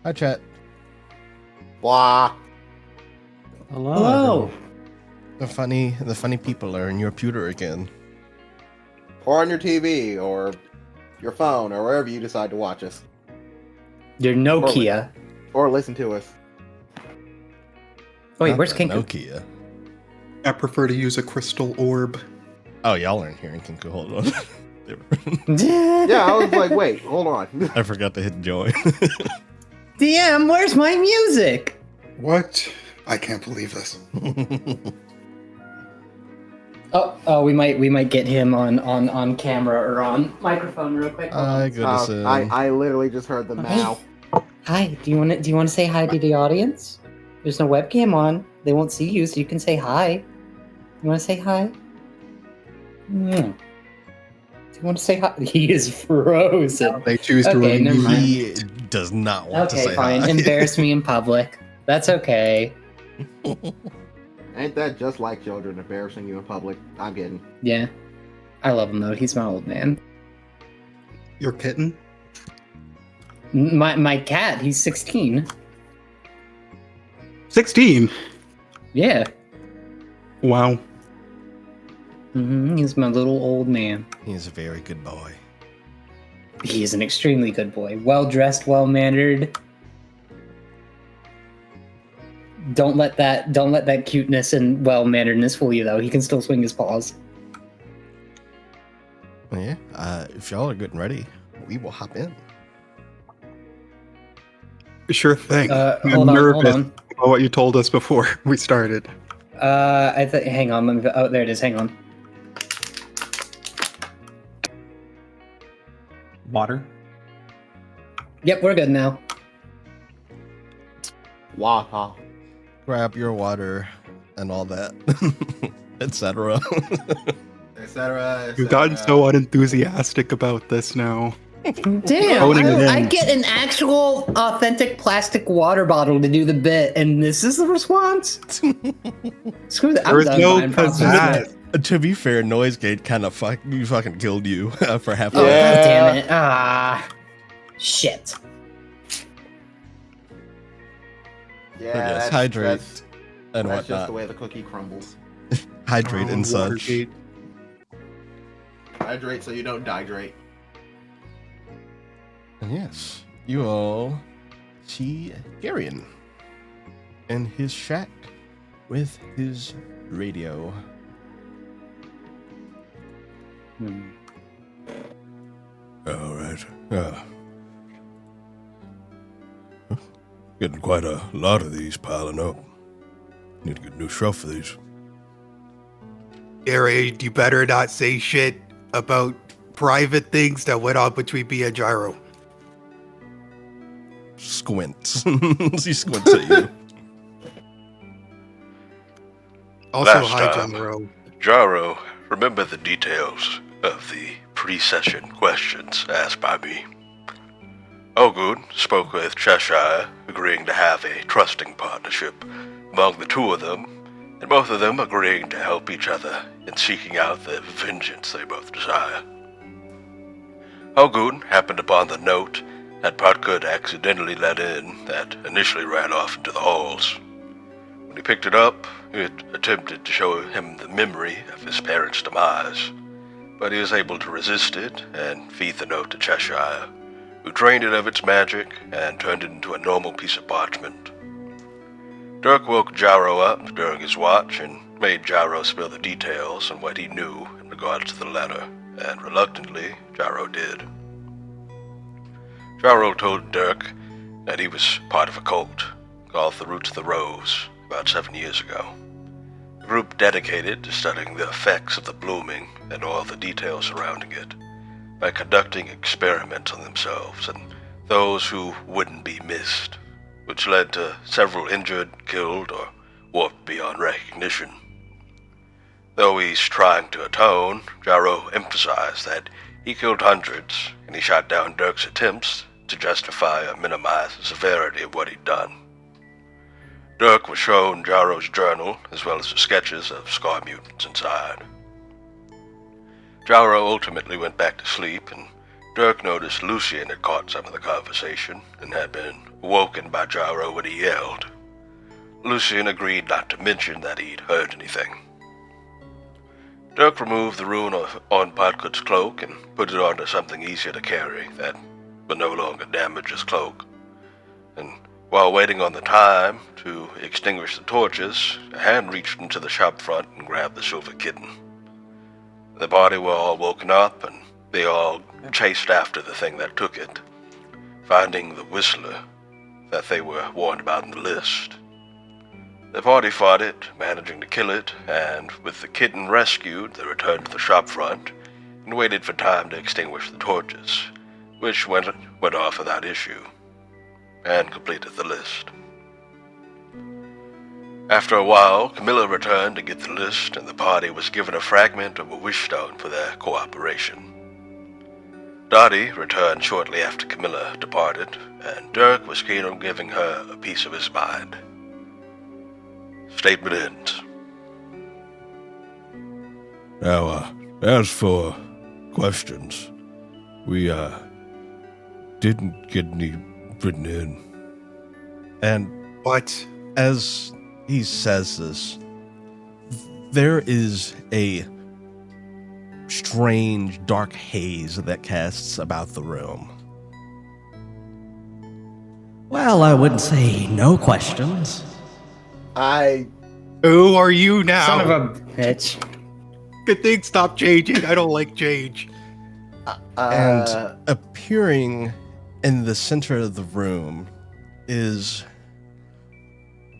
Hi, chat. Blah. Hello. The funny people are in your pewter again. Or on your TV, or your phone, or wherever you decide to watch us. Your Nokia. Or listen to us. Wait, where's Kinku? Nokia. I prefer to use a crystal orb. Oh, y'all aren't hearing Kinku. Hold on. Yeah, I was like, wait, hold on. I forgot to hit join. DM, where's my music? What? I can't believe this. Oh, we might get him on camera or on microphone real quick. I literally just heard the meow. Hi. Do you want to say hi to the audience? There's no webcam on. They won't see you, so you can say hi. You want to say hi? Do you want to say hi? He is frozen. They choose to Okay, never mind. He does not want to say Okay, fine. hi. Embarrass me in public. That's okay. Ain't that just like children embarrassing you in public? I'm kidding. Yeah. I love him, though. He's my old man. Your kitten? My cat, he's 16. 16? Yeah. Wow. He's my little old man. He's a very good boy. He is an extremely good boy. Well-dressed, well-mannered. Don't let that cuteness and well-manneredness fool you, though. He can still swing his paws. Well, yeah. If y'all are getting ready, we will hop in. Sure thing. Hold on. About what you told us before we started. Hang on. Oh, there it is. Hang on. Water. Yep, we're good now. Waha. Grab your water and all that, etc. Etc. You've gotten so unenthusiastic about this now. Damn, Owning it I in. get an actual authentic plastic water bottle to do the bit, and this is the response? Screw that. I'm There's done no buying props. pizzazz. To be fair, Noisegate kind of fucking killed you for half Oh, the Yeah. God damn it. Shit. Yeah, Yes, that's, hydrate that's, and that's just whatnot. the way the cookie crumbles. Hydrate Oh, and such. Watergate. Hydrate so you don't dehydrate. And yes, you all see Garion in his shack with his radio. All right. Getting quite a lot of these piling up. Need to get a new shelf for these. Gary, you better not say shit about private things that went on between me and Gyro. Squints. He squints at you. Also, Last hi, time. Gyro. Gyro, remember the details of the pre-session questions asked by me. Ogood spoke with Cheshire, agreeing to have a trusting partnership among the two of them, and both of them agreeing to help each other in seeking out the vengeance they both desire. Ogood happened upon the note that Podgood accidentally let in that initially ran off into the halls. When he picked it up, it attempted to show him the memory of his parents' demise, but he was able to resist it and feed the note to Cheshire, who drained it of its magic and turned it into a normal piece of parchment. Dirk woke Gyro up during his watch and made Gyro spill the details on what he knew in regards to the letter, and reluctantly, Gyro did. Gyro told Dirk that he was part of a cult called the Roots of the Rose about 7 years ago. A group dedicated to studying the effects of the blooming and all the details surrounding it, by conducting experiments on themselves and those who wouldn't be missed, which led to several injured, killed, or warped beyond recognition. Though he's trying to atone, Gyro emphasized that he killed hundreds, and he shot down Dirk's attempts to justify or minimize the severity of what he'd done. Dirk was shown Gyro's journal, as well as the sketches of scar mutants inside. Gyro ultimately went back to sleep, and Dirk noticed Lucian had caught some of the conversation and had been woken by Gyro when he yelled. Lucian agreed not to mention that he'd heard anything. Dirk removed the rune on Podkut's cloak and put it onto something easier to carry that would no longer damage his cloak. And while waiting on the time to extinguish the torches, a hand reached into the shop front and grabbed the silver kitten. The party were all woken up, and they all chased after the thing that took it, finding the whistler that they were warned about in the list. The party fought it, managing to kill it, and with the kitten rescued, they returned to the shop front and waited for time to extinguish the torches, which went off without issue, and completed the list. After a while, Camilla returned to get the list, and the party was given a fragment of a wish stone for their cooperation. Dottie returned shortly after Camilla departed, and Dirk was keen on giving her a piece of his mind. Statement ends. Now, as for questions, we, didn't get any written in. And What? as he says this, there is a strange, dark haze that casts about the room. Well, I wouldn't say no questions. Who are you now? Son of a bitch. Good thing stop changing. I don't like change. And appearing in the center of the room is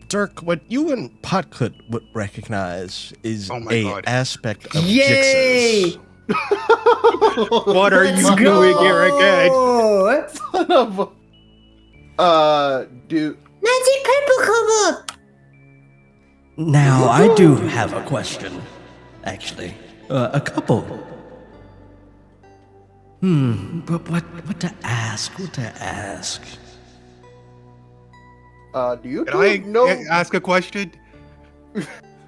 Dirk. What you and Podkut would recognize is Oh my a God. aspect of Yay! Jix's. What are you doing here again? Oh, Son of a... dude. Magic purple kobold! Now, I do have a question, actually. A couple. But what to ask? What to ask? Do you Can I know... ask a question?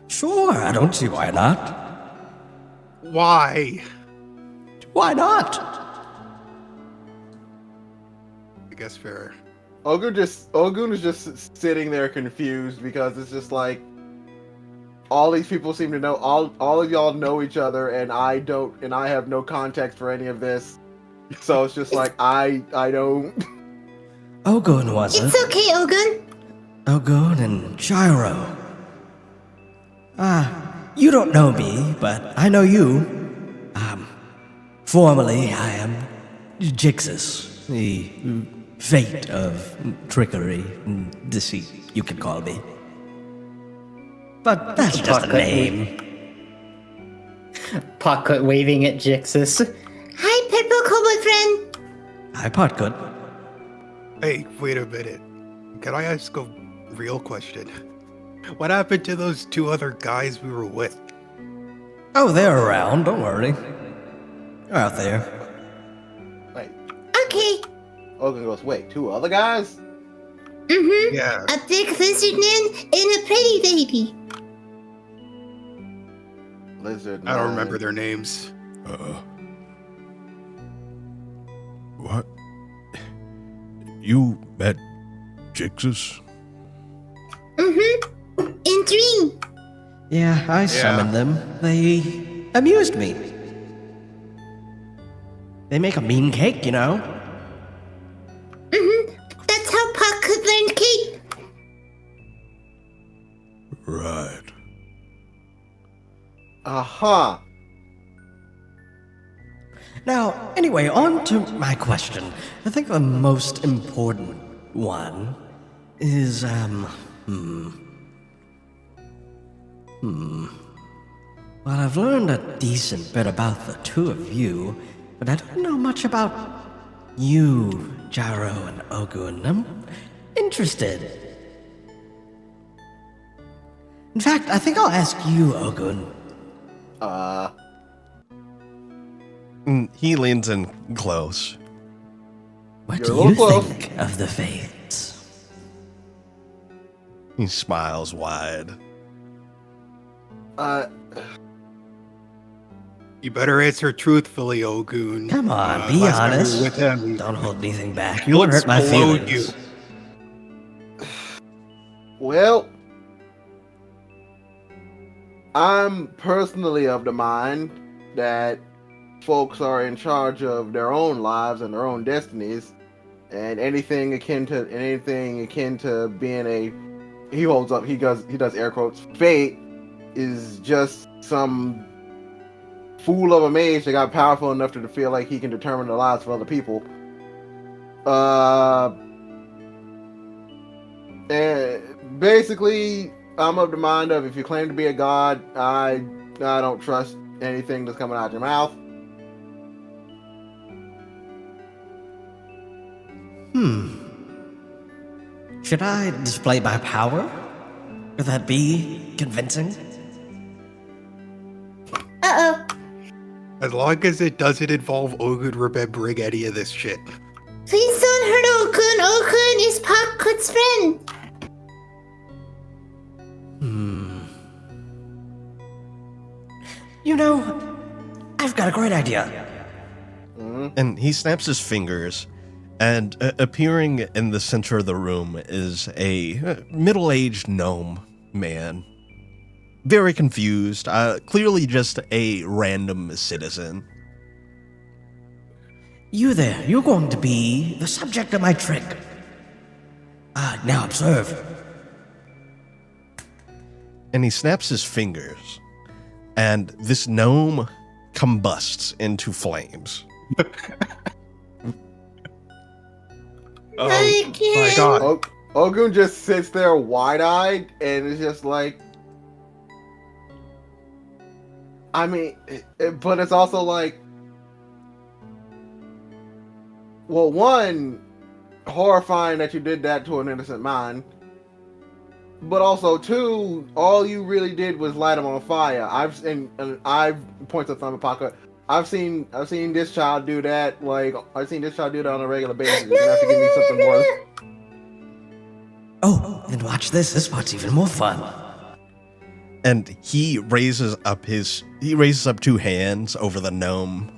Sure, I don't see why not. Why? Why not? I guess fair. Ogun is just sitting there confused because it's just like all these people seem to know all of y'all know each other and I don't, and I have no context for any of this. So it's just like I don't. Ogun was it? It's okay, Ogun. Ogun and Gyro. You don't know me, but I know you. Formerly I am Jixus, the fate of trickery and deceit, you could call me. But that's just a name. Podkut waving at Jixus. Hi, purple kobold friend. Hi, Podkut. Hey, wait a minute. Can I ask a real question? What happened to those two other guys we were with? Oh, they're around, don't worry. They're out there. Wait, Okay. Ogun goes, wait, two other guys? Mm-hmm. Yeah. A big lizard man and a pretty baby. Lizard. I don't man. remember their names. What? You met Jixus? Mm-hmm. In dream. Yeah, I summoned them. They amused me. They make a mean cake, you know. Mm-hmm. That's how Podkut learned cake. Right. Uh-huh. Now, anyway, on to my question. I think the most important one is, Well, I've learned a decent bit about the two of you, but I don't know much about you, Gyro and Ogun. I'm interested. In fact, I think I'll ask you, Ogun. He leans in close. What You're do a little you close. think of the fates? He smiles You better answer truthfully, Ogun. Come on, be last time you were honest. with him, Don't hold anything back. he'll You won't hurt my explode feelings. Well, I'm personally of the mind that folks are in charge of their own lives and their own destinies, and anything akin to being a he does air quotes fate is just some fool of a mage that got powerful enough to feel like he can determine the lives of other people. And basically, I'm of the mind of if you claim to be a god, I don't trust anything that's coming out your mouth. Should I display my power? Would that be convincing? Uh-oh. as long as it doesn't involve Ogun remembering any of this shit. Please don't hurt Okun. Okun is Pakut's friend. You know, I've got a great idea. And he snaps his fingers, and appearing in the center of the room is a middle-aged gnome man. Very confused, clearly just a random citizen. You there, you're going to be the subject of my trick. Now observe. And he snaps his fingers, and this gnome combusts into flames. Oh I my can't. god. Ogun just sits there wide-eyed and is just like, I mean, but it's also like, well, one, horrifying that you did that to an innocent man, but also two, all you really did was light him on fire. I've points a thumb at Paco. I've seen this child do that. Like, I've seen this child do that on a regular basis. You're gonna have to give me something more. Oh, then watch this. This part's even more fun. And he raises up two hands over the gnome,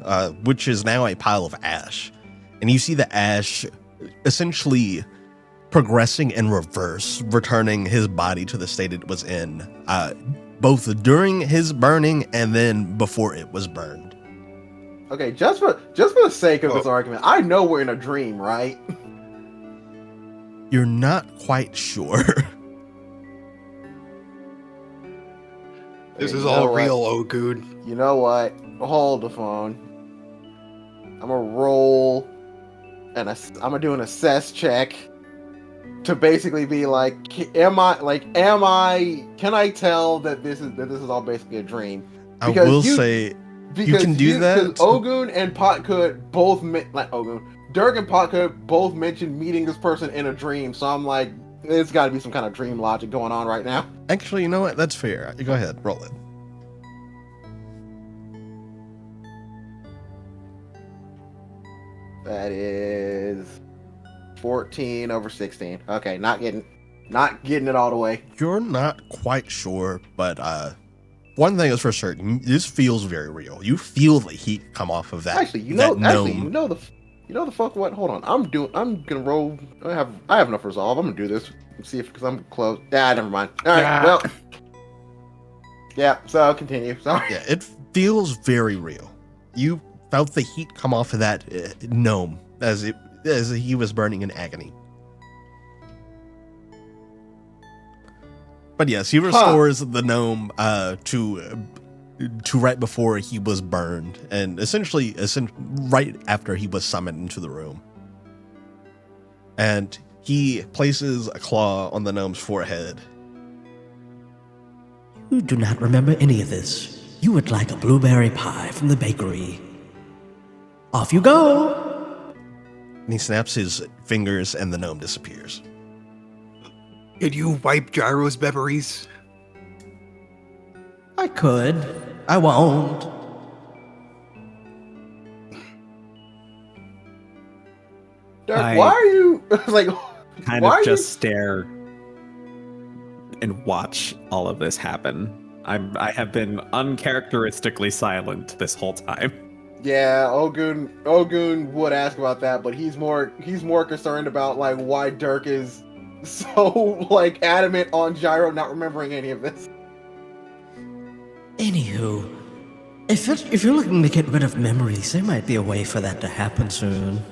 which is now a pile of ash. And you see the ash essentially progressing in reverse, returning his body to the state it was in, both during his burning and then before it was burned. Okay, just for the sake of this argument, I know we're in a dream, right? You're not quite sure. This is You all know what? real, Ogun. You know what? Hold the phone. I'm gonna roll, and I'm gonna do an assess check to basically be like, can I tell that this is all basically a dream? I will say you can do that. Because Ogun and Potcould both Dirk and Potcould both mentioned meeting this person in a dream. So I'm like, there's got to be some kind of dream logic going on right now. Actually, you know what? That's fair. Go ahead, roll it. That is 14 over 16. Okay, not getting it all the way. You're not quite sure, but one thing is for certain: this feels very real. You feel the heat come off of that. Actually, you that know gnome. the fuck what? Hold on, I'm gonna roll. I have enough resolve. I'm gonna do this. See if because I'm close. Never mind. All right, well, yeah. So I'll continue. Sorry. Yeah, it feels very real. You felt the heat come off of that gnome as he was burning in agony. But yes, he restores the gnome to right before he was burned, and essentially right after he was summoned into the room. And he places a claw on the gnome's forehead. You do not remember any of this. You would like a blueberry pie from the bakery. Off you go! And he snaps his fingers, and the gnome disappears. Can you wipe Gyro's memories? I could. I won't. Dirk, I- why are you like? Kind why of are just stare and watch all of this happen. I have been uncharacteristically silent this whole time. Yeah, Ogun would ask about that, but he's more concerned about like why Dirk is so like adamant on Gyro not remembering any of this. Anywho, if you're looking to get rid of memories, there might be a way for that to happen soon.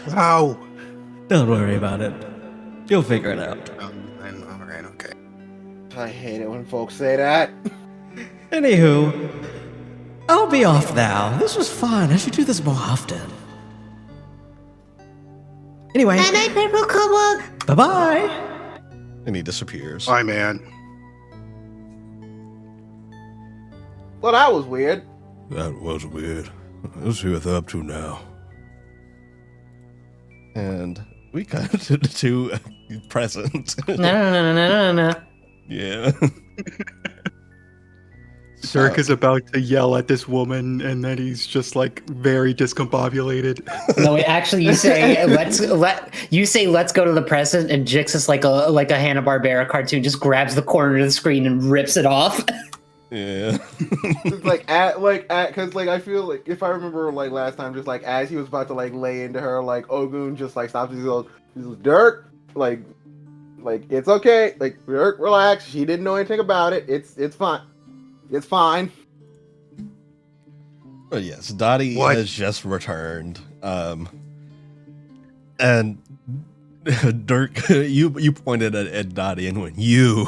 Wow. Don't worry about it. You'll figure it out. Alright, okay. I hate it when folks say that. Anywho, I'll be off now. This was fun. I should do this more often. Anyway, Bye bye, Purple Kobold. bye-bye. And he disappears. Bye, man. Well, that was weird. That was weird. Let's see what they're up to now. And we got to present. No. Yeah. Dirk is about to yell at this woman, and then he's just like very discombobulated. No, wait, actually, you say let's go to the present, and Jix is like a Hanna-Barbera cartoon, just grabs the corner of the screen and rips it off. Yeah. It's like because like I feel like if I remember like last time, just like as he was about to like lay into her, like Ogun just like stops and he goes, Dirk, like it's okay, like Dirk, relax. She didn't know anything about it. It's fine. It's fine. But yes, Dottie has just returned. And Dirk, you pointed at Dottie and went, you.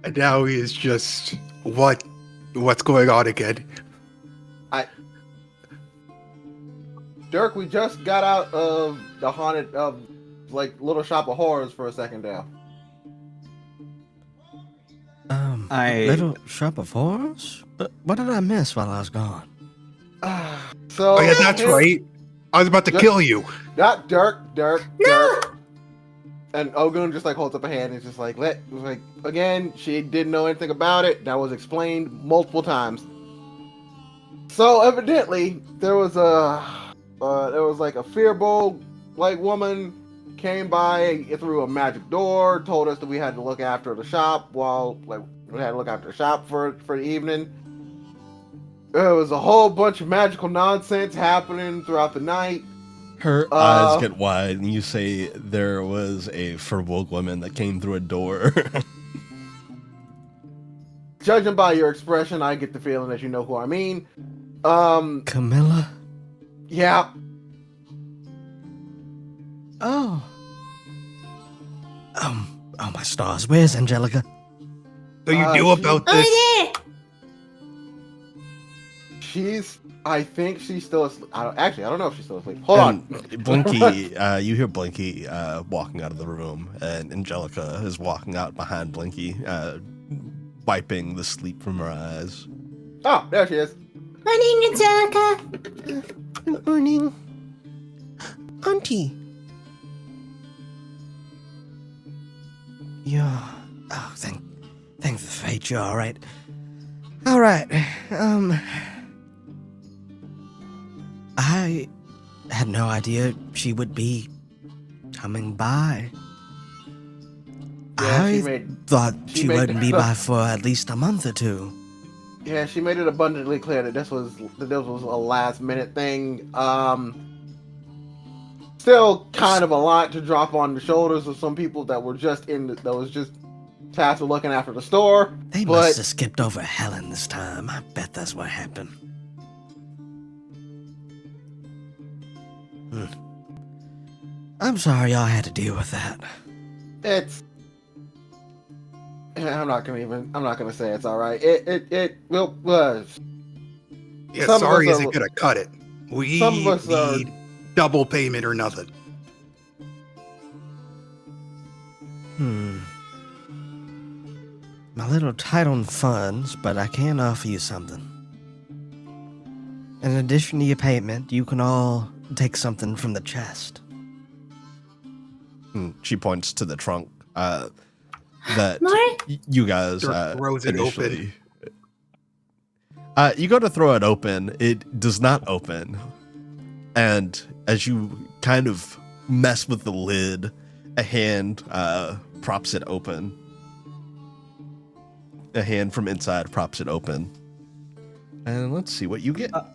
And now he is just what's going on again? Dirk, we just got out of the haunted like Little Shop of Horrors for a second now. Little Shop of Horrors? But what did I miss while I was gone? So Oh yeah, that's right. I was about to kill you. Not Dirk. And Ogun just like holds up a hand and is just like, again, she didn't know anything about it. That was explained multiple times. So evidently there was like a fearful like woman came by through a magic door, told us that we had to look after the shop for the evening. There was a whole bunch of magical nonsense happening throughout the night. Her eyes get wide, and you say there was a Furbolg woman that came through a door. Judging by your expression, I get the feeling that you know who I mean. Camilla? Yeah. Oh, my stars. Where's Angelica? So you knew about this? Over there. I think she's still asleep. I don't know if she's still asleep. Hold on. Blinky, you hear Blinky walking out of the room, and Angelica is walking out behind Blinky, wiping the sleep from her eyes. Oh, there she is. Morning, Angelica. Good morning. Auntie. Thank the fate you're all right. All right. I had no idea she would be coming by. Yeah, I thought she wouldn't be by for at least a month or two. Yeah, she made it abundantly clear that this was a last minute thing. Still kind of a lot to drop on the shoulders of some people that were just tasked with looking after the store. They must have skipped over Helen this time. I bet that's what happened. I'm sorry y'all had to deal with that. I'm not gonna say it's all right. It was. Yeah, Some of sorry us isn't gonna cut it. We some of us need double payment or nothing. I'm a little tight on funds, but I can offer you something. In addition to your payment, you can all take something from the chest. She points to the trunk that More? you guys throws it initially. You go to throw it open, it does not open. And as you kind of mess with the lid, A hand props it open. A hand from inside props it open. And let's see what you get. While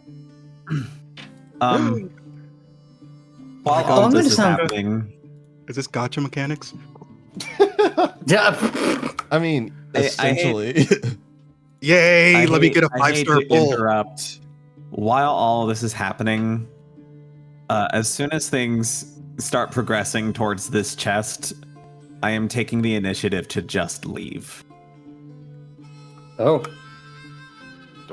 Oh, all I'm this gonna is sound- happening, Is this gotcha mechanics? I mean, I hate- essentially. Yay! Let me get a I hate 5-star to pull. interrupt. While all this is happening, as soon as things start progressing towards this chest, I am taking the initiative to just leave. Oh.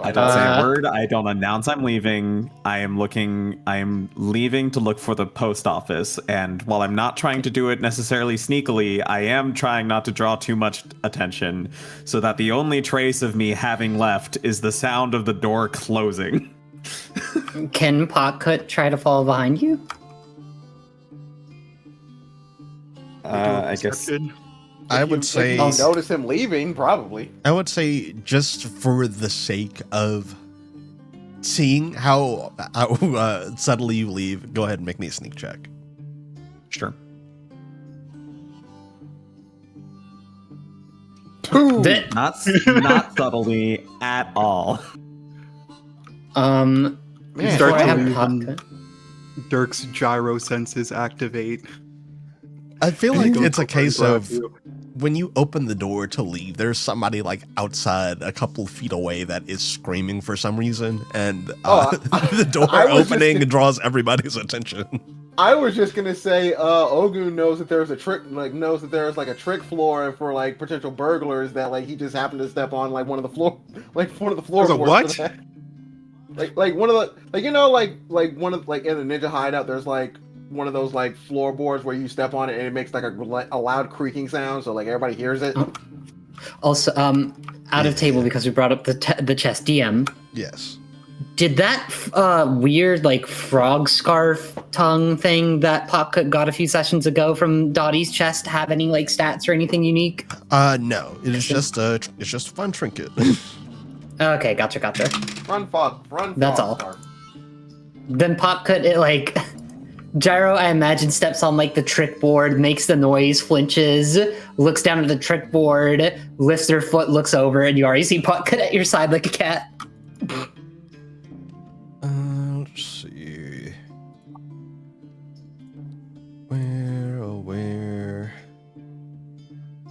I don't say a word. I don't announce I'm leaving. I am leaving to look for the post office. And while I'm not trying to do it necessarily sneakily, I am trying not to draw too much attention so that the only trace of me having left is the sound of the door closing. Can Potcut try to follow behind you? I guess. I would say If you notice him leaving, probably. I would say just for the sake of seeing how subtly you leave, go ahead and make me a sneak check. Sure. Not subtly at all. Man, Before I have leave Potcut. Dirk's gyro senses activate. I feel And he like goes it's a over and case grabs of you. when you open the door to leave, there's somebody like outside a couple feet away that is screaming for some reason, and the door I was opening just- draws everybody's attention. I was just gonna say, Ogun knows that there's a trick, knows that there's like a trick floor for like potential burglars that like he just happened to step on like one of the There's a floorboards. what? for that. Like one of the like one of in the Ninja Hideout, there's like one of those like floorboards where you step on it and it makes like a loud creaking sound, so like everybody hears it. Also, out of table because we brought up the chest DM. Yes. Did that weird like frog scarf tongue thing that Potcut got a few sessions ago from Dottie's chest have any like stats or anything unique? No, it's just a fun trinket. Okay, gotcha. Run, That's all. Then Potcut, it like Gyro, I imagine, steps on like the trick board, makes the noise, flinches, looks down at the trick board, lifts their foot, looks over, and you already see Potcut at your side like a cat. Let's see. Where?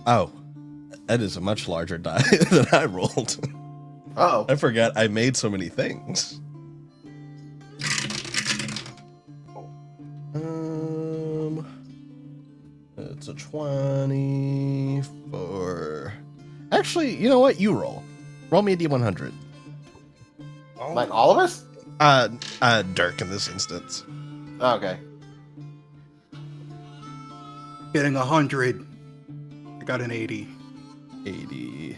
Oh, that is a much larger die than I rolled. Oh, I forgot I made so many things. It's a 24. Actually, you know what? You roll. Roll me a D100. like all of us? Dirk in this instance. Okay. Getting 100. I got an 80. 80.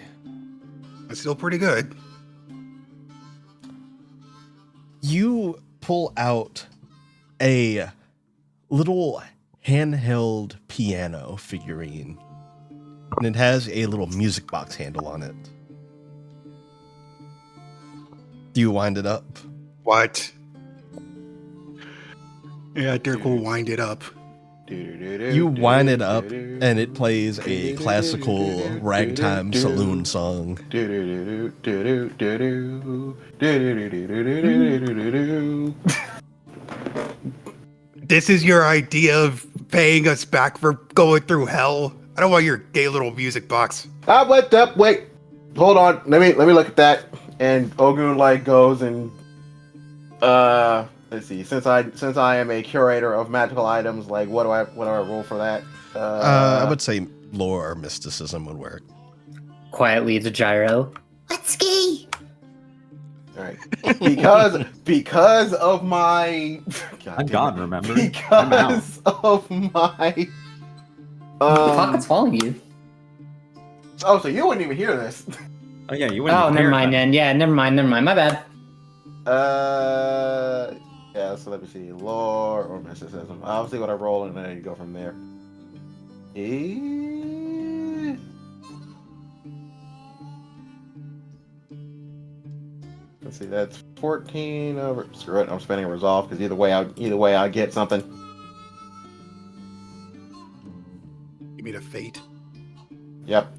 That's still pretty good. You pull out a little handheld piano figurine, and it has a little music box handle on it. Do you wind it up? What? Yeah, Dirk will wind it up. You wind it up, and it plays a classical ragtime saloon song. This is your idea of paying us back for going through hell? I don't want your gay little music box. Wait. Hold on. Let me look at that. And Ogun like goes and let's see. Since I am a curator of magical items, like what do I roll for that? I would say lore or mysticism would work. Quietly to Gyro. What's gay? All right. Because of my I'm gone, remember? because of my Pocket's following you. oh, so you wouldn't even hear this. Oh yeah, you wouldn't. Oh, even never hear mind that. then. Yeah, never mind. My bad. Yeah, so let me see. Lore or mysticism. I'll see what I roll and then you go from there. Let's see, that's 14 over. Screw it, I'm spending a resolve because either way I get something. You mean a fate? Yep.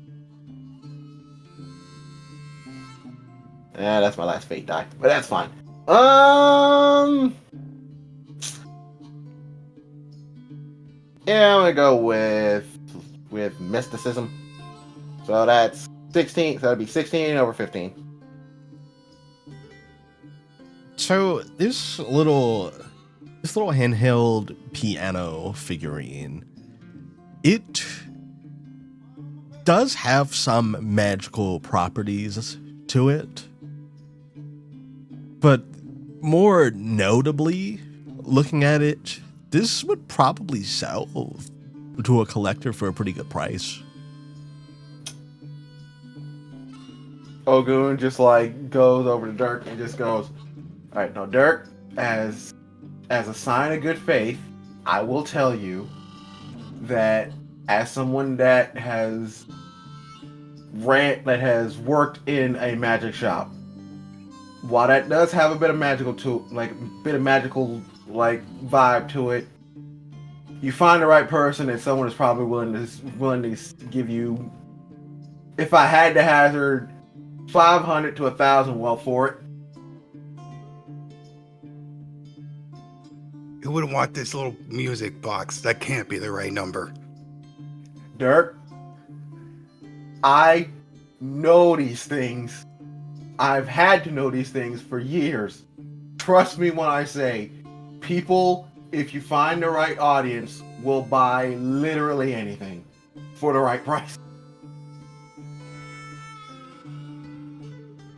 Yeah, that's my last fate die, but that's fine. Yeah, I'm gonna go with mysticism. So that's 16. So that'd be 16 over 15. So this little handheld piano figurine, it does have some magical properties to it, but more notably, looking at it, this would probably sell to a collector for a pretty good price. Ogun just like goes over to Dirk and just goes, "All right, now Dirk, as a sign of good faith, I will tell you that as someone that has worked in a magic shop, while that does have a bit of magical vibe to it, you find the right person and someone is probably willing to give you, if I had to hazard, 500 to 1,000 well for it." You wouldn't want this little music box. That can't be the right number. Dirk, I know these things. I've had to know these things for years. Trust me when I say, people, if you find the right audience, will buy literally anything for the right price.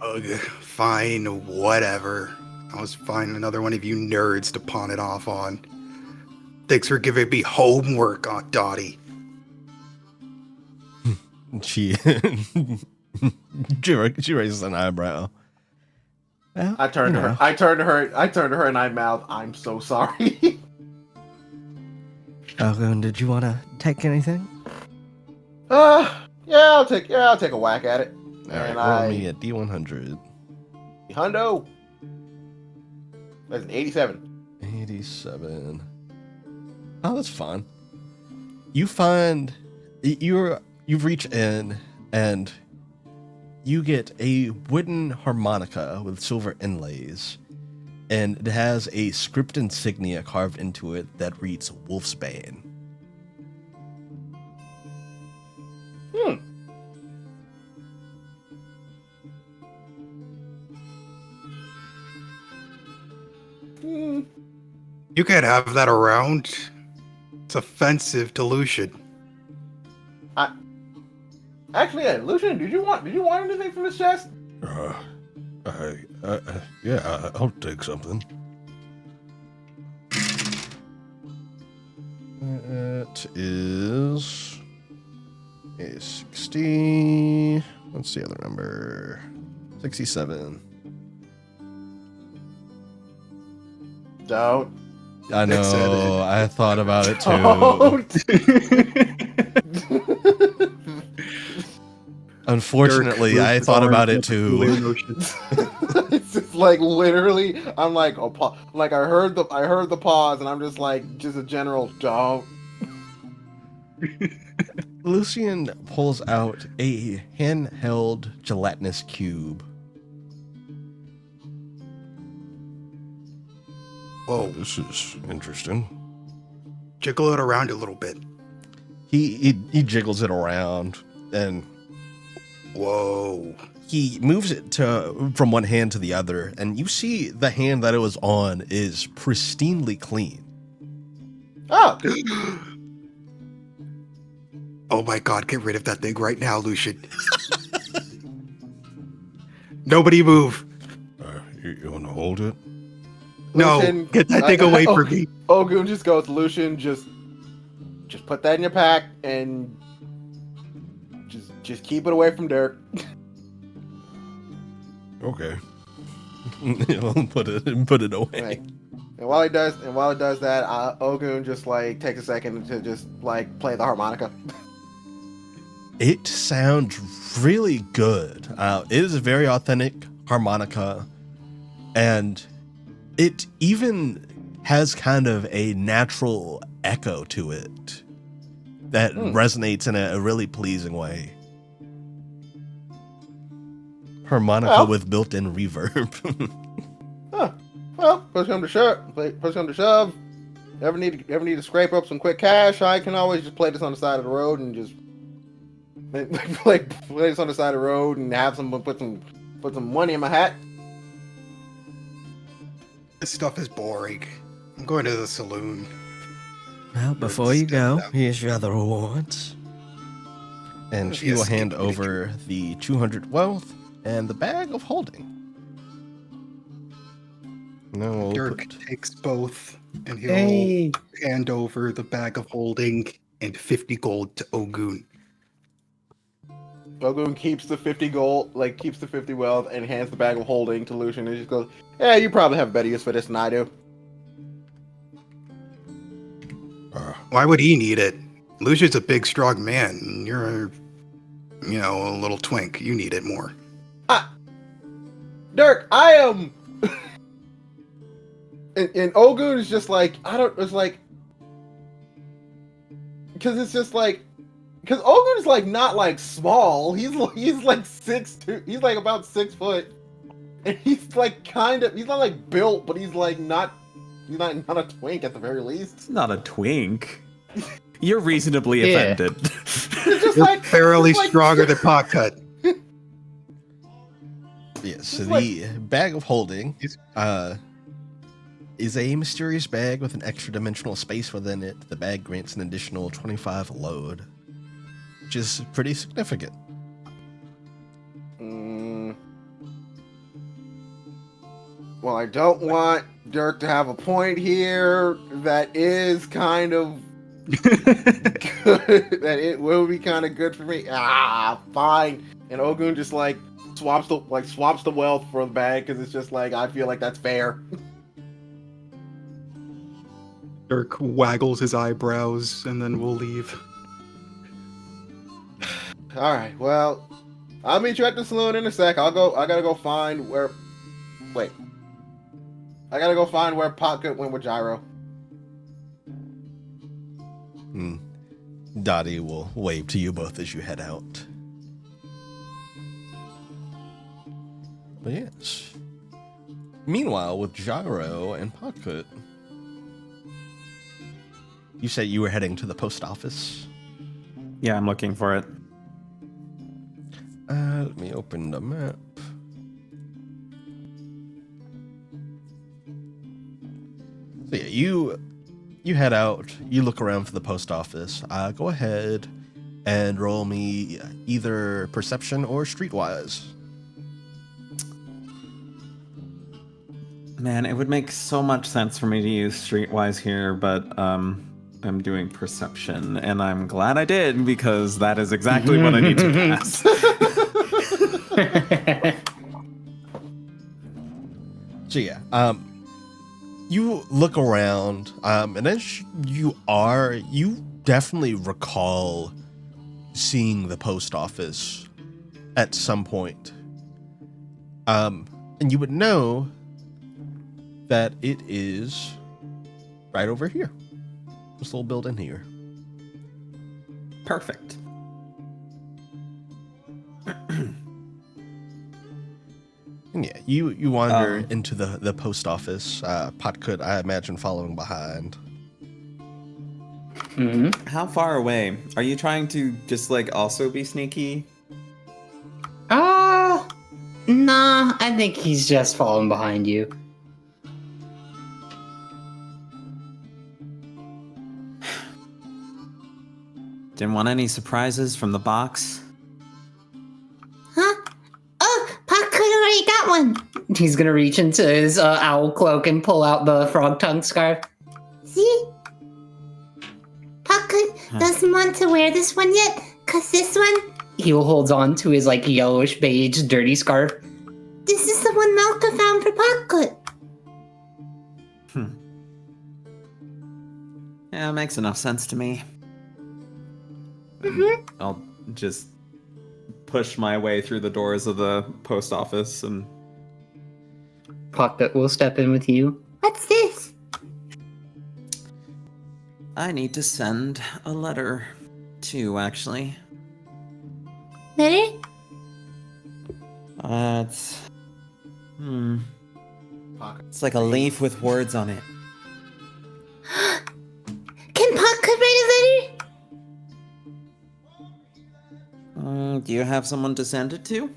Ugh, fine, whatever. I'll just find another one of you nerds to pawn it off on. Thanks for giving me homework, Aunt Dottie. She raises an eyebrow. Well, I turned to her and I mouthed, "I'm so sorry." Ogun, did you want to take anything? Yeah, I'll take a whack at it. All right, roll me a D100. Hundo. That's an 87. 87. Oh, that's fun. You find you reach in and you get a wooden harmonica with silver inlays, and it has a script insignia carved into it that reads Wolfsbane. You can't have that around. It's offensive to Lucian. Actually, yeah, Lucian, did you want anything from this chest? Yeah, I'll take something. It is a 60. What's the other number? 67. Don't. I know. I thought about it too. Unfortunately, Dirk, I thought about it too. It's just like literally, I'm like, like I heard the pause, and I'm just like, just a general don't. Lucian pulls out a handheld gelatinous cube. Whoa, This is interesting. jiggle it around a little bit. He jiggles it around and Whoa. he moves it from one hand to the other, and you see the hand that it was on is pristinely clean. Oh, Oh my god, get rid of that thing right now, Lucian. Nobody move. You want to hold it? No, Lucian, get that thing away from me. Ogun just goes, Lucian, just put that in your pack and just keep it away from Dirk. Okay. I'll put it away. Right. And while he does that, Ogun just like takes a second to just like play the harmonica. It sounds really good. It is a very authentic harmonica, and it even has kind of a natural echo to it. that resonates in a really pleasing way. Harmonica with built-in reverb. Well, push come to shove. Ever need to scrape up some quick cash? I can always just play this on the side of the road and just play this on the side of the road and have someone put some money in my hat. This stuff is boring. I'm going to the saloon. Well, before you go, here's your other rewards. And she will hand over the 200 wealth and the bag of holding. No, Dirk takes both, and he'll hand over the bag of holding and 50 gold to Ogun. Ogun keeps the 50 gold, keeps the 50 wealth, and hands the bag of holding to Lucian, and just goes, "Yeah, you probably have better use for this than I do." Why would he need it? Lucian's a big, strong man, and you're, a little twink. You need it more. Dirk, I am. And Ogun is just because Ogun is not small. He's 6'2". He's about 6 foot, and he's he's not built, but he's not a twink at the very least. Not a twink. You're reasonably offended. It's just You're fairly stronger than Potcut. Yes, so the bag of holding is a mysterious bag with an extra dimensional space within it. The bag grants an additional 25 load, which is pretty significant. Well, I don't want Dirk to have a point here. That is kind of good. That it will be kind of good for me. Fine. And Ogun just swaps the wealth for the bag because it's just I feel like that's fair. Dirk waggles his eyebrows, and then we'll leave. All right. Well, I'll meet you at the saloon in a sec. I gotta go find where. Wait. I gotta go find where Potcut went with Gyro. Dottie will wave to you both as you head out. But yes. Meanwhile, with Gyro and Potcut, you said you were heading to the post office? Yeah, I'm looking for it. Let me open the map. So yeah, you head out, you look around for the post office. Go ahead and roll me either perception or streetwise. Man, it would make so much sense for me to use streetwise here, but I'm doing perception, and I'm glad I did, because that is exactly what I need to pass. So yeah, you look around, and as you definitely recall seeing the post office at some point. And you would know that it is right over here. This little building here. Perfect. And yeah, you wander into the post office. Potcut, I imagine, following behind. Mm-hmm. How far away? Are you trying to just also be sneaky? Nah, I think he's just following behind you. Didn't want any surprises from the box? Huh? Oh, Potcut already got one. He's gonna reach into his owl cloak and pull out the frog tongue scarf. See? Potcut doesn't want to wear this one yet, cause this one, He holds on to his yellowish beige dirty scarf. this is the one Malka found for Potcut. Yeah, it makes enough sense to me. Mm-hmm. I'll just push my way through the doors of the post office and... Potcut will step in with you. What's this? I need to send a letter. too, actually. Letter? It's it's like a leaf with words on it. Can Pocket write a letter? Do you have someone to send it to?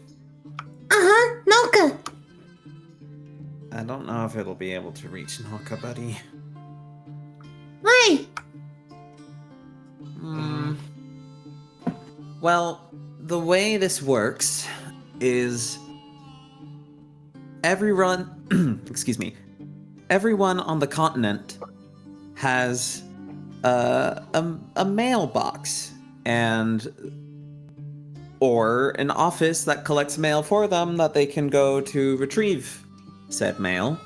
Uh-huh, Nalka. I don't know if it'll be able to reach Nalka, buddy. Why? Well, the way this works is everyone, excuse me, everyone on the continent has a mailbox or an office that collects mail for them that they can go to retrieve said mail.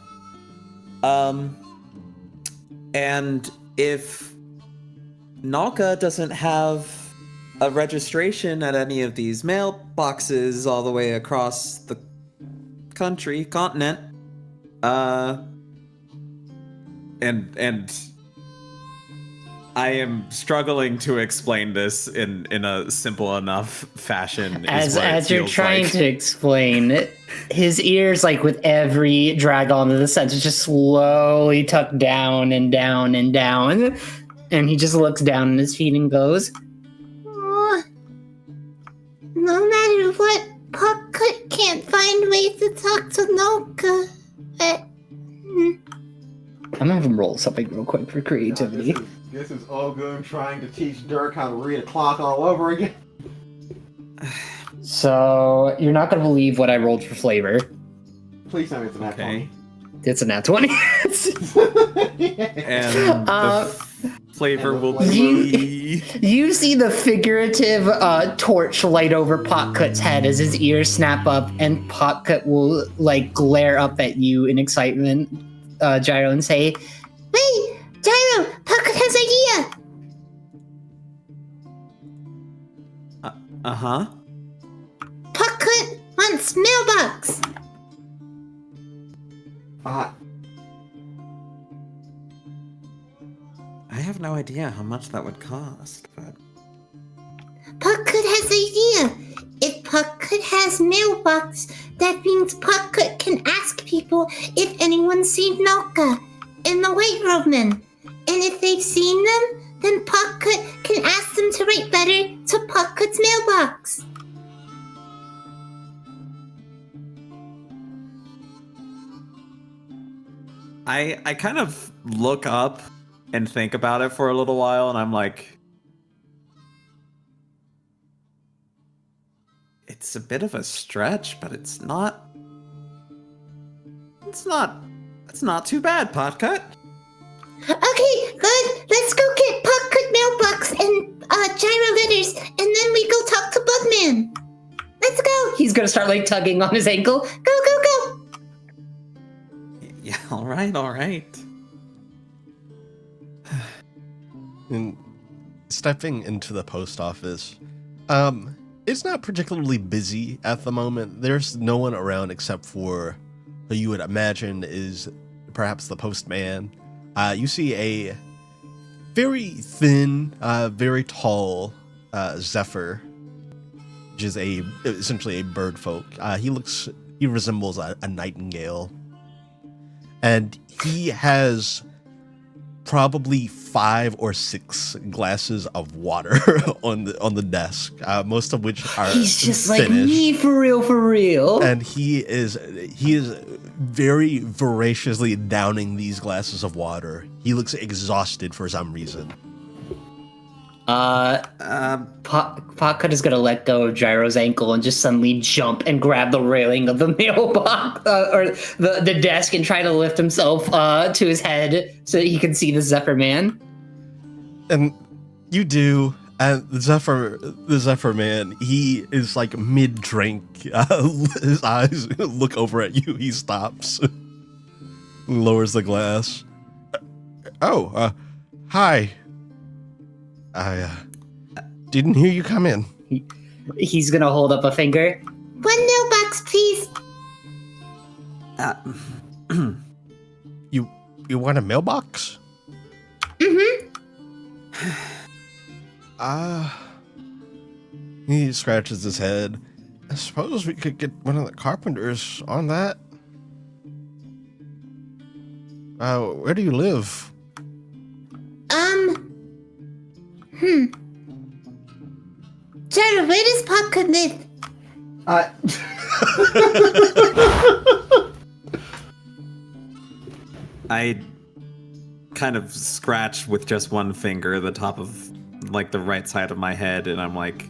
And if Nalka doesn't have a registration at any of these mailboxes all the way across the continent, and I am struggling to explain this in a simple enough fashion. As you're trying to explain, his ears, like with every drag on to the sentence, just slowly tuck down and down and down, and he just looks down at his feet and goes, No matter what, Pocket can't find ways to talk to Nalka. I'm gonna have him roll something real quick for creativity. This is Ogun trying to teach Dirk how to read a clock all over again. So, you're not gonna believe what I rolled for flavor. Please tell me it's an Okay. It's a nat 20. And the flavor will be... You see the figurative torch light over Potkut's head as his ears snap up, and Potkut will like glare up at you in excitement, Gyro, and say, Wait, Gyro, Pocket has idea. Uh-huh. Pocket wants mailbox. I have no idea how much that would cost, but... Pocket has idea. If Pocket has mailbox, that means Pocket can ask people if anyone's seen Nalka and the White Roadman. And if they've seen them, then Pocket can ask them to write letter to Pocket's mailbox. I kind of look up and think about it for a little while, and I'm like, it's a bit of a stretch, but it's not too bad, Potkut. Okay, good. Let's go get Pocket mailbox and Gyro letters, and then we go talk to Bugman. Let's go. he's gonna start like tugging on his ankle. Go, go, go. Yeah, all right. And stepping into the post office, it's not particularly busy at the moment. There's no one around except for who you would imagine is perhaps the postman. You see a very thin, very tall Zephyr, which is essentially a bird folk. He resembles a nightingale, and he has probably 5 or 6 glasses of water on the desk, most of which are He's just finished. like me, for real. And he is very voraciously downing these glasses of water. He looks exhausted for some reason. Potkut is gonna let go of Gyro's ankle and just suddenly jump and grab the railing of the mailbox or the desk and try to lift himself to his head so that he can see the Zephyr man. And you do, and the Zephyr man, he is like mid-drink. His eyes look over at you. He stops, lowers the glass. Hi. I didn't hear you come in. He's gonna hold up a finger. One mailbox, please. You want a mailbox? Mm-hmm. He scratches his head. I suppose we could get one of the carpenters on that. Where do you live? Jared, where does Pocket live? I kind of scratch with just one finger the top of like the right side of my head, and I'm like,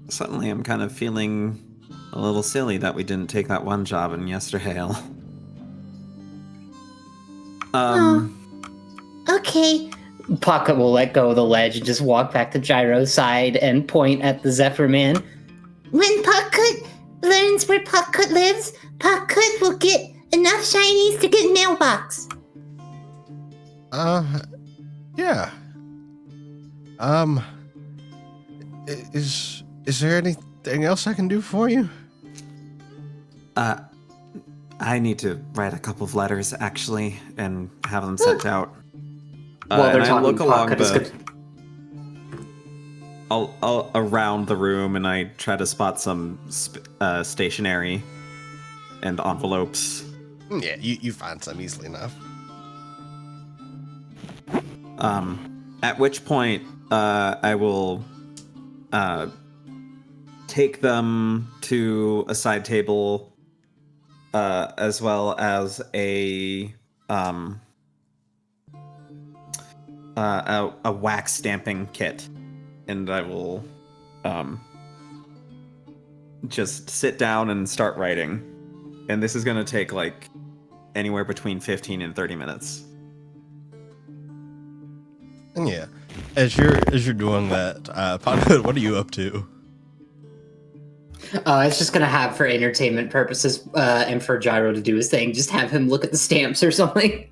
suddenly I'm kind of feeling a little silly that we didn't take that one job in Yesterhale. Okay. Pocket will let go of the ledge and just walk back to Gyro's side and point at the Zephyr Man. When Pocket learns where Pocket lives, Pocket will get enough shinies to get a mailbox. Yeah. Is there anything else I can do for you? I need to write a couple of letters, actually, and have them sent out. While they're and talking, I look along Pocket is good. I'll around the room, and I try to spot some stationery and envelopes. Yeah, you find some easily enough. At which point, I will take them to a side table, as well as a wax stamping kit, and I will just sit down and start writing. And this is going to take like anywhere between 15 and 30 minutes. And yeah, as you're doing that, Pocket, what are you up to? It's just gonna have for entertainment purposes and for Gyro to do his thing. Just have him look at the stamps or something.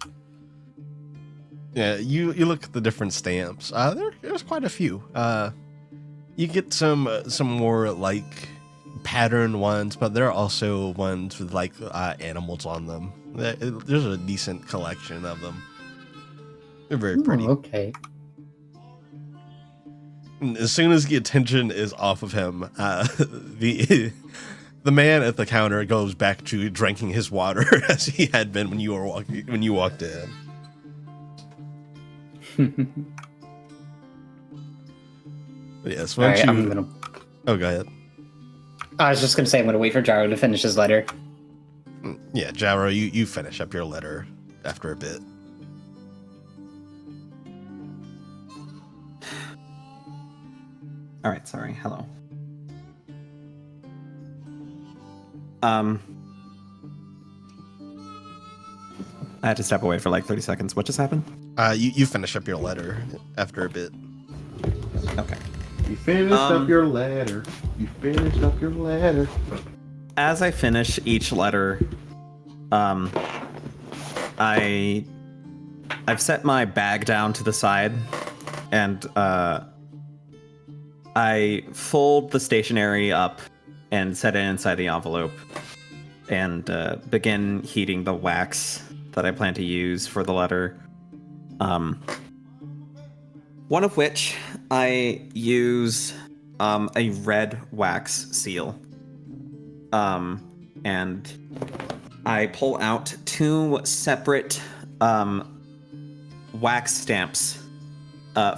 Yeah, you look at the different stamps. There's quite a few. You get some more like patterned ones, but there are also ones with like animals on them. There's a decent collection of them. They're very pretty. Okay. And as soon as the attention is off of him, the man at the counter goes back to drinking his water as he had been when you walked in. Yes, once Alright, you... I'm gonna... Oh, go ahead. I was just gonna say I'm gonna wait for Gyro to finish his letter. Yeah, Gyro, you finish up your letter after a bit. All right, sorry. Hello. I had to step away for like 30 seconds. What just happened? You finish up your letter after a bit. Okay. You finished up your letter. You finished up your letter. As I finish each letter, I've set my bag down to the side, and I fold the stationery up and set it inside the envelope, and begin heating the wax that I plan to use for the letter. One of which I use a red wax seal. And I pull out two separate wax stamps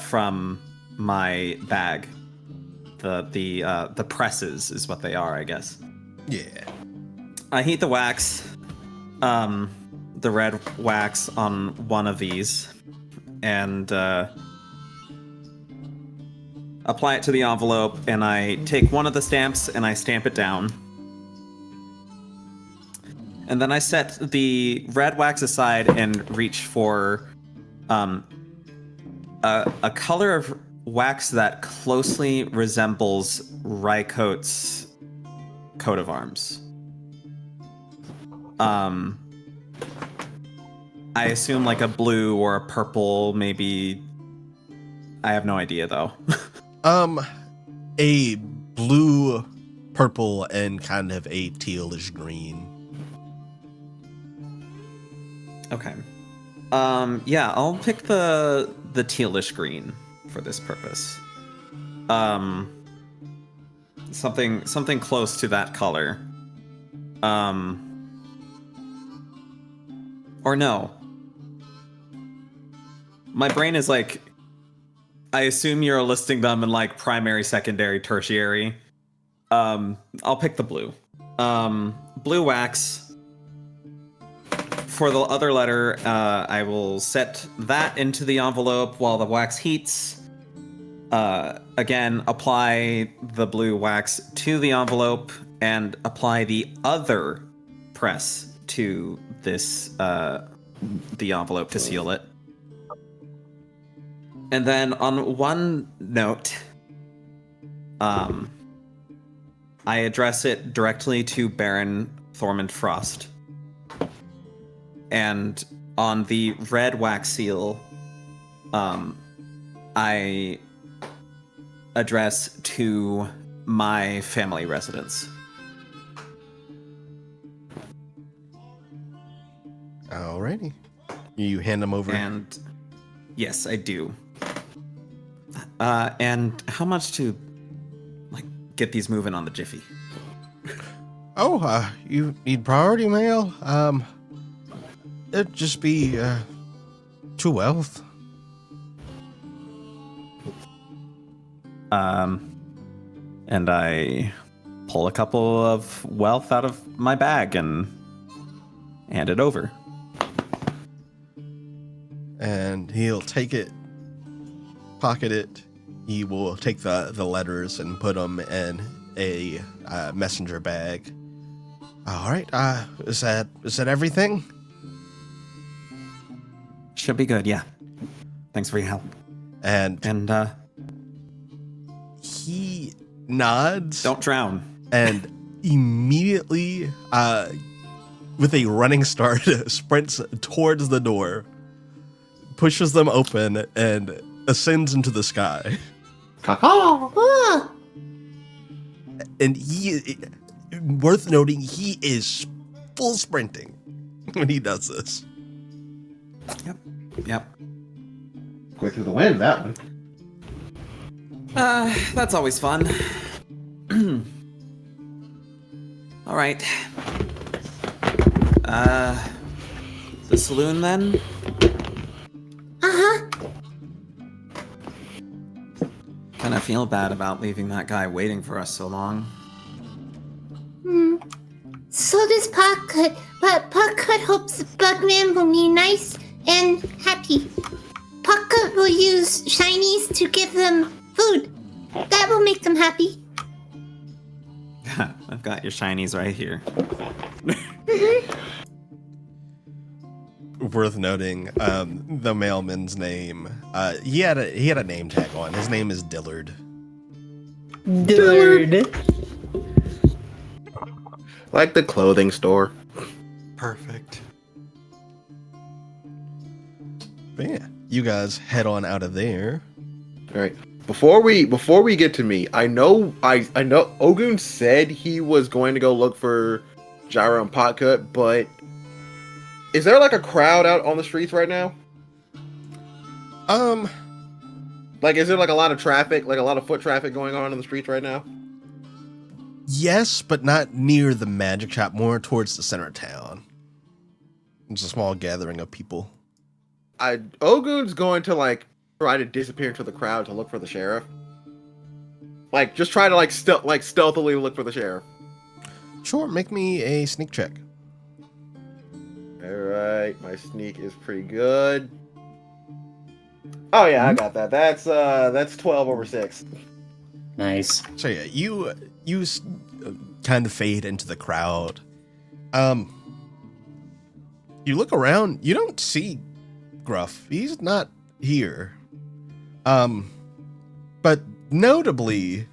from my bag. The presses is what they are, I guess. Yeah. I heat the wax, the red wax on one of these, and apply it to the envelope, and I take one of the stamps and I stamp it down. And then I set the red wax aside and reach for a color of wax that closely resembles Rycote's coat of arms. I assume like a blue or a purple, maybe. I have no idea though. A blue, purple, and kind of a tealish green. Okay. Yeah, I'll pick the tealish green for this purpose. something close to that color. Or no. My brain is like, I assume you're listing them in like primary, secondary, tertiary. I'll pick the blue. Blue wax. For the other letter, I will set that into the envelope while the wax heats. Again, apply the blue wax to the envelope and apply the other press to this, the envelope to seal it. And then on one note, I address it directly to Baron Thormund Frost. And on the red wax seal, I address to my family residence. Alrighty. You hand them over. And yes, I do. And how much to like get these moving on the jiffy? Oh, you need priority mail? It'd just be 2 wealth. And I pull a couple of wealth out of my bag and hand it over. And he'll take it, pocket it. He will take the letters and put them in a messenger bag. All right. Is that everything? Should be good, yeah. Thanks for your help. And he nods. Don't drown. And immediately, with a running start, sprints towards the door, pushes them open, and ascends into the sky. Caw-caw. And he, worth noting, he is full sprinting when he does this. Yep. Quick to the wind, that one. That's always fun. All right. The saloon then? Uh-huh. Kinda feel bad about leaving that guy waiting for us so long. So does Pocket, but Pocket hopes the Bugman will be nice and happy. Pocket will use shinies to give them food. That will make them happy. I've got your shinies right here. Worth noting, the mailman's name. He had a name tag on. His name is Dillard. Dillard. Like the clothing store. Perfect. But yeah, you guys head on out of there. All right. Before we get to me, I know Ogun said he was going to go look for Gyro and Potcut, but is there like a crowd out on the streets right now? Like, is there like a lot of traffic, like a lot of foot traffic going on in the streets right now? Yes, but not near the magic shop, more towards the center of town. It's a small gathering of people. Ogun's going to like try to disappear into the crowd to look for the sheriff. Like, just try to stealthily look for the sheriff. Sure, make me a sneak check. Alright, my sneak is pretty good. Oh yeah, I got that. That's 12 over 6. Nice. So yeah, you kind of fade into the crowd. You look around, you don't see Gruff. He's not here. But notably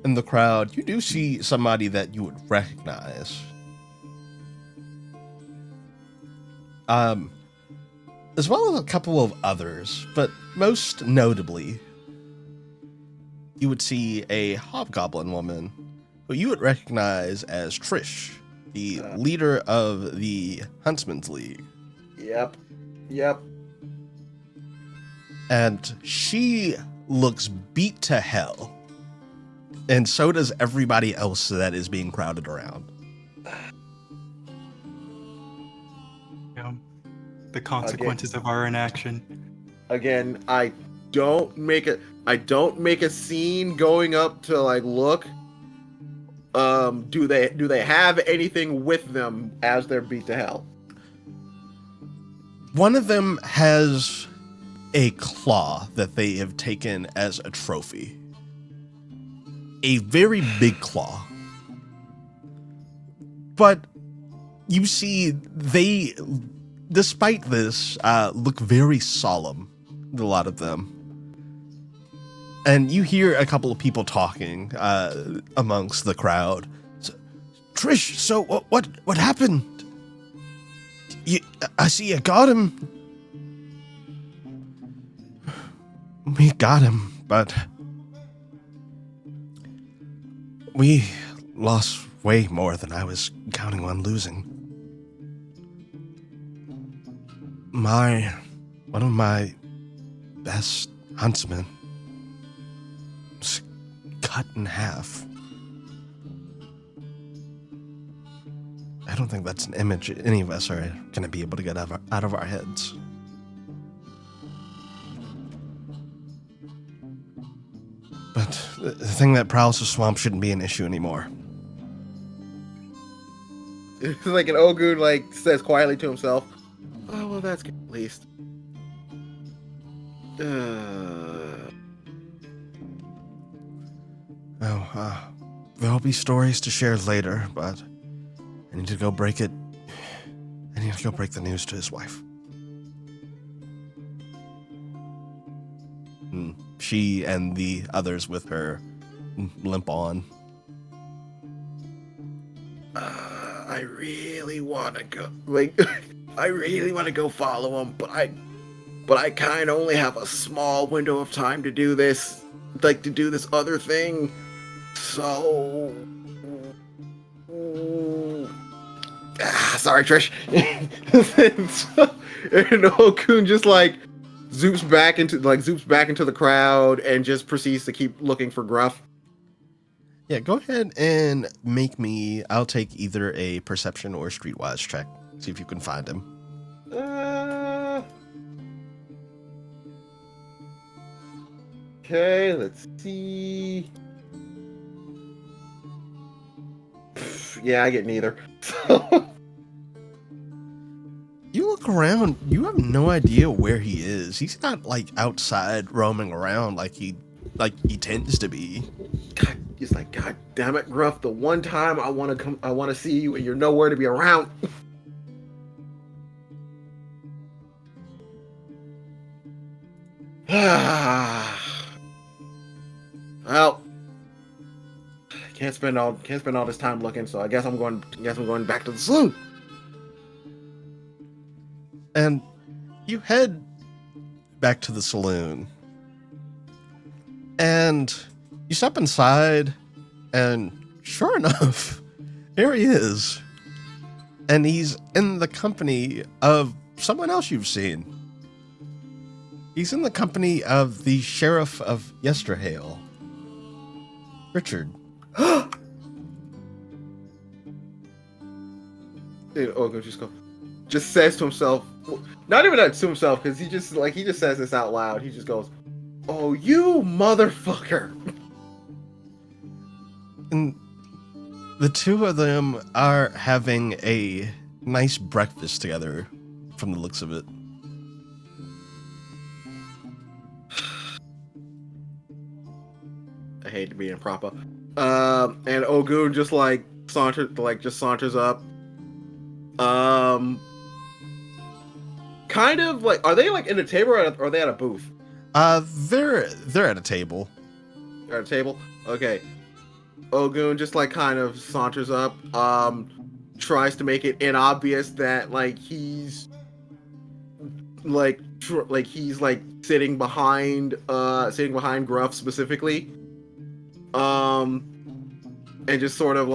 in the crowd, you do see somebody that you would recognize. As well as a couple of others, but most notably, you would see a hobgoblin woman who you would recognize as Trish, the leader of the Huntsman's League. Yep. And she looks beat to hell. And so does everybody else that is being crowded around. Yeah. The consequences of our inaction. Again, I don't make a scene going up to like look. Do they have anything with them as they're beat to hell? One of them has a claw that they have taken as a trophy. A very big claw. But you see, they, despite this, look very solemn, a lot of them. And you hear a couple of people talking amongst the crowd. Trish, so what happened? I see you got him. We got him, but we lost way more than I was counting on losing. One of my best huntsmen was cut in half. I don't think that's an image any of us are going to be able to get out of our heads. But the thing that prowls the swamp shouldn't be an issue anymore. It's like an Ogun like says quietly to himself, "Oh well, that's good at least." There'll be stories to share later, but I need to go break the news to his wife. She and the others with her limp on. I really want to go. I really want to go follow him, but I kind of only have a small window of time to do this. Like to do this other thing. So. Sorry, Trish. And Okun just zoops back into the crowd and just proceeds to keep looking for Gruff. Yeah, go ahead and I'll take either a perception or streetwise check. See if you can find him. Okay, let's see. Yeah, I get neither. You look around, you have no idea where he is. He's not outside roaming around like he tends to be. God, he's like, God damn it, Gruff, the one time I want to see you and you're nowhere to be around. Well, can't spend all this time looking, so I guess I'm going back to the saloon. And you head back to the saloon. And you step inside, and sure enough, here he is. And he's in the company of someone else you've seen. He's in the company of the sheriff of Yesterhale, Richard. Ogo just says to himself, not even to himself, because he just says this out loud. He just goes, "Oh, you motherfucker!" And the two of them are having a nice breakfast together, from the looks of it. I hate to be improper. And Ogun just saunters up. Kind of are they in a table or are they at a booth? They're at a table. They're at a table? Okay. Ogun just kind of saunters up, tries to make it inobvious that he's he's sitting behind Gruff specifically. And just sort of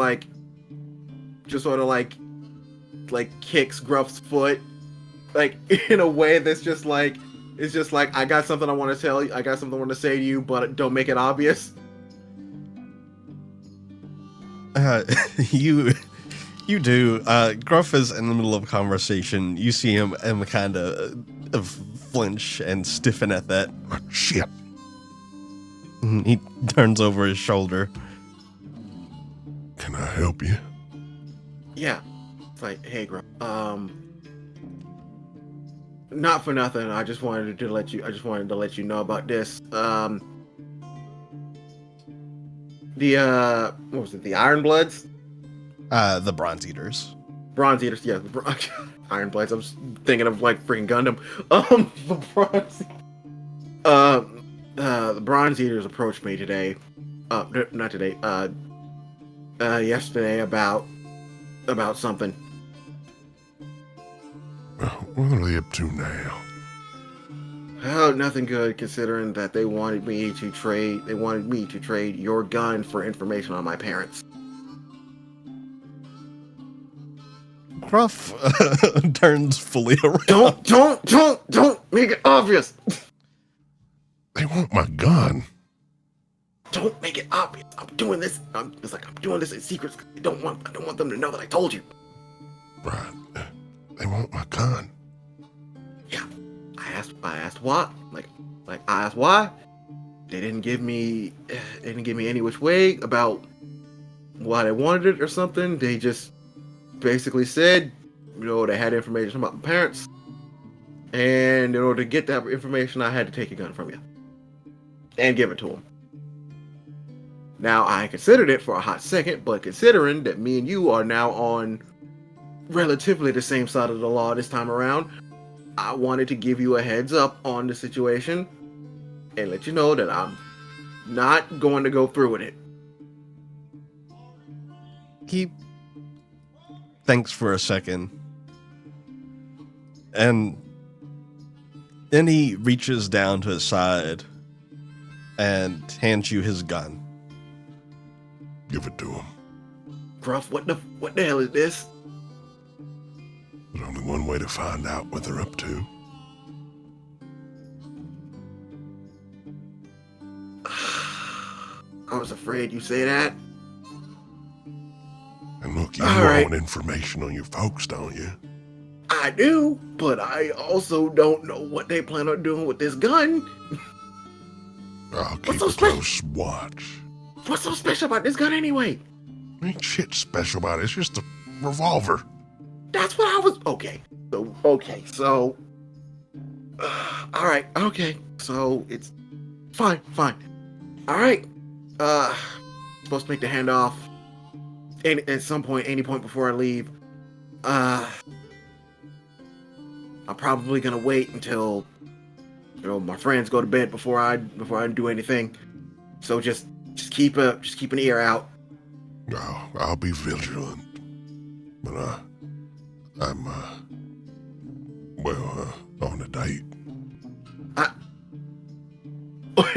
kicks Gruff's foot, in a way that's just it's just I got something I want to tell you. I got something I want to say to you, but don't make it obvious. You do. Gruff is in the middle of a conversation. You see him kind of flinch and stiffen at that. Oh, shit. He turns over his shoulder. Can I help you? Yeah. It's like, hey, Gruff. Not for nothing. I just wanted to let you know about this. What was it? The Iron Bloods? The Bronze Eaters. Bronze Eaters, yeah. Iron Bloods. I'm thinking of like freaking Gundam. The Bronze Eaters approached me today. Not today. Yesterday about something. What are they up to now? Oh, nothing good, considering that they wanted me to trade your gun for information on my parents. Gruff turns fully around. Don't make it obvious. They want my gun. Don't make it obvious. I'm doing this. I'm doing this in secret. I don't want them to know that I told you. Right. They want my gun. Yeah. I asked why. I asked why. They didn't give me any which way about why they wanted it or something. They just basically said, they had information about my parents, and in order to get that information, I had to take a gun from you and give it to them. Now, I considered it for a hot second, but considering that me and you are now on relatively the same side of the law this time around, I wanted to give you a heads up on the situation and let you know that I'm not going to go through with it. He thinks for a second, and then he reaches down to his side and hands you his gun. Give it to him. Gruff, what the hell is this? There's only one way to find out what they're up to. I was afraid you'd say that. And look, you All right. want information on your folks, don't you? I do, but I also don't know what they plan on doing with this gun. I'll keep so a close watch. What's so special about this gun anyway? Ain't shit special about it. It's just a revolver. That's what I was... Okay. So... all right. Okay. So, it's... Fine. All right. Supposed to make the handoff at some point, any point before I leave. I'm probably gonna wait until, my friends go to bed before I do anything. So just keep an ear out. Oh, I'll be vigilant. But I'm on a date.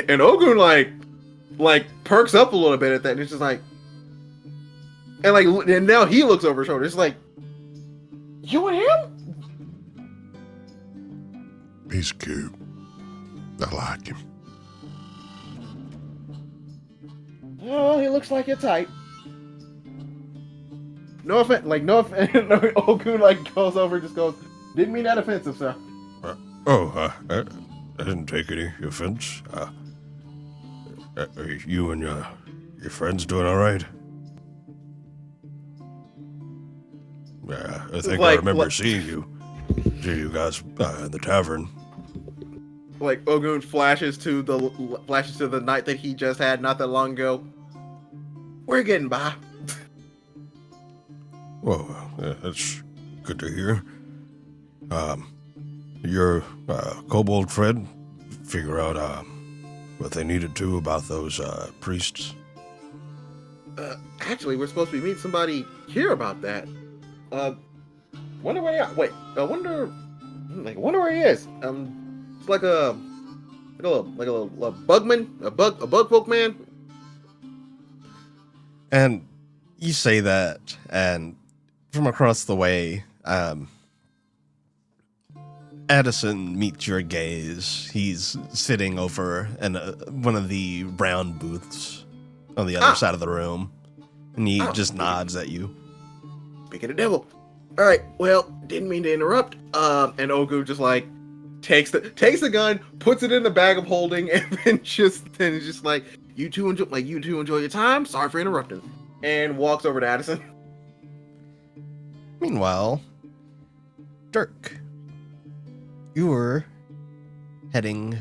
And Ogun like perks up a little bit at that, and it's just like, and now he looks over his shoulder. It's like, you and him? He's cute. I like him. Well, he looks like you're tight. No offense, no offense. Ogun goes over and just goes, didn't mean that offensive, sir. I didn't take any offense. Are you and your friends doing all right? Yeah, I think I remember seeing you guys in the tavern. Ogun flashes to the night that he just had not that long ago. We're getting by. Well, that's good to hear. Your kobold friend figure out what they needed to about those priests? Actually, we're supposed to be meeting somebody here about that. Wonder where he is. Wait, I wonder where he is. It's like a bugman, a bug folk man. And you say that, and from across the way, Addison meets your gaze. He's sitting over in one of the brown booths on the other side of the room. And he Oh, just okay. nods at you. Speak of the devil. All right. Well, didn't mean to interrupt. And Ogu just like takes the gun, puts it in the bag of holding, and then is just like, you two enjoy your time. Sorry for interrupting. And walks over to Addison. Meanwhile, Dirk, you were heading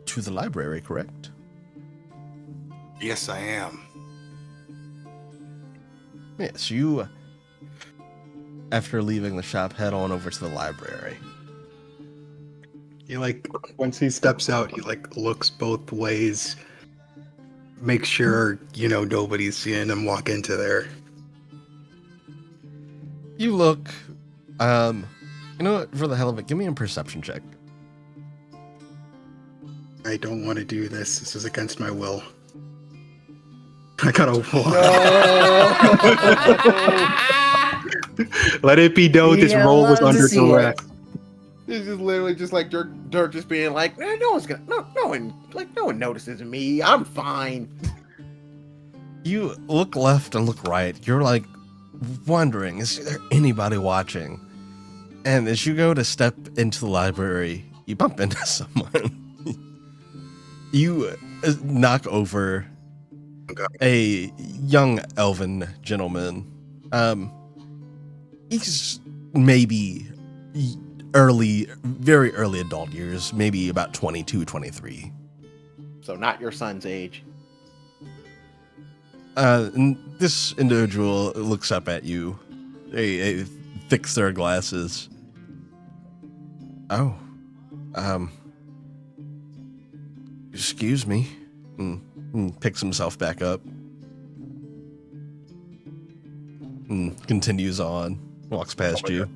to the library, correct? Yes, I am. Yes, you, after leaving the shop, head on over to the library. He once he steps out, he looks both ways, make sure nobody's seeing him walk into there. You look, you know what, for the hell of it, give me a perception check. I don't want to do this. This is against my will. I got a 1. Let it be known this Yeah, roll was love to under see duress. This is literally just like Dirk just being like, no one notices me. I'm fine. You look left and look right. You're like wondering, is there anybody watching? And as you go to step into the library, you bump into someone. You knock over a young elven gentleman. He's maybe very early adult years, maybe about 22, 23. So not your son's age. And this individual looks up at you, a thick set of glasses. Oh, excuse me. And picks himself back up. And continues on, walks past you.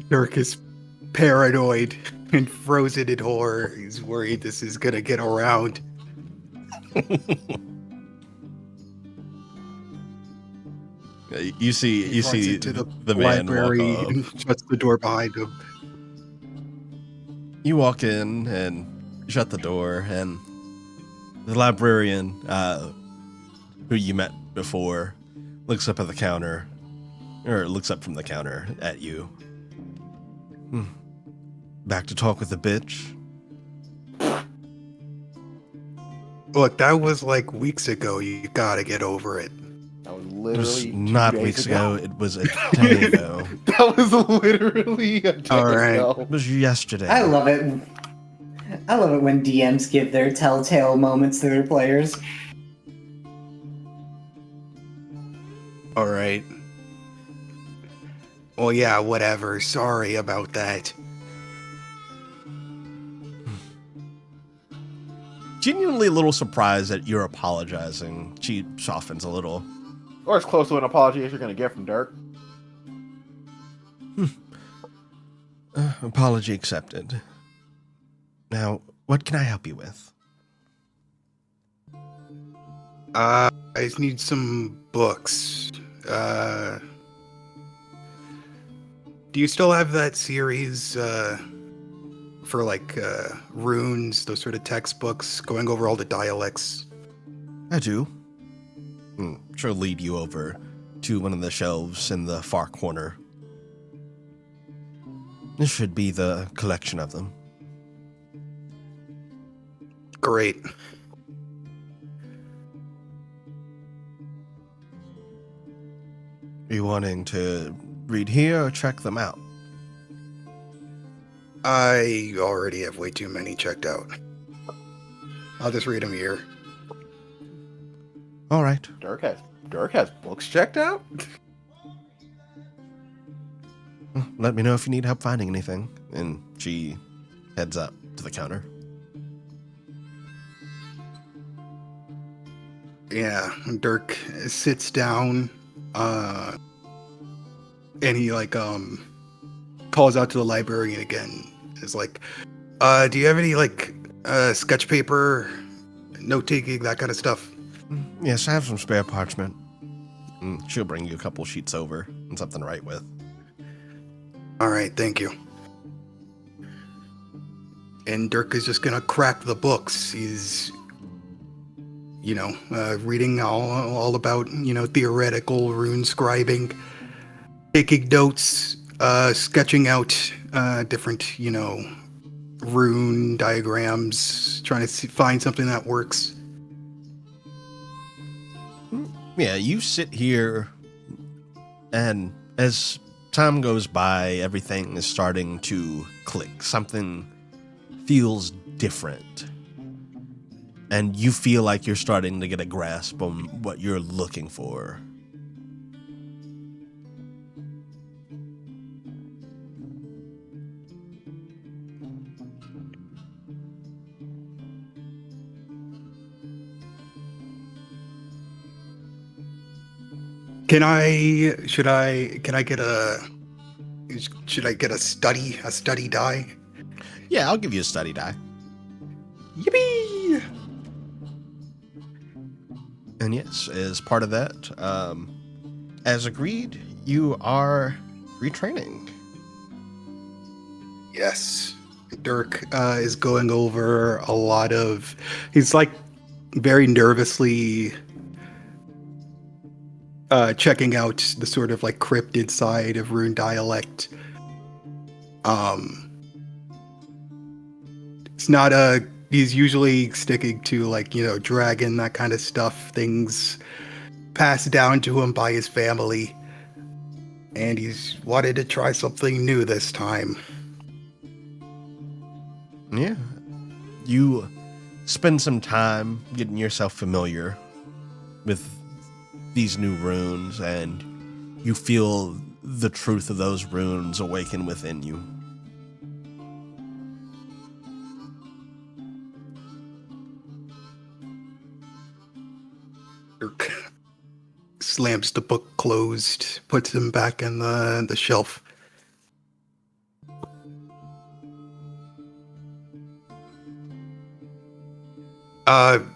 Dirk is paranoid and frozen in horror. He's worried this is gonna get around. You see Into the man library walk and up. shuts the door behind him. You walk in and shut the door, and the librarian, who you met before, looks up at the counter, or looks up from the counter at you. Back to talk with the bitch? Look, that was weeks ago. You gotta get over it. That was It was literally not 2 days weeks ago. ago. It was a day ago. That was literally a day All right. ago. It was yesterday. I love it. I love it when DMs give their telltale moments to their players. All right. Well, yeah, whatever. Sorry about that. Genuinely a little surprised that you're apologizing. She softens a little. Or as close to an apology as you're gonna get from Dirk. Apology accepted. Now, what can I help you with? I just need some books. Do you still have that series for runes, those sort of textbooks, going over all the dialects? I do. She'll lead you over to one of the shelves in the far corner. This should be the collection of them. Great. Are you wanting to read here or check them out? I already have way too many checked out. I'll just read them here. All right. Dirk has books checked out? Let me know if you need help finding anything. And she heads up to the counter. Yeah, Dirk sits down, and he calls out to the librarian again. It's like, do you have any sketch paper, note taking, that kind of stuff? Yes, I have some spare parchment. She'll bring you a couple sheets over and something to write with. All right, thank you. And Dirk is just gonna crack the books. reading all about, theoretical rune scribing, taking notes, sketching out different, rune diagrams, trying to find something that works. Yeah, you sit here, and as time goes by, everything is starting to click. Something feels different. And you feel like you're starting to get a grasp on what you're looking for. Should I get a study die? Yeah, I'll give you a study die. Yippee! And yes, as part of that, as agreed, you are retraining. Yes. Dirk is going over a lot of... He's like very nervously checking out the sort of like cryptid side of rune dialect. It's not he's usually sticking to like, dragon, that kind of stuff, things passed down to him by his family. And he's wanted to try something new this time. Yeah. You spend some time getting yourself familiar with these new runes, and you feel the truth of those runes awaken within you. Dirk slams the book closed, puts him back in the shelf.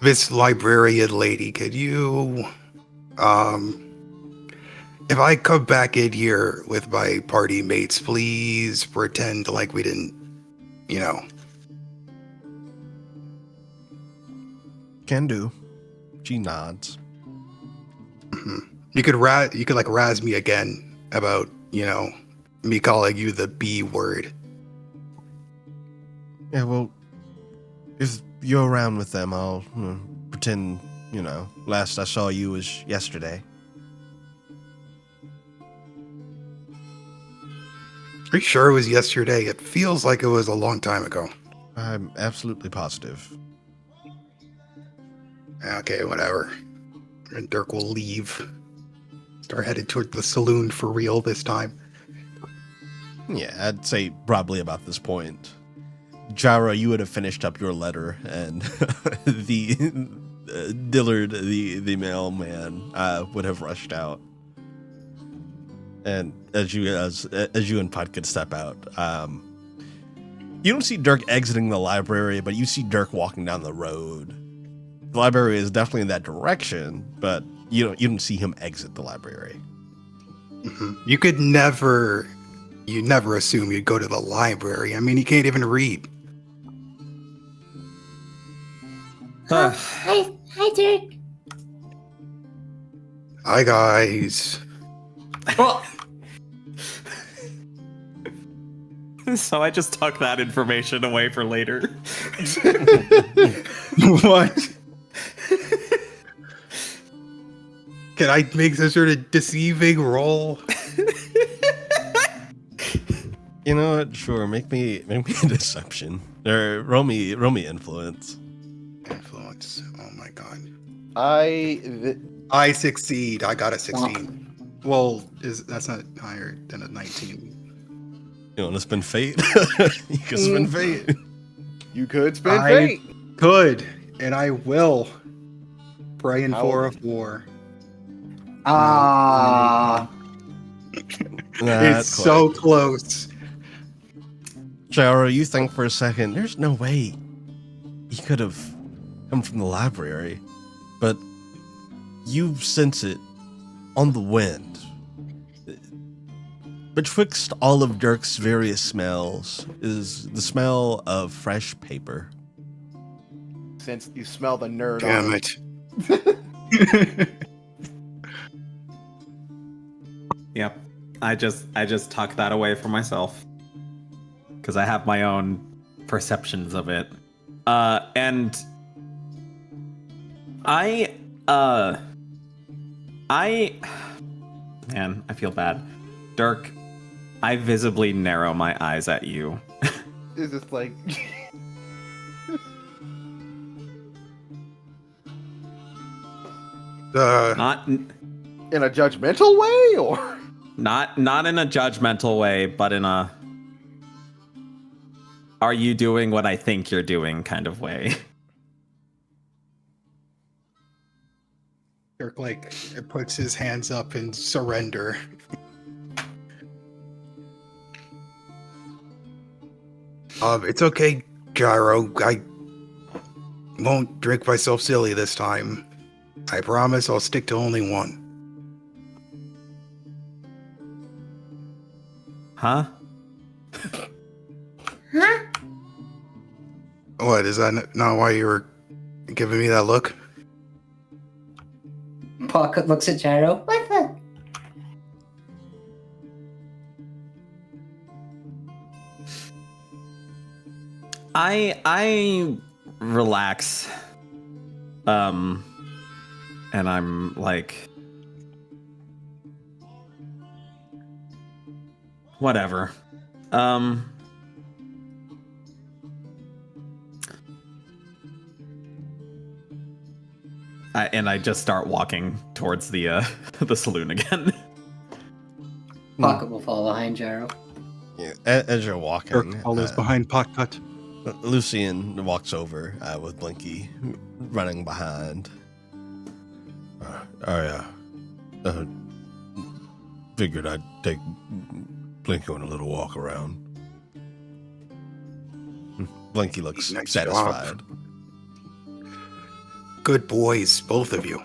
Miss librarian lady, could you, if I come back in here with my party mates, please pretend like we didn't, Can do. She nods. Mm-hmm. You could like razz me again about, me calling you the B word. Yeah, well, if you're around with them, I'll pretend, last I saw you was yesterday. Are you sure it was yesterday? It feels like it was a long time ago. I'm absolutely positive. Okay, whatever. And Dirk will leave. Start headed toward the saloon for real this time. Yeah, I'd say probably about this point. Jara, you would have finished up your letter, and the Dillard, the mailman, would have rushed out. And as you and Putt could step out, you don't see Dirk exiting the library, but you see Dirk walking down the road. The library is definitely in that direction, but you don't see him exit the library. Mm-hmm. You never assume you'd go to the library. I mean, you can't even read. Hi, Dirk. Hi, guys. So I just tuck that information away for later. What? Can I make some sort of deceiving roll? You know what? Sure, make me a deception. Or roll me influence. Influence. Oh my god. I succeed. I got a 16. Well, that's not higher than a 19. You want to spend fate? You can spend fate. You could spend fate. Could, and I will. Praying for a 4. It's so close. Jaro, you think for a second, there's no way he could have come from the library, but you sense it on the wind. Betwixt all of Dirk's various smells is the smell of fresh paper. Since you smell the nerd Damn on it. Yep. I just tuck that away for myself. Because I have my own perceptions of it. And man, I feel bad. Dirk, I visibly narrow my eyes at you. It's just like Not in a judgmental way, or not in a judgmental way, but in a are you doing what I think you're doing kind of way. Dirk puts his hands up in surrender. It's okay, Gyro. I won't drink myself silly this time. I promise I'll stick to only one. Huh? Huh? What, is that not why you were giving me that look? Pocket looks at Gyro. What the? I relax. And I'm like, whatever. I just start walking towards the the saloon again. Pocket will follow behind Gyro. Yeah, as you're walking, Dirk follows behind Pocket. Lucian walks over with Blinky running behind. Figured I'd take Blinky on a little walk around. Blinky looks Nice satisfied. job. Good boys, both of you.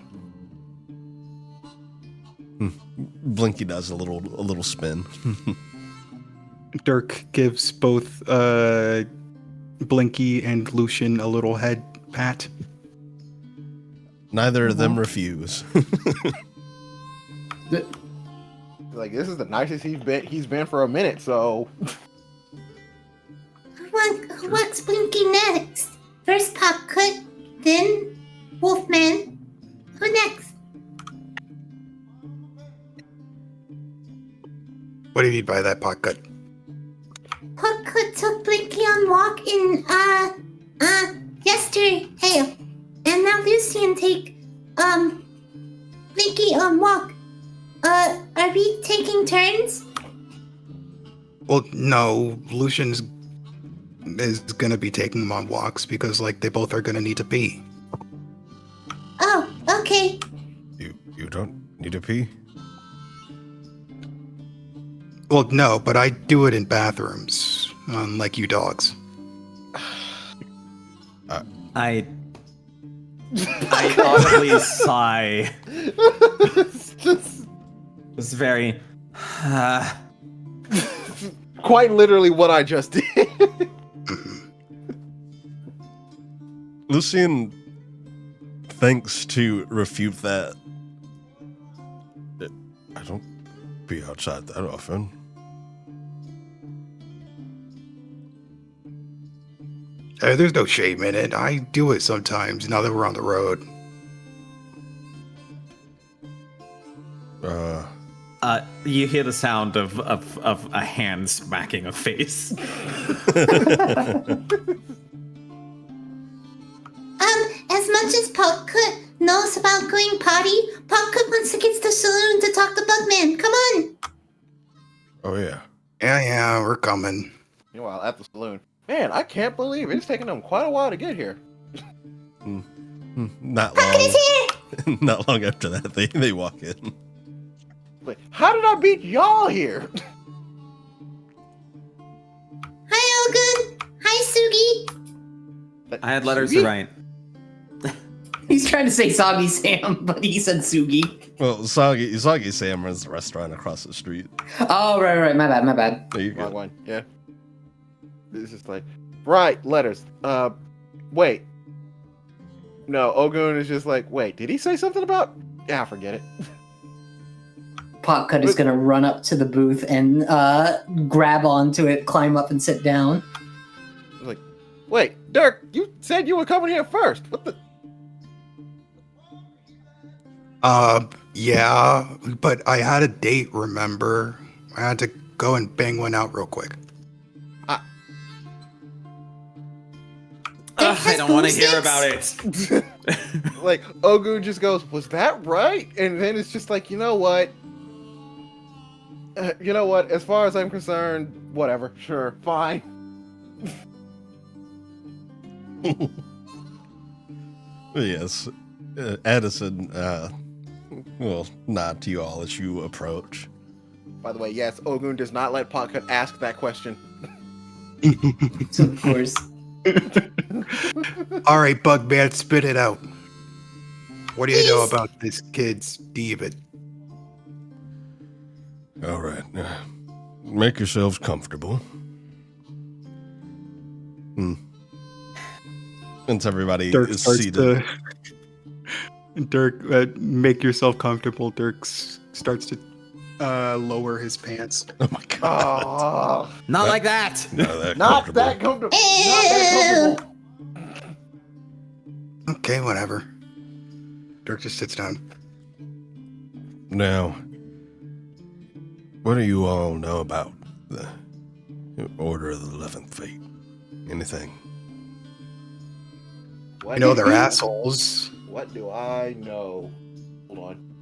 Blinky does a little spin. Dirk gives both Blinky and Lucian a little head pat. Neither of them refuse. like this is the nicest he's been for a minute. So What's Blinky next? First Pocket, then Wolfman. Who next? What do you mean by that, Pocket? Pocket took Blinky on walk in yesterday, and now Lucian take Blinky on walk. Are we taking turns? Well, no. Lucian's is gonna be taking them on walks because, like, they both are gonna need to pee. Oh, okay. You don't need to pee? Well, no, but I do it in bathrooms, unlike you dogs. I audibly sigh. It's very quite literally what I just did. Lucian thinks to refute that. I don't pee outside that often. There's no shame in it. I do it sometimes now that we're on the road. you hear the sound of a hand smacking a face. As much as Pocket knows about going potty, Pocket wants to get to the saloon to talk to Bugman. Come on. Oh, yeah. Yeah, we're coming. Meanwhile, at the saloon, man, I can't believe it's taken them quite a while to get here. Not Pocket is long. here. Not long after that, they walk in. Like, how did I beat y'all here? Hi, Ogun. Hi, Sugi. I had letters to write. He's trying to say Soggy Sam, but he said Sugi. Well, Soggy Sam runs the restaurant across the street. Oh, right. My bad. There you Wrong go. one. Yeah. This is like, right, letters. Wait. No, Ogun is just like, wait, did he say something about? Yeah, forget it. Popcut is gonna run up to the booth and grab onto it, climb up and sit down. Like, wait, Dirk, you said you were coming here first. What the? Yeah, but I had a date, remember? I had to go and bang one out real quick. I don't want to hear about it. Like, Ogun just goes, was that right? And then it's just like, you know what? As far as I'm concerned, whatever. Sure, fine. Yes. Addison will nod to you all as you approach. By the way, yes, Ogun does not let Potcut ask that question. Of course. All right, Bugman, spit it out. What do you know about this kid's David? All right. Make yourselves comfortable. Since everybody Dirk is starts seated. Dirk, make yourself comfortable. Dirk starts to lower his pants. Oh my god. Oh, Not like that. not that comfortable. Not that comfortable. Okay, whatever. Dirk just sits down. Now, what do you all know about the Order of the 11th Fate? Anything? I know they're assholes. What do I know? Hold on.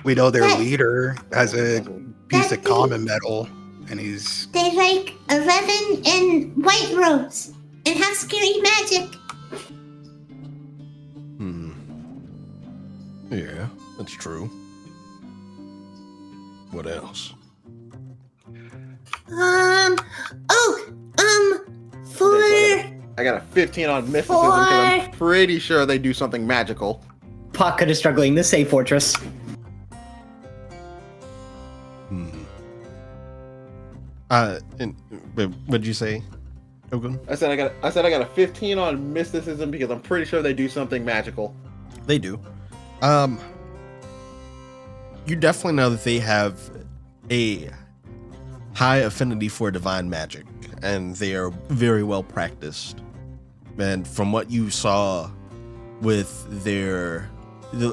We know their leader has a piece of common metal, and he's... They like 11 in white robes and have scary magic. Yeah, that's true. What else? For I got a 15 on mysticism because I'm pretty sure they do something magical. Popcut is struggling to save Fortress. What'd you say, Ogun? I said I got a 15 on mysticism because I'm pretty sure they do something magical. They do. You definitely know that they have a high affinity for divine magic, and they are very well practiced. And from what you saw with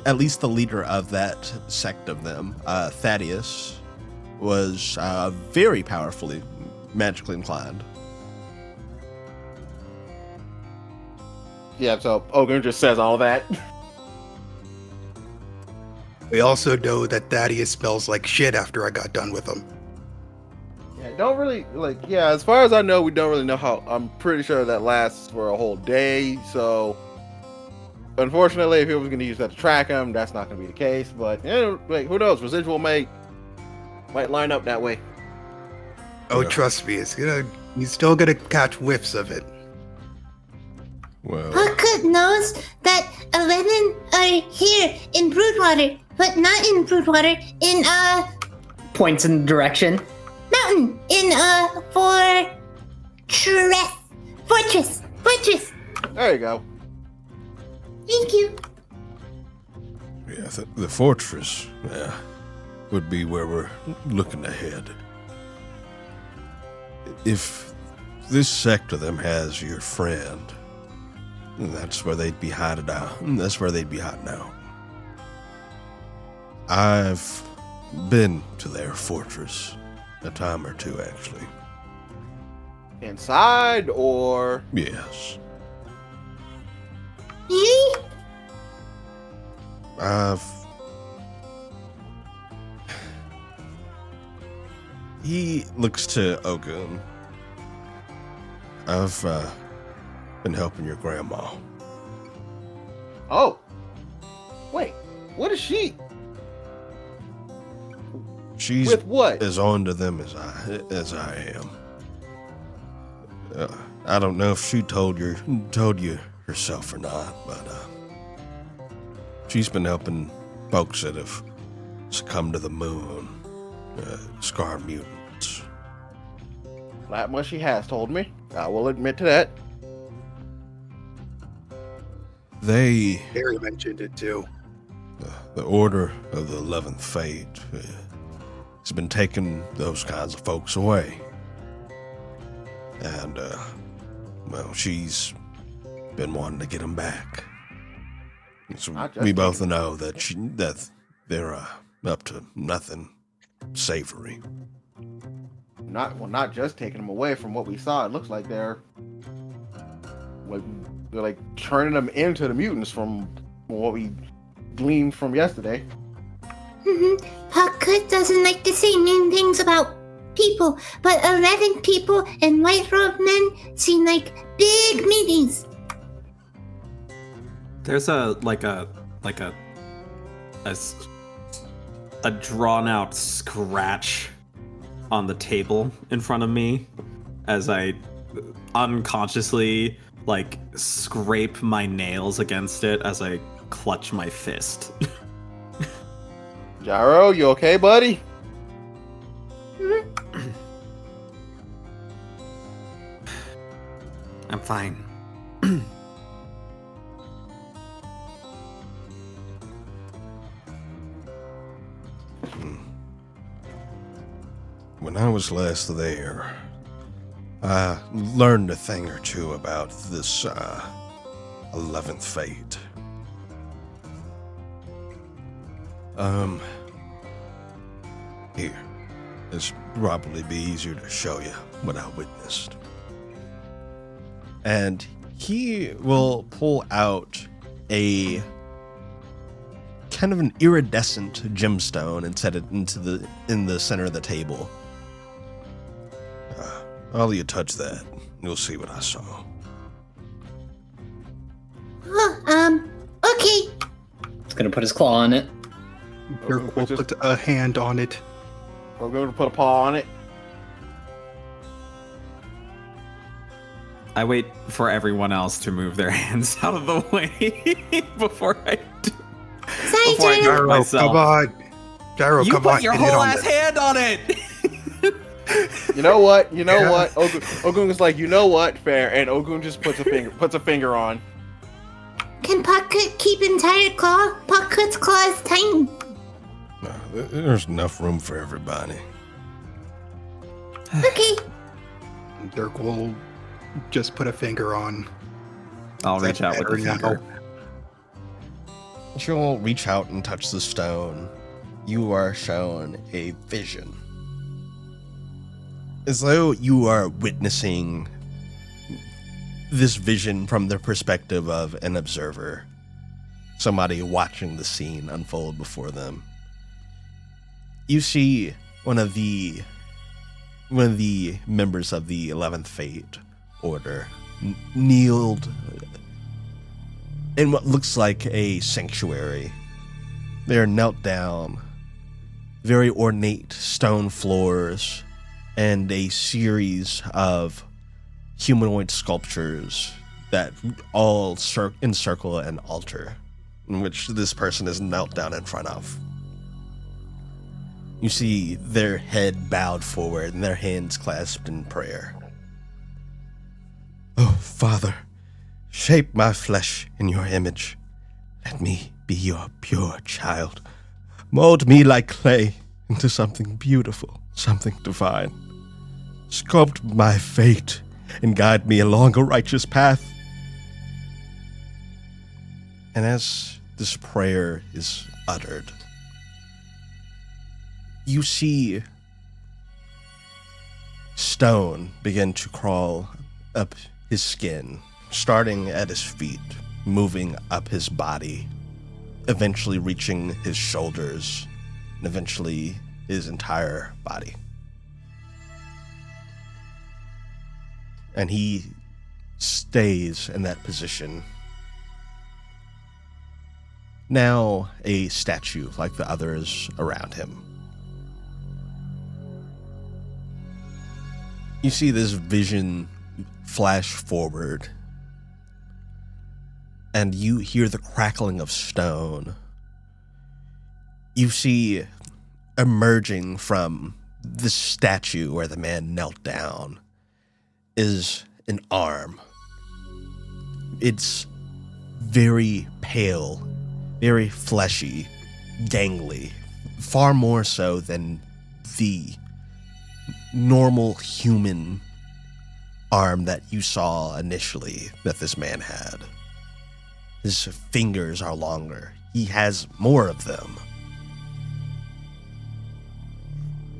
at least the leader of that sect of them, Thaddeus, was very powerfully magically inclined. Yeah, so Ogun just says all that. We also know that Thaddeus smells like shit after I got done with him. Yeah, don't really, as far as I know, we don't really know how. I'm pretty sure that lasts for a whole day, so unfortunately, if he was going to use that to track him, that's not going to be the case, but, who knows, residual might line up that way. Oh, Yeah. trust me, he's still gonna catch whiffs of it. Well, Popcut knows that 11 are here in Broodwater, but not in Broodwater, in, Points in the direction. mountain, in, Fortress. There you go. Thank you. yeah, the fortress, would be where we're looking to head. If this sect of them has your friend, that's where they'd be hiding out. That's where they'd be hiding out. I've been to their fortress a time or two, actually. Inside, or... Yes. Me? He looks to Ogun. I've been helping your grandma. Oh. Wait, what is she? She's With what? as on to them as I am. I don't know if she told you herself or not, but she's been helping folks that have succumbed to the moon, scar mutants. That much she has told me. I will admit to that. Harry mentioned it too. The Order of the 11th Fate has been taking those kinds of folks away. And, well, she's been wanting to get them back. So we both know that they're up to nothing savory. Not just taking them away. From what we saw, it looks like they're like turning them into the mutants from what we gleaned from yesterday. Puckut doesn't like to say mean things about people, but 11 people and white robed men seem like big meetings. There's a drawn out scratch on the table in front of me as I unconsciously scrape my nails against it as I clutch my fist. Gyro, you okay, buddy? I'm fine. When I was last there, I learned a thing or two about this 11th Fate. Here. This probably be easier to show you what I witnessed. And he will pull out a kind of an iridescent gemstone and set it in the center of the table. I'll let you touch that. You'll see what I saw. Okay. He's gonna put his claw on it. Dirk will put a hand on it. We're going to put a paw on it. I wait for everyone else to move their hands out of the way before I do. Before I do it myself. Come on. Gyro, you come put on. your whole ass hand on it! You know what? Ogun is like, you know what? Fair. And Ogun just puts a finger on. Can Puckut keep entire claw? Puckut's claw is tiny. No, there's enough room for everybody. Okay. Dirk will just put a finger on. I'll reach out with the finger. She'll reach out and touch the stone. You are shown a vision. As though you are witnessing this vision from the perspective of an observer. Somebody watching the scene unfold before them. You see one of the members of the 11th Fate Order kneeled in what looks like a sanctuary. They are knelt down, very ornate stone floors, and a series of humanoid sculptures that all encircle an altar, in which this person is knelt down in front of. You see their head bowed forward and their hands clasped in prayer. Oh, Father, shape my flesh in your image. Let me be your pure child. Mold me like clay into something beautiful, something divine. Sculpt my fate and guide me along a righteous path. And as this prayer is uttered, you see stone begin to crawl up his skin, starting at his feet, moving up his body, eventually reaching his shoulders, and eventually his entire body. And he stays in that position. Now a statue like the others around him. You see this vision flash forward, and you hear the crackling of stone. You see emerging from the statue where the man knelt down is an arm. It's very pale, very fleshy, gangly, far more so than the normal human arm that you saw initially that this man had. His fingers are longer. He has more of them.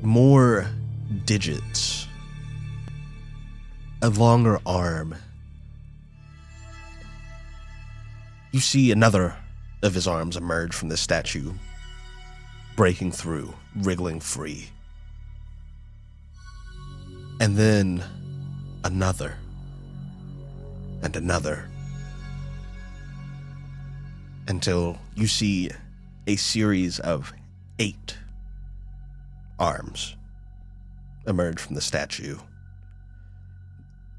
More digits. A longer arm. You see another of his arms emerge from the statue, breaking through, wriggling free. And then another, and another, until you see a series of 8 arms emerge from the statue.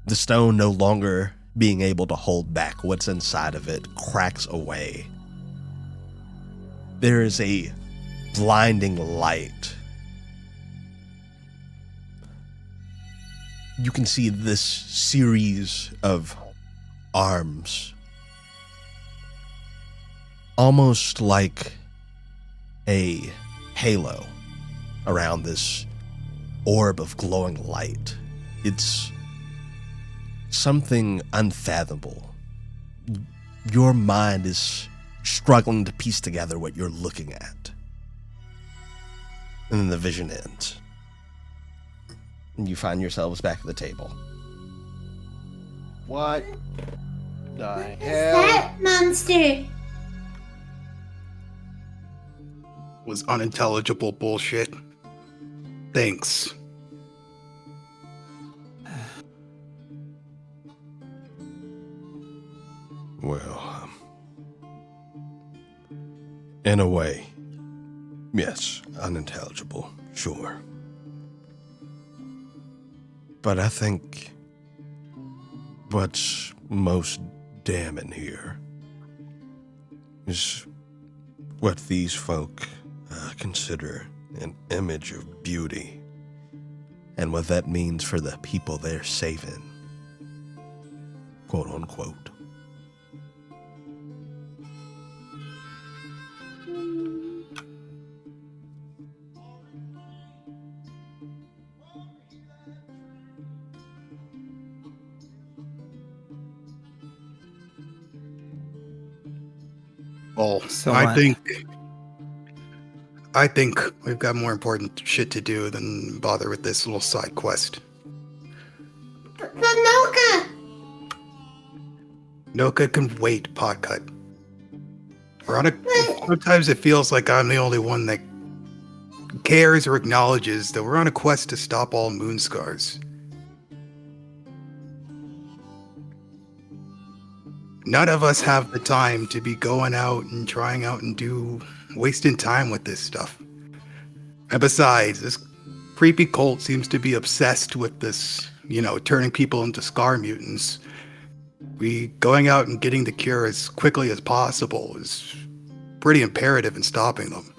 The stone, no longer being able to hold back what's inside of it, cracks away. There is a blinding light. You can see this series of arms, almost like a halo around this orb of glowing light. It's something unfathomable. Your mind is struggling to piece together what you're looking at. And then the vision ends. And you find yourselves back at the table. What the What's hell? that monster? Was unintelligible bullshit. Thanks. Well, in a way, yes, unintelligible, sure. But I think what's most damning here is what these folk consider an image of beauty, and what that means for the people they're saving, quote unquote. Well, So I what? think we've got more important shit to do than bother with this little side quest. But Noka! Noka can wait, Podcut. Sometimes it feels like I'm the only one that cares or acknowledges that we're on a quest to stop all moon scars. None of us have the time to be going out and trying out and wasting time with this stuff. And besides, this creepy cult seems to be obsessed with this, turning people into scar mutants. Going out and getting the cure as quickly as possible is pretty imperative in stopping them.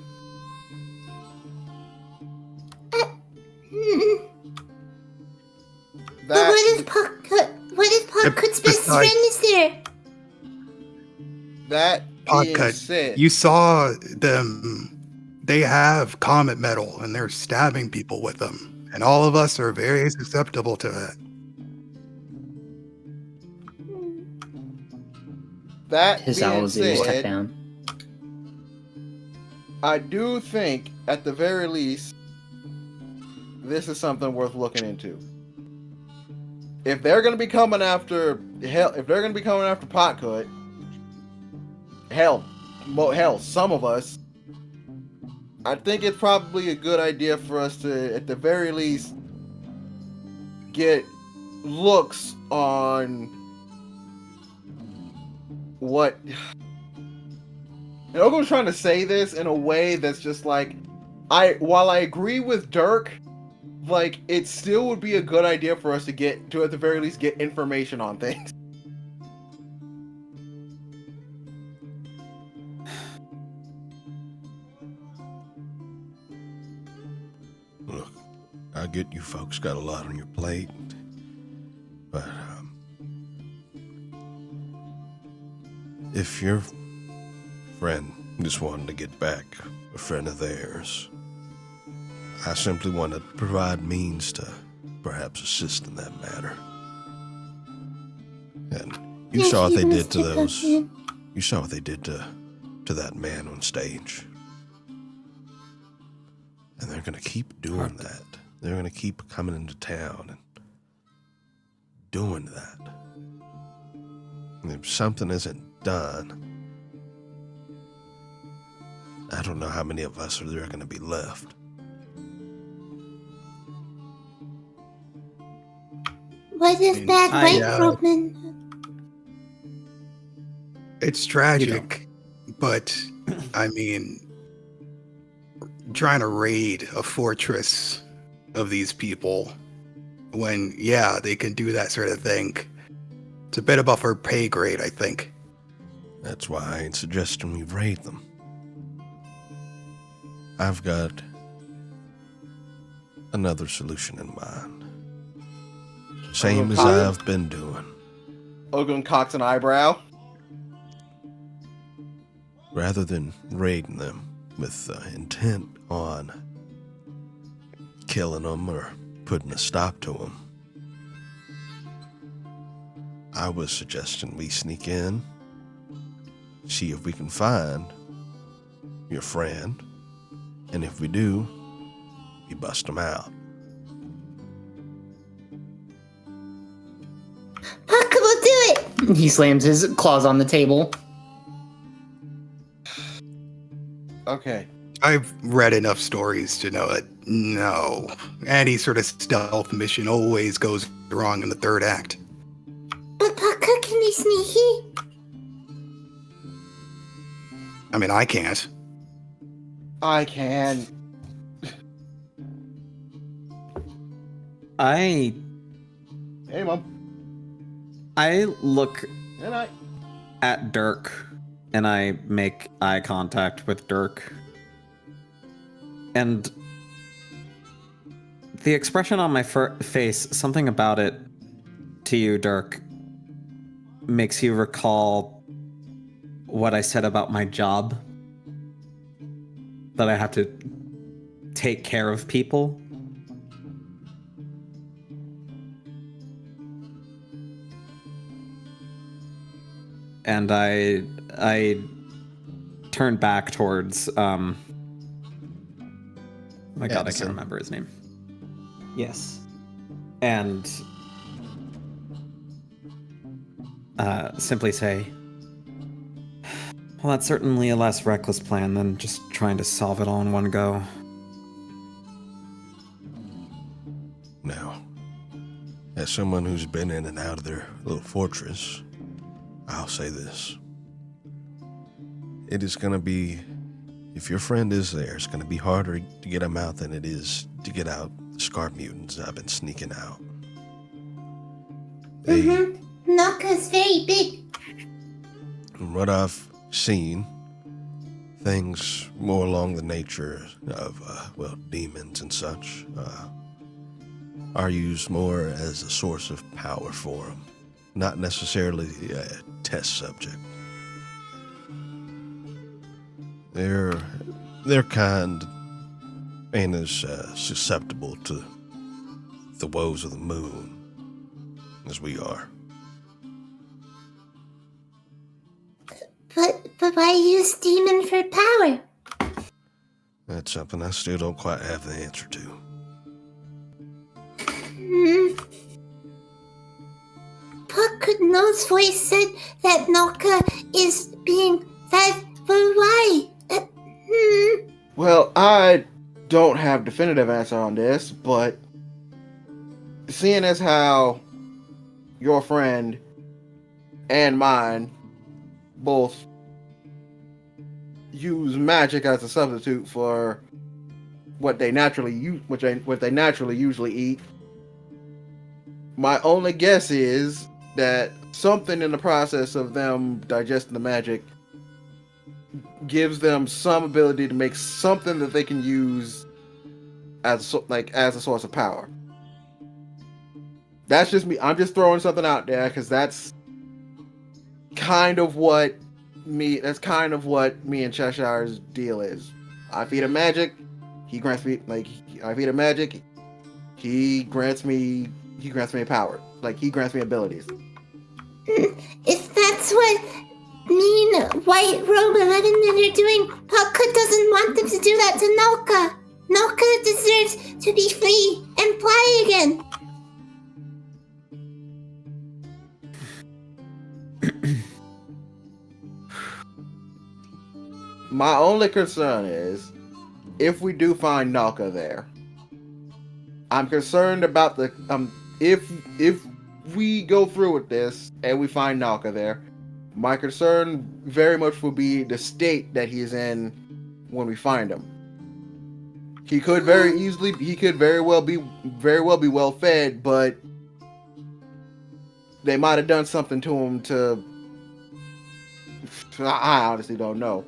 But what if Puckcut's best friend is there? That being Podcut, said, you saw them. They have comet metal and they're stabbing people with them. And all of us are very susceptible to that. that His being owls step said, down. I do think, at the very least, this is something worth looking into. If they're going to be coming after Potcut, hell, some of us, I think it's probably a good idea for us to, at the very least, get looks on what. And Ogo's trying to say this in a way that's just like, while I agree with Dirk, like, it still would be a good idea for us to at the very least get information on things. Look, I get you folks got a lot on your plate, but If your friend just wanted to get back a friend of theirs, I simply want to provide means to perhaps assist in that matter. And you saw what they did to those. You saw what they did to that man on stage. And they're going to keep doing that. They're going to keep coming into town and doing that. And if something isn't done, I don't know how many of us are there going to be left. What if that white woman? It's tragic, but I mean, trying to raid a fortress of these people when, yeah, they can do that sort of thing. It's a bit above our pay grade, I think. That's why I ain't suggesting we raid them. I've got another solution in mind. Same as I've been doing. Ogun cocks an eyebrow. Rather than raiding them with intent on killing them or putting a stop to them, I was suggesting we sneak in, see if we can find your friend, and if we do, we bust them out. Puck will do it! He slams his claws on the table. Okay. I've read enough stories to know that no, any sort of stealth mission always goes wrong in the third act. But Puck can be sneaky. I mean, I can't. I can. Hey, Mom. I look And I. at Dirk and I make eye contact with Dirk. And the expression on my face, something about it to you, Dirk, makes you recall what I said about my job. That I have to take care of people. And I turn back towards oh my god, I can't remember his name. Yes. And simply say, well, that's certainly a less reckless plan than just trying to solve it all in one go. Now, as someone who's been in and out of their little fortress, I'll say this. It is going to be, if your friend is there, it's going to be harder to get him out than it is to get out the Scarp Mutants I've been sneaking out. Naka's very big. From what I've seen, things more along the nature of, demons and such, are used more as a source of power for them, not necessarily a test subject. Their kind ain't as susceptible to the woes of the moon as we are. But why use demon for power? That's something I still don't quite have the answer to. Puckno's voice said that Noka is being fed for why? Well, I don't have definitive answer on this, but seeing as how your friend and mine both use magic as a substitute for what they naturally usually eat, my only guess is that something in the process of them digesting the magic gives them some ability to make something that they can use as a source of power. That's just me. I'm just throwing something out there because that's kind of what what me and Cheshire's deal is. I feed him magic. He grants me I feed him magic. He grants me power. Like he grants me abilities. If that's what me and White Robe 11 men are doing, Puckhood doesn't want them to do that to Nalka. Nalka deserves to be free and fly again. My only concern is, if we do find Nalka there, I'm concerned about the if we go through with this and we find Nalka there, my concern very much will be the state that he's in when we find him. He could very well be well fed, but they might have done something to him to. I honestly don't know.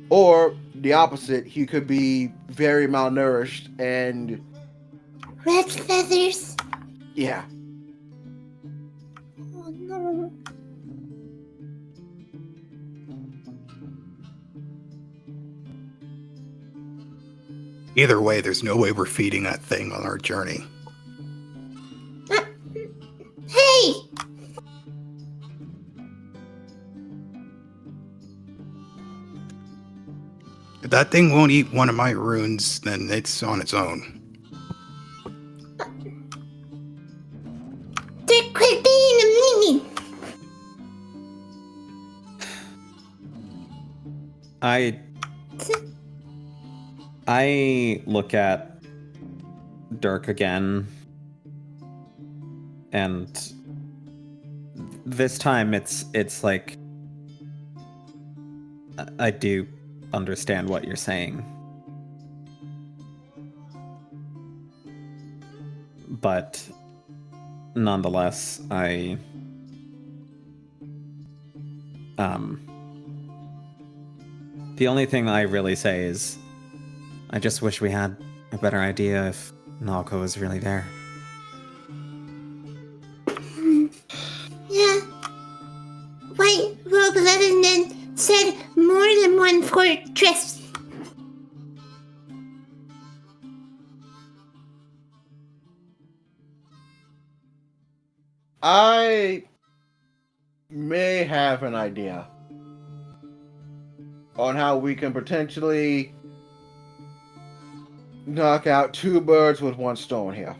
Or the opposite, he could be very malnourished and Red feathers. yeah. Oh no. Either way, there's no way we're feeding that thing on our journey. Hey! If that thing won't eat one of my runes, then it's on its own. Dick, quit being a meanie! I look at Dirk again, and this time it's like I do understand what you're saying, but nonetheless, the only thing I really say is I just wish we had a better idea if Nalko is really there. Yeah. White Robe 11 then said more than one fortress. I may have an idea on how we can potentially knock out two birds with one stone here.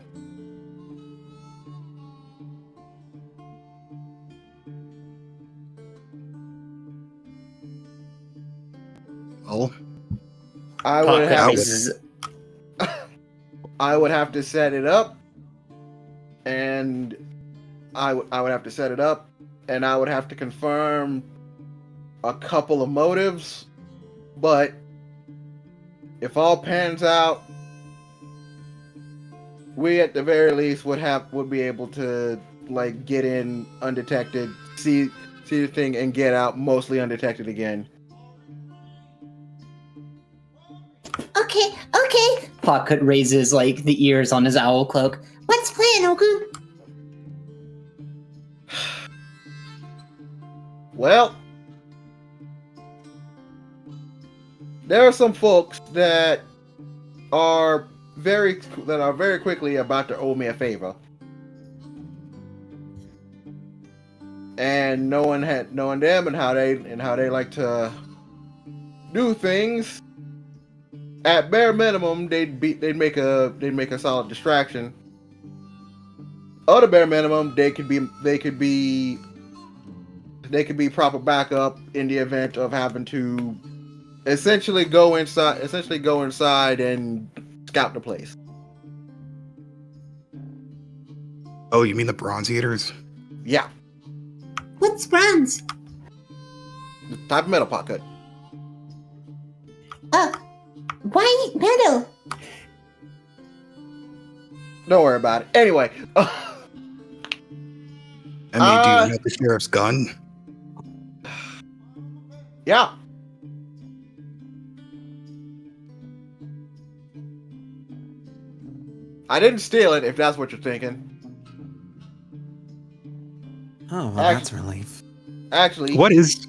Well, I would have Raises- I would have to set it up, and I would have to set it up, and I would have to confirm a couple of motives, but if all pans out, we at the very least would be able to like get in undetected, see the thing, and get out mostly undetected again. Okay. Pocket raises like the ears on his owl cloak. What's plan, Ogu? Well, there are some folks that are very quickly about to owe me a favor, and knowing them and how they like to do things. At bare minimum, they'd make a solid distraction. At a bare minimum, they could be proper backup in the event of having to essentially go inside and scout the place. oh, you mean the Bronze Eaters? Yeah, What's bronze? the type of metal pocket. White metal. Don't worry about it. Anyway, I mean, do you have the sheriff's gun? yeah. I didn't steal it, if that's what you're thinking. Oh, well, that's a relief. Actually, What is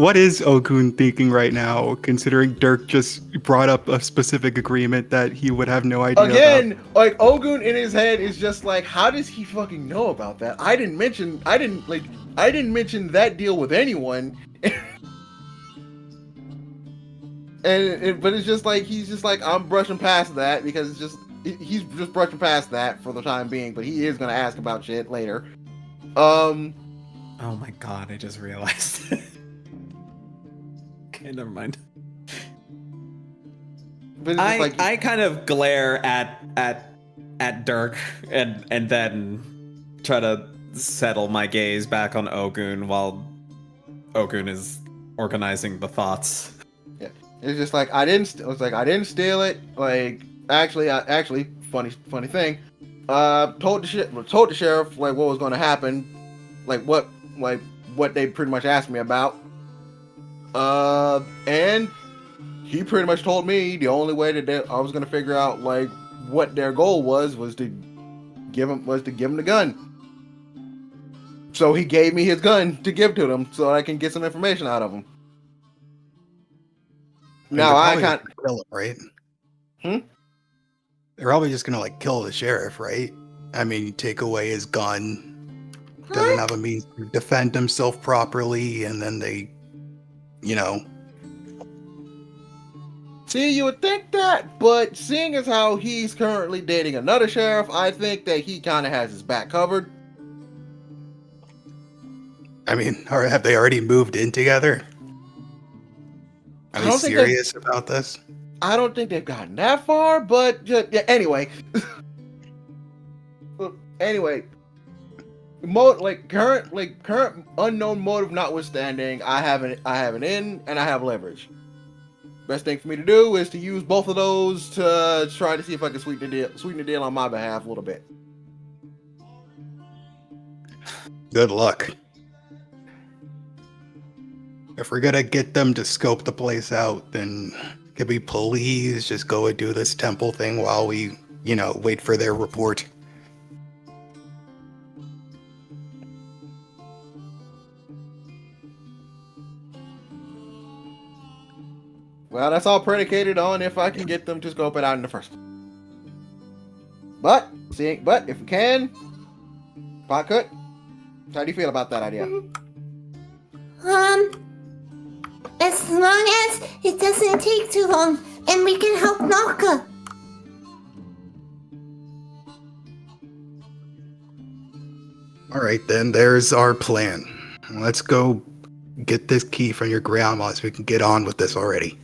what is Ogun thinking right now, considering Dirk just brought up a specific agreement that he would have no idea Again, about? like Ogun in his head is just like, how does he fucking know about that? I didn't mention that deal with anyone. But it's just like he's just like, I'm brushing past that because he's just brushing past that for the time being. But he is gonna ask about shit later. Oh my god! I just realized. Okay, never mind. But it's just like I kind of glare at Dirk and then try to settle my gaze back on Ogun while Ogun is organizing the thoughts. yeah, it's just like I didn't steal it. Like actually, funny thing. Told the sheriff like what was going to happen, like what they pretty much asked me about. And he pretty much told me the only way that I was gonna figure out like what their goal was to give him the gun. So he gave me his gun to give to them so I can get some information out of him. Now I can't kill him, right? Hmm? They're probably just gonna like kill the sheriff, right? I mean, you take away his gun, doesn't have a means to defend himself properly, and then they, you know. See, you would think that, but seeing as how he's currently dating another sheriff, I think that he kind of has his back covered. I mean, have they already moved in together? Are they serious about this? I don't think they've gotten that far, but just, yeah, anyway. Anyway, current unknown motive notwithstanding, I have an in and I have leverage. Best thing for me to do is to use both of those to try to see if I can sweeten the deal on my behalf a little bit. Good luck. If we're gonna get them to scope the place out, then could we please just go and do this temple thing while we, wait for their report? Well, that's all predicated on if I can get them to scope it out in the first. But if we can, Potcut, how do you feel about that idea? As long as it doesn't take too long and we can help Naka. All right, then there's our plan. Let's go get this key from your grandma so we can get on with this already.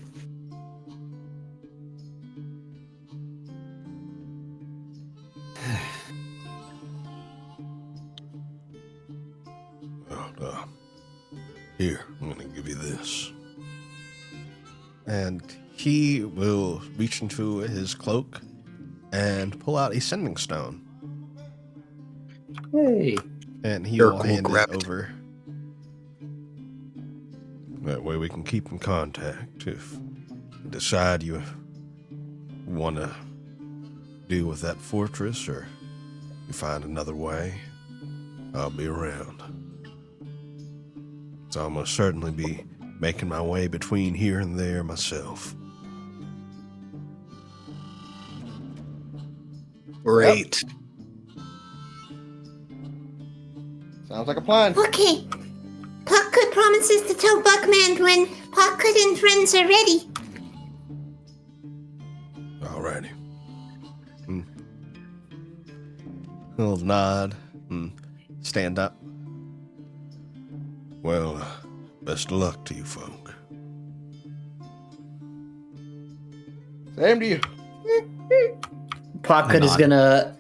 Here, I'm gonna give you this. And he will reach into his cloak and pull out a sending stone. Hey. And he Dirk will will hand grab it it. over. That way we can keep in contact. If you decide you want to deal with that fortress or you find another way, I'll be around. So I'll most certainly be making my way between here and there myself. Great. Sounds like a plan. Okay. Potcut promises to tell Buckman when Potcut and friends are ready. Alrighty. He'll nod and stand up. Well, best of luck to you folk. Same to you. Potcut's gonna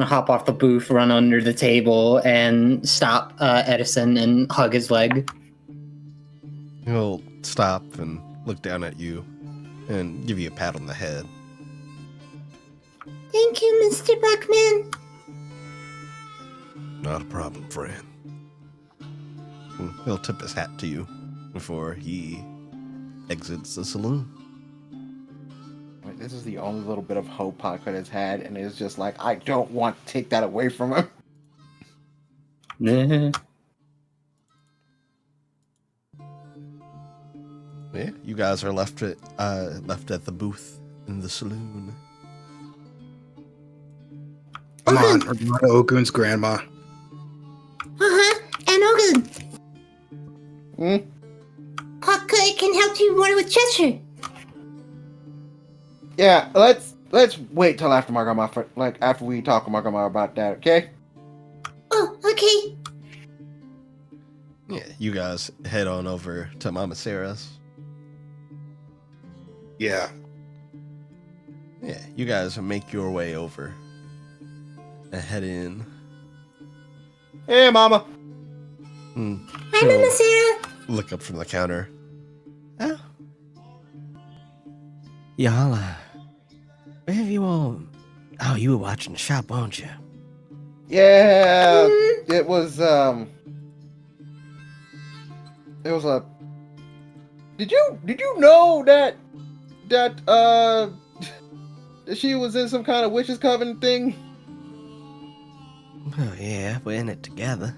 hop off the booth, run under the table, and stop Edison and hug his leg. He'll stop and look down at you and give you a pat on the head. Thank you, Mr. Buckman. Not a problem, friend. And he'll tip his hat to you before he exits the saloon. This is the only little bit of hope Potcut has had, and it's just like, I don't want to take that away from him. Yeah, you guys are left at the booth in the saloon. Come on, we're going to Ogun's grandma. And Ogun, Hmm? Puck can help you more with Cheshire. Yeah, let's wait till after my grandma, after we talk with my grandma about that, okay? Oh, okay. Yeah, you guys head on over to Mama Sarah's. Yeah. Yeah, you guys make your way over and head in. Hey, Mama. Hi, Mama Sarah. Look up from the counter. Oh. Y'all, where have you all... Oh, you were watching the shop, weren't you? Yeah, it was a. Did you know that she was in some kind of witches coven thing? Oh, yeah, we're in it together.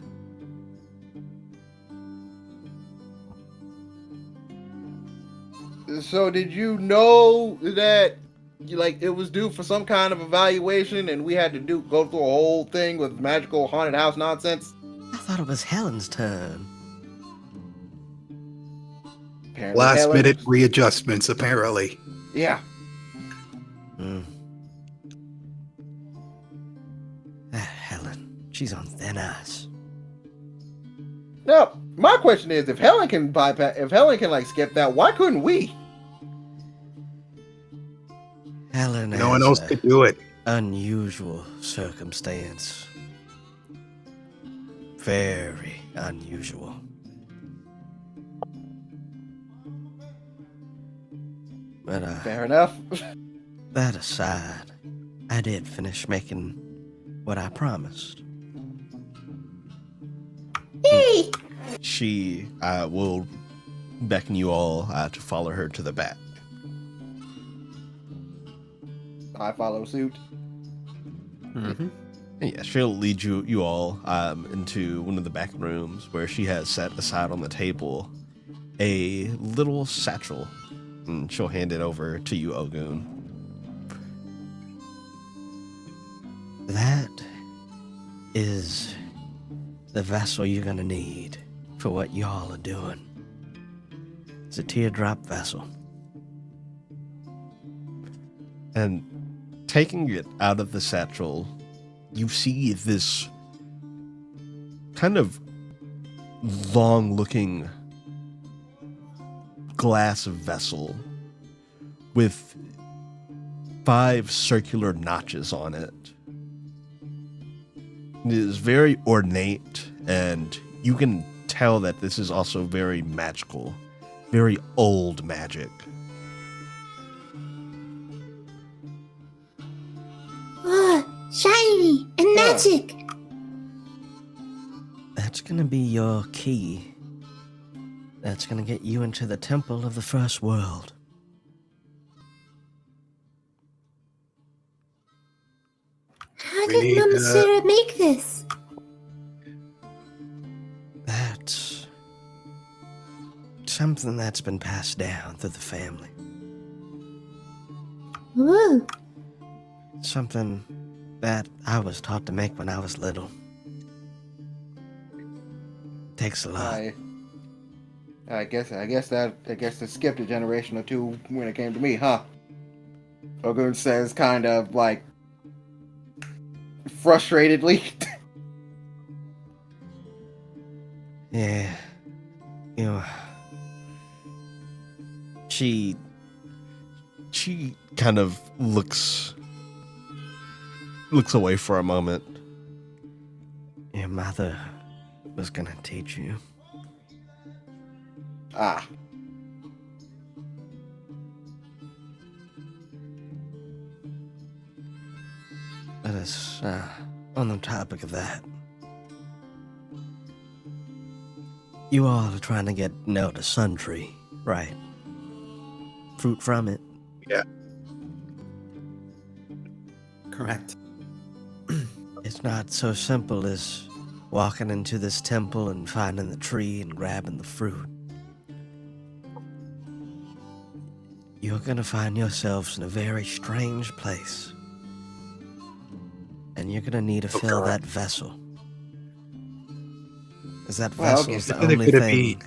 So did you know that it was due for some kind of evaluation and we had to go through a whole thing with magical haunted house nonsense? I thought it was Helen's turn. Apparently Last Helen- minute readjustments, apparently. Yeah. Helen, she's on thin ice. Now, my question is, if Helen can skip that, why couldn't we? Helen No one has else a could do it. unusual circumstance. Very unusual. But, Fair enough. that aside, I did finish making what I promised. Yay! She will beckon you all to follow her to the back. I follow suit. And yeah, she'll lead you all into one of the back rooms where she has set aside on the table a little satchel, and she'll hand it over to you, Ogun. That is the vessel you're gonna need for what y'all are doing. It's a teardrop vessel. And taking it out of the satchel, you see this kind of long-looking glass vessel with 5 circular notches on it. It is very ornate, and you can tell that this is also very magical, very old magic. Oh, shiny and magic. That's gonna be your key. That's gonna get you into the temple of the first world. How We did need, Mama Sarah make this? That's something that's been passed down through the family. Ooh. Something that I was taught to make when I was little. Takes a lot. I guess it skipped a generation or two when it came to me, huh? Ogun says, kind of like frustratedly. Yeah. You know, She kind of looks away for a moment. your mother was gonna teach you. Ah. But it's on the topic of that. You all are trying to get the sun tree, right? Fruit from it. Yeah. Correct. It's not so simple as walking into this temple and finding the tree and grabbing the fruit. you're gonna find yourselves in a very strange place. And you're gonna need to fill that vessel. Because that vessel's the only thing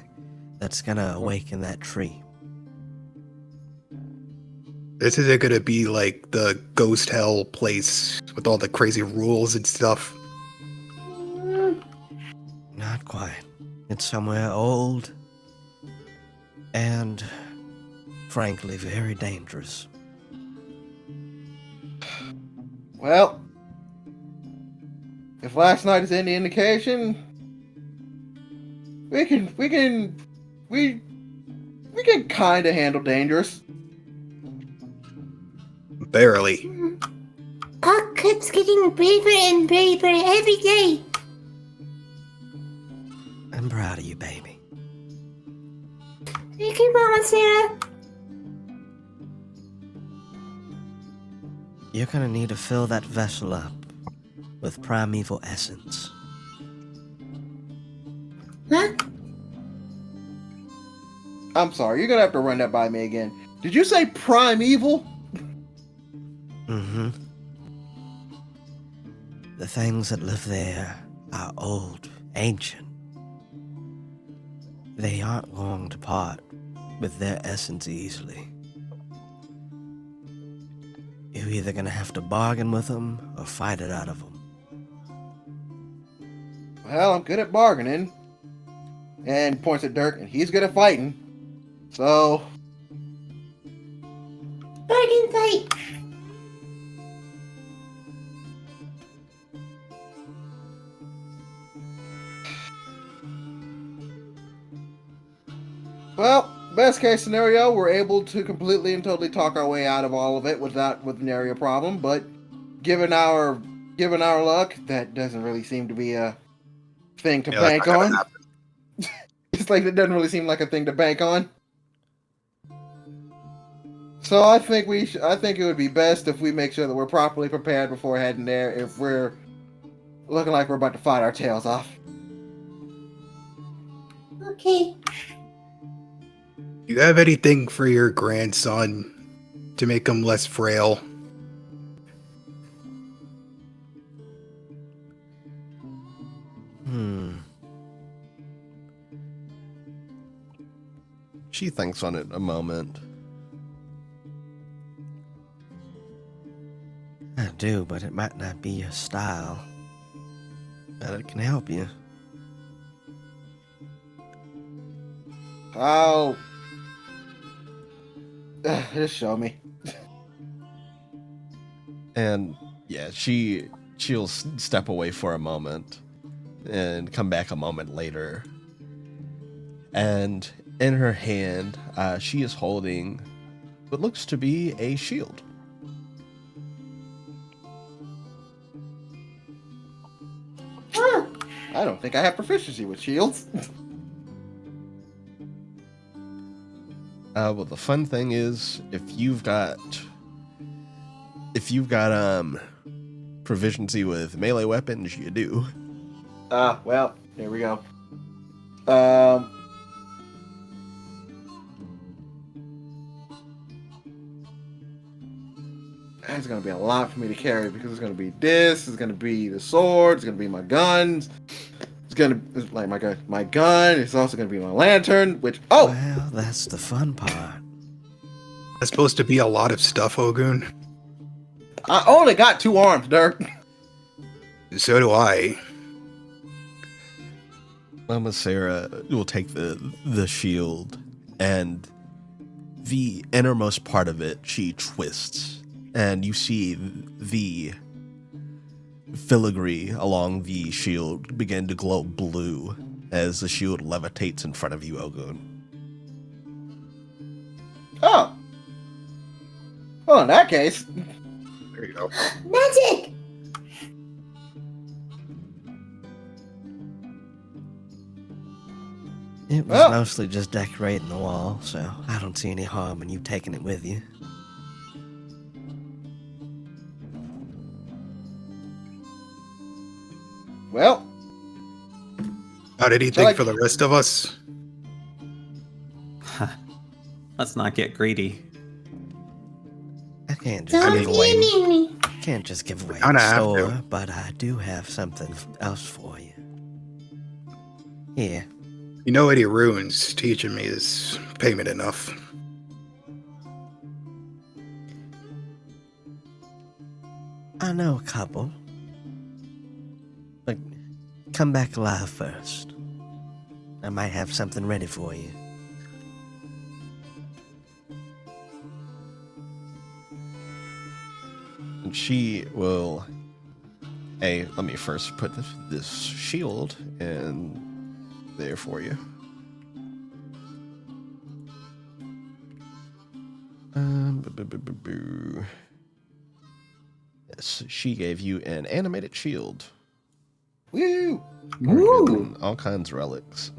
that's gonna awaken that tree. This isn't gonna be like the ghost hell place with all the crazy rules and stuff. Not quite. It's somewhere old and, frankly, very dangerous. Well, if last night is any indication, we can kind of handle dangerous. Barely. Puck keeps getting braver and braver every day. I'm proud of you, baby. Thank you, Mama Sarah. You're gonna need to fill that vessel up with primeval essence. Huh? I'm sorry, you're gonna have to run that by me again. Did you say primeval? Mm-hmm. The things that live there are old, ancient. They aren't going to part with their essence easily. You're either gonna have to bargain with them or fight it out of them. Well, I'm good at bargaining. And points at Dirk, and he's good at fighting. So... Bargain fight. Well, best case scenario, we're able to completely and totally talk our way out of all of it with nary a problem. But given our luck, that doesn't really seem to be a thing to bank on. It's like it doesn't really seem like a thing to bank on. So I think it would be best if we make sure that we're properly prepared before heading there. If we're looking like we're about to fight our tails off. Okay. You have anything for your grandson to make him less frail? She thinks on it a moment. I do, but it might not be your style. But it can help you. Oh. Just show me. And yeah, she'll step away for a moment and come back a moment later. And in her hand, she is holding what looks to be a shield. I don't think I have proficiency with shields. Well, the fun thing is, if you've got proficiency with melee weapons, you do. Well, there we go. That's gonna be a lot for me to carry because it's gonna be this, it's gonna be the sword, it's gonna be my guns, it's like my gun. It's also gonna be my lantern. Well, that's the fun part. That's supposed to be a lot of stuff, Ogun. I only got 2 arms, Dirk. So do I. Mama Sarah will take the shield, and the innermost part of it she twists, and you see the filigree along the shield begin to glow blue as the shield levitates in front of you, Ogun. Oh. Well, in that case. There you go. Magic! It was mostly just decorating the wall, so I don't see any harm in you taking it with you. Well. Got anything for the rest of us? Let's not get greedy. Can't just Don't give away. email me. Can't just give away Kinda the have store, to. but I do have something else for you. Here. You know Eddie Ruins teaching me is payment enough. I know a couple. But come back alive first. I might have something ready for you. And she will. Hey, let me first put this shield in there for you. Yes, she gave you an animated shield. Woo! And all kinds of relics.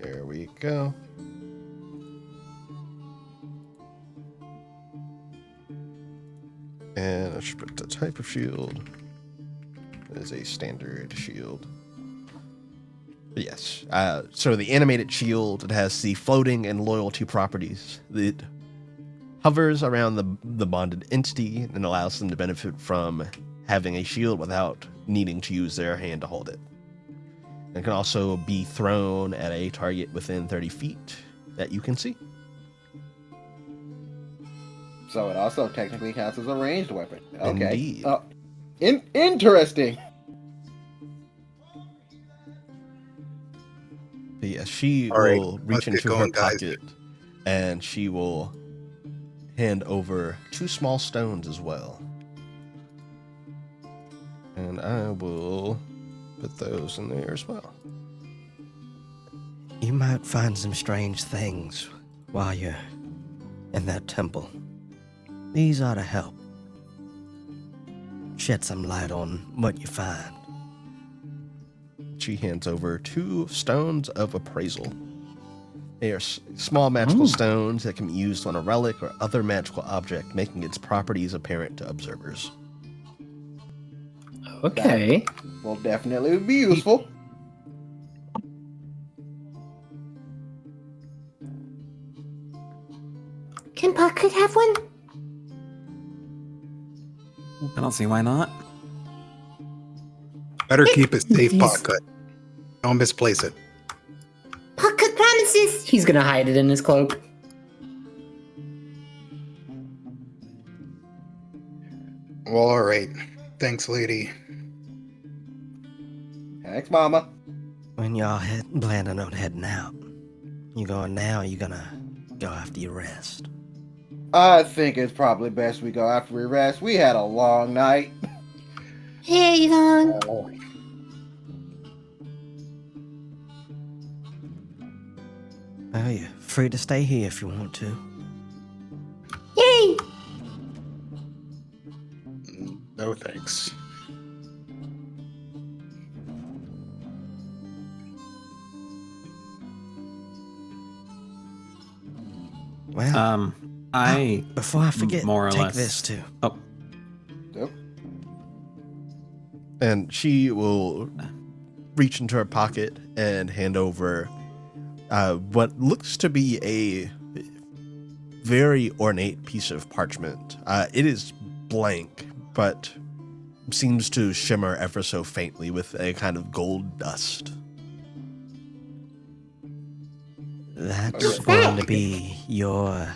There we go. And I should put the type of shield. It is a standard shield. But yes. So the animated shield, it has the floating and loyalty properties. It hovers around the bonded entity and allows them to benefit from having a shield without needing to use their hand to hold it. It can also be thrown at a target within 30 feet that you can see. So it also technically counts as a ranged weapon. Okay. Indeed. Interesting. But yeah, she All right, will let's reach get into going, her guys. pocket and she will hand over 2 small stones as well. And I will put those in there as well. You might find some strange things while you're in that temple. These ought to help. Shed some light on what you find. She hands over 2 stones of appraisal. They are small magical stones that can be used on a relic or other magical object, making its properties apparent to observers. Okay. Will definitely be useful. Can Pocket have one? I don't see why not. Better keep it safe, These- pocket. Don't misplace it. Pocket promises. He's gonna hide it in his cloak. Well, all right. Thanks, lady. Thanks, Mama. When y'all planning on heading out, you going now or you gonna go after your rest? I think it's probably best we go after we rest. We had a long night. Hey, Long. Oh, you're free to stay here if you want to. Yay! No thanks. Well, before I forget, more or take less. this too. Oh, Yep. And she will reach into her pocket and hand over what looks to be a very ornate piece of parchment. It is blank, but seems to shimmer ever so faintly with a kind of gold dust. That's going to be your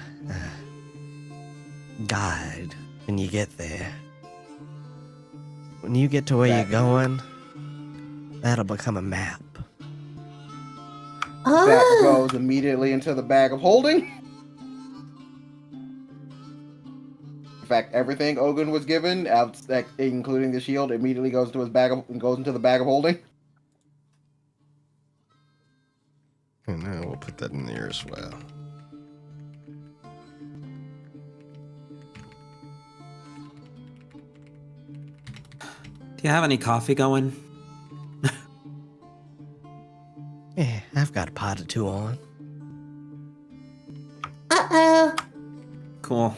guide when you get there. When you get to where you're going, that'll become a map. That Oh, goes immediately into the bag of holding. In fact, everything Ogun was given, including the shield, immediately goes into the bag of holding. And now we'll put that in there as well. do you have any coffee going? Yeah, I've got a pot or 2 on. uh-oh. Cool.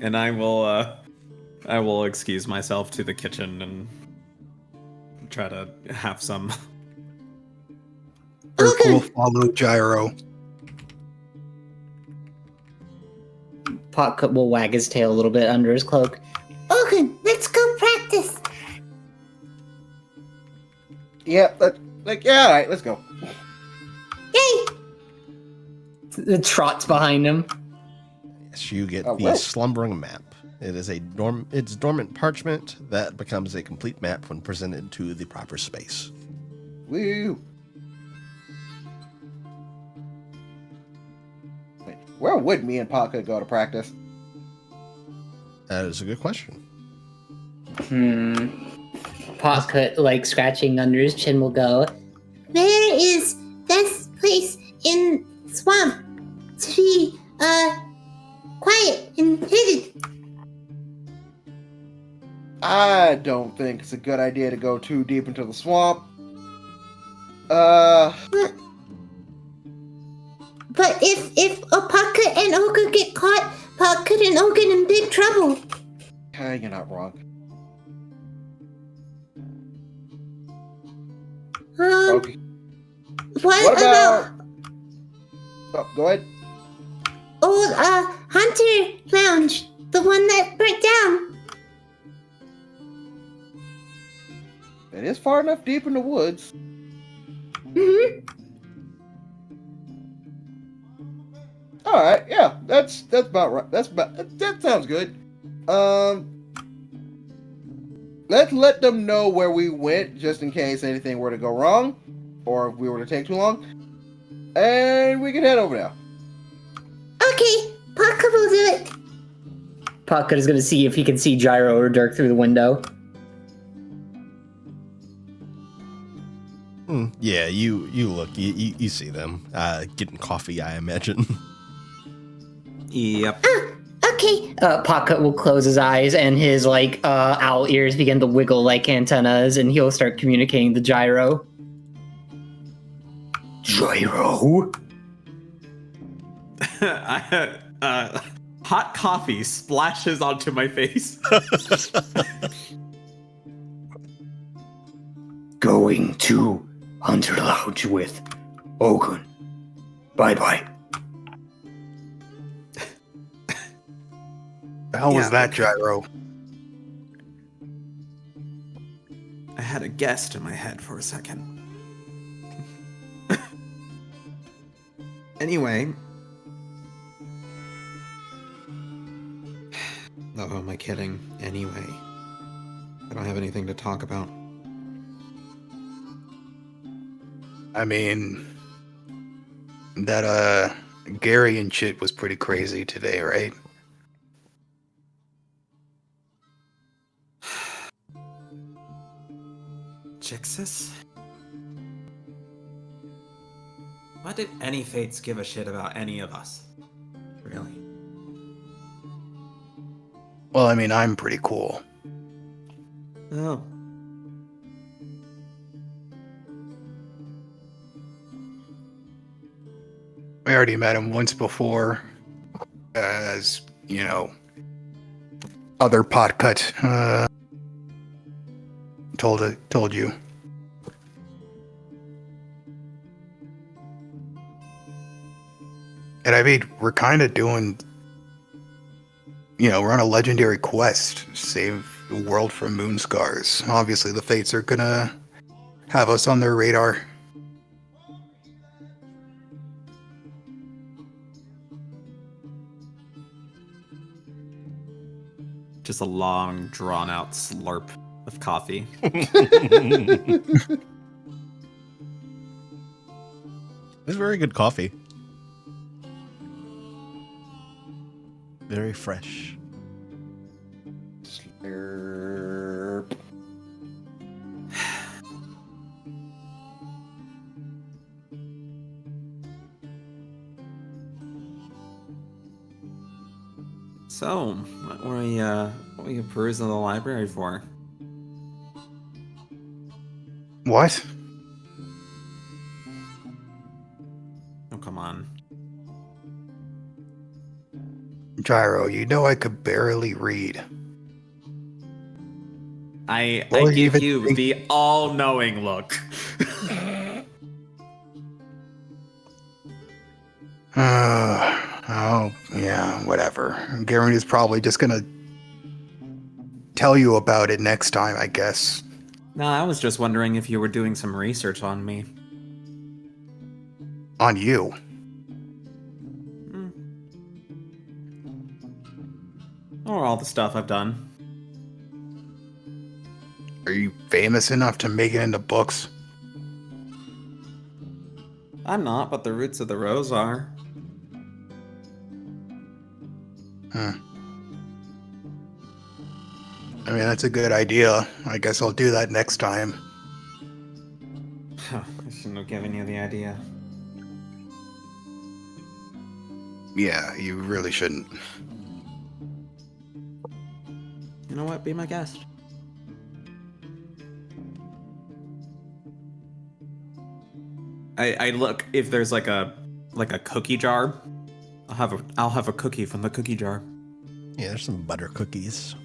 And I will excuse myself to the kitchen and try to have some. Dirk will follow Gyro. Potcut will wag his tail a little bit under his cloak. Ogun, let's go practice. Yeah, all right, let's go. Yay! It trots behind him. Yes, you get Oh, the whoa. slumbering map. It is it's dormant parchment that becomes a complete map when presented to the proper space. Woo! Wait, where would me and Pocket go to practice? That is a good question. Potcut, like scratching under his chin, will go. Where is this place in swamp to be quiet and hidden? I don't think it's a good idea to go too deep into the swamp. Uh, But if Pocket and Ogun get caught, Pocket and Ogun in big trouble. you're not wrong. Okay. What about Oh, go ahead. old Hunter Lounge, the one that burnt down? It is far enough deep in the woods. Mm-hmm. All right, yeah, that's about right. That sounds good. Let's let them know where we went, just in case anything were to go wrong, or if we were to take too long, and we can head over now. Okay, Pocket will do it. Potcut is going to see if he can see Gyro or Dirk through the window. Yeah, you look, you see them getting coffee, I imagine. Yep. Okay, Potcut will close his eyes and his owl ears begin to wiggle like antennas, and he'll start communicating to Gyro. Gyro? Hot coffee splashes onto my face. Going to Hunter Lounge with Ogun. Bye-bye. The hell was Yeah, that, okay. Gyro? I had a guest in my head for a second. Anyway. Oh, who am I kidding? Anyway. I don't have anything to talk about. I mean, that Gary and shit was pretty crazy today, right? Jixus? Why did any fates give a shit about any of us? Really? Well, I mean, I'm pretty cool. Oh. We already met him once before, as, you know, other Potcut told you. And I mean, we're kind of doing, you know, we're on a legendary quest to save the world from moon scars. Obviously, the fates are gonna have us on their radar. Just a long, drawn-out slurp of coffee. It's very good coffee. Very fresh. Slurp. So, what were you perusing the library for? What? Oh, come on. Gyro, you know I could barely read. I Or give even you think- the all-knowing look. Oh, yeah, whatever. Garen is probably just gonna tell you about it next time, I guess. No, I was just wondering if you were doing some research on me. On you. Or all the stuff I've done. Are you famous enough to make it into books? I'm not, but the Roots of the Rose are. I mean, that's a good idea. I guess I'll do that next time. I shouldn't have given you the idea. Yeah, you really shouldn't. You know what? Be my guest. I look if there's like a cookie jar. I'll have a cookie from the cookie jar. Yeah, there's some butter cookies.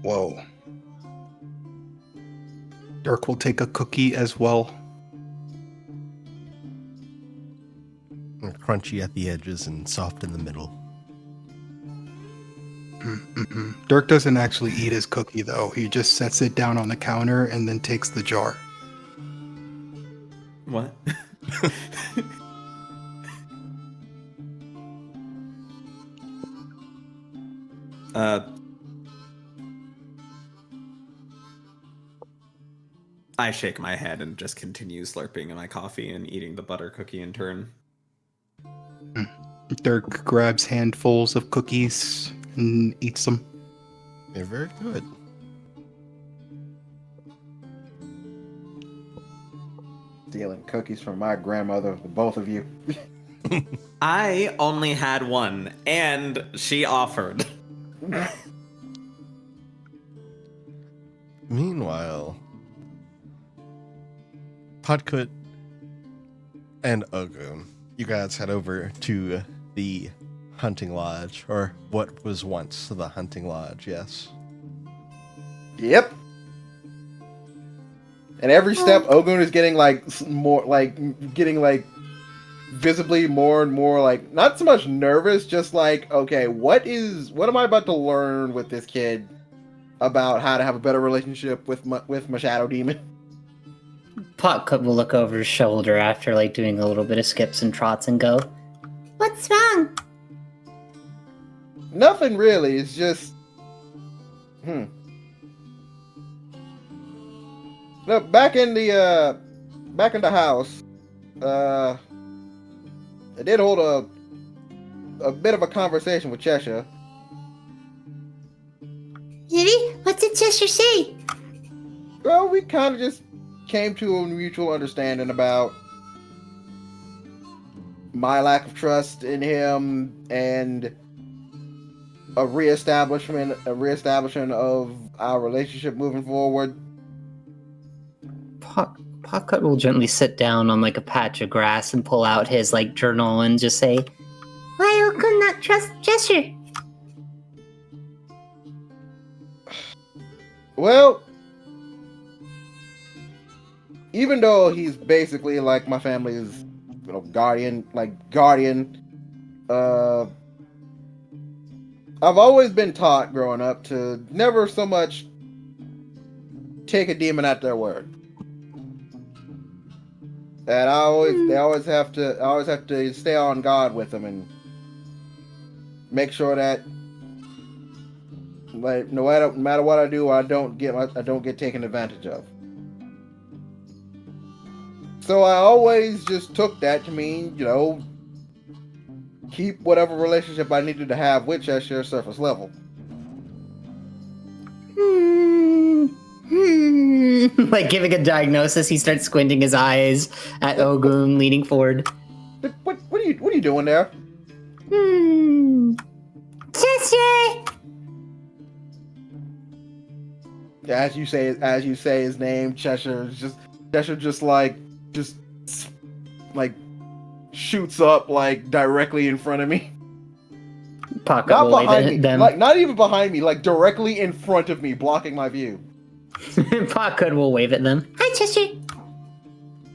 Whoa. Dirk will take a cookie as well. They're crunchy at the edges and soft in the middle. Dirk doesn't actually eat his cookie, though. He just sets it down on the counter and then takes the jar. What? I shake my head and just continue slurping my coffee and eating the butter cookie in turn. Dirk grabs handfuls of cookies and eats them. They're very good. Stealing cookies from my grandmother, the both of you. I only had one, and she offered. Meanwhile, Podkut and Ogun, you guys head over to the hunting lodge, or what was once the hunting lodge, yes? Yep. And every step, Ogun is getting visibly more and more like, not so much nervous, just like, okay, what am I about to learn with this kid about how to have a better relationship with my shadow demon? Podkut will look over his shoulder after like doing a little bit of skips and trots and go, What's wrong? Nothing really. It's just, No, back in the house, I did hold a bit of a conversation with Cheshire. Really? What did Cheshire say? Well, we kind of just came to a mutual understanding about my lack of trust in him and a reestablishment of our relationship moving forward. Podkut will gently sit down on like a patch of grass and pull out his like journal and just say, Why could not trust Cheshire? Well, even though he's basically like my family's, guardian, I've always been taught growing up to never so much take a demon at their word. And I always have to stay on guard with them and make sure that, like, no matter what I do, I don't get taken advantage of. So I always just took that to mean, keep whatever relationship I needed to have with Cheshire surface level. like giving a diagnosis, he starts squinting his eyes at Ogun, leaning forward. What are you doing there? Cheshire! As you say his name, Cheshire just shoots up like directly in front of me. Podkut Not will behind wave me, at them. like not even behind me, like directly in front of me, blocking my view. Podkut will wave at them. Hi, Cheshire.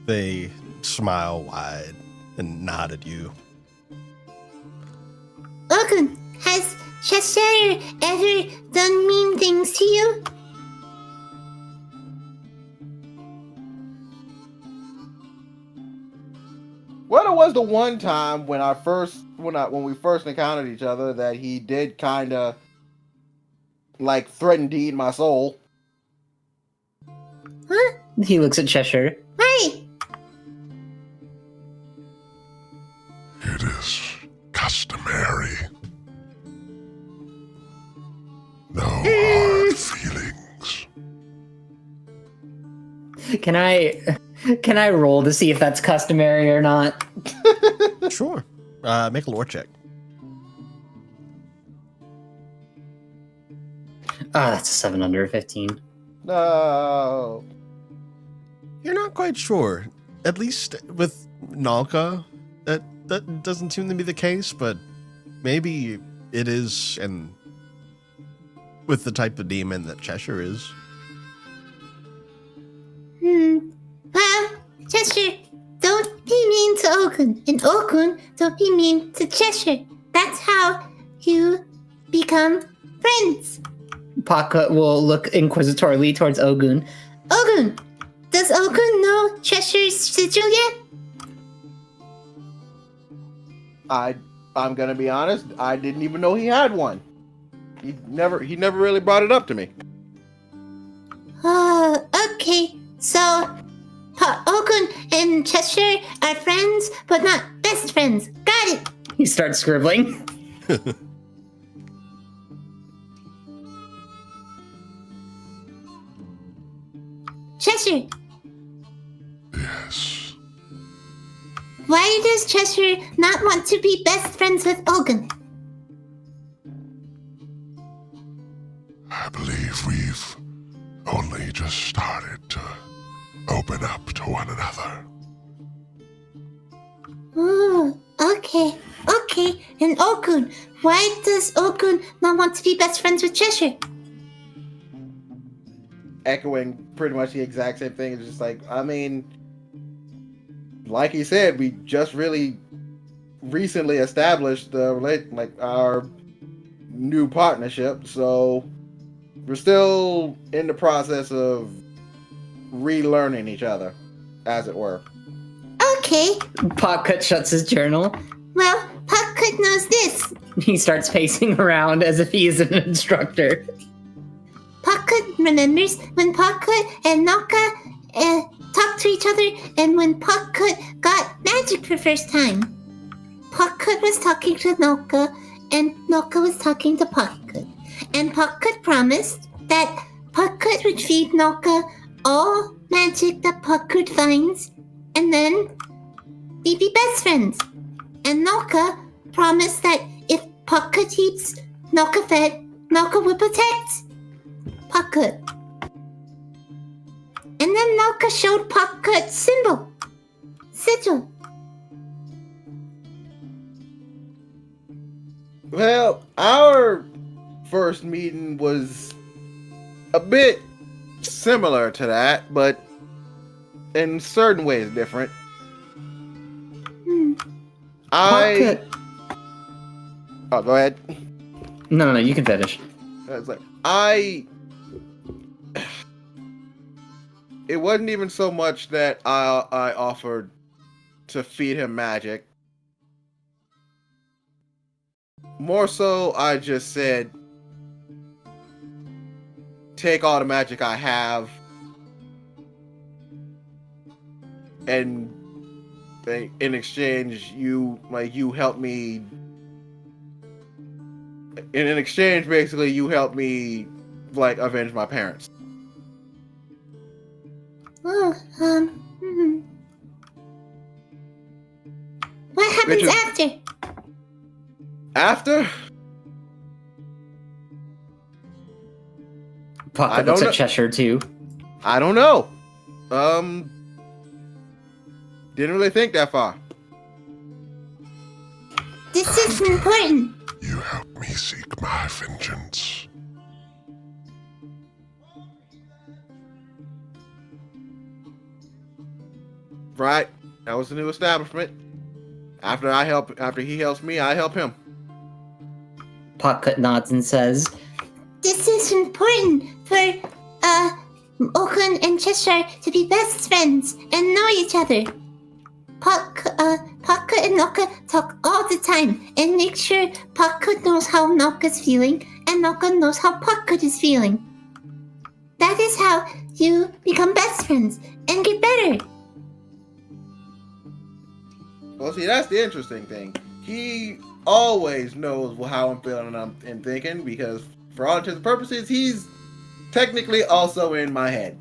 They smile wide and nod at you. Ogun, has Cheshire ever done mean things to you? Well, it was the one time when we first encountered each other that he did kind of like threaten to eat my soul. Huh? He looks at Cheshire. Right. It is customary. No hard feelings. Can I roll to see if that's customary or not? Sure. Make a lore check. That's a 7 under 15. No. You're not quite sure. At least with Nalka, that doesn't seem to be the case, but maybe it is, and with the type of demon that Cheshire is. Well, Cheshire, don't be mean to Ogun. And Ogun, don't be mean to Cheshire. That's how you become friends. Paka will look inquisitorily towards Ogun. Ogun, does Ogun know Cheshire's sigil yet? I'm gonna be honest, I didn't even know he had one. He never really brought it up to me. Okay. So, Ogun and Cheshire are friends, but not best friends. Got it. He starts scribbling. Cheshire, Yes. why does Cheshire not want to be best friends with Ogun? I believe we've only just started to open up to one another. Ooh, okay. And Ogun, why does Ogun not want to be best friends with Cheshire? Echoing pretty much the exact same thing. It's just like, I mean, like he said, we just really recently established our new partnership, so we're still in the process of relearning each other, as it were. Okay. Potcut shuts his journal. Well, Puckcut knows this. He starts pacing around as if he is an instructor. Puckcut remembers when Puckcut and Naka talked to each other, and when Puckcut got magic for first time. Puckcut was talking to Naka, and Naka was talking to Puckcut. And Puckcut promised that Puckcut would feed Naka all magic that Puckcut finds, and then we'd be best friends. And Naka promised that if Puckcut eats Naka fed, Naka would protect Puckcut. And then Naka showed Puckcut's sigil. Well, our first meeting was a bit similar to that, but in certain ways different. Puckcut. Oh, go ahead. No, you can finish. It's like it wasn't even so much that I offered to feed him magic. More so, I just said, take all the magic I have, and in exchange, you help me. In exchange, basically, you help me, avenge my parents. Oh, What happens after? After? Puckcut looks at Cheshire too. I don't know. Didn't really think that far. This is important. You help me seek my vengeance. Right. That was the new establishment. After he helps me, I help him. Potcut nods and says, This is important for Ogun and Cheshire to be best friends and know each other. Potcut and Noka talk all the time and make sure Potcut knows how Noka's feeling and Noka knows how Potcut is feeling. That is how you become best friends and get better. Well, see, that's the interesting thing. He always knows how I'm feeling and thinking because, for all intents and purposes, he's technically also in my head.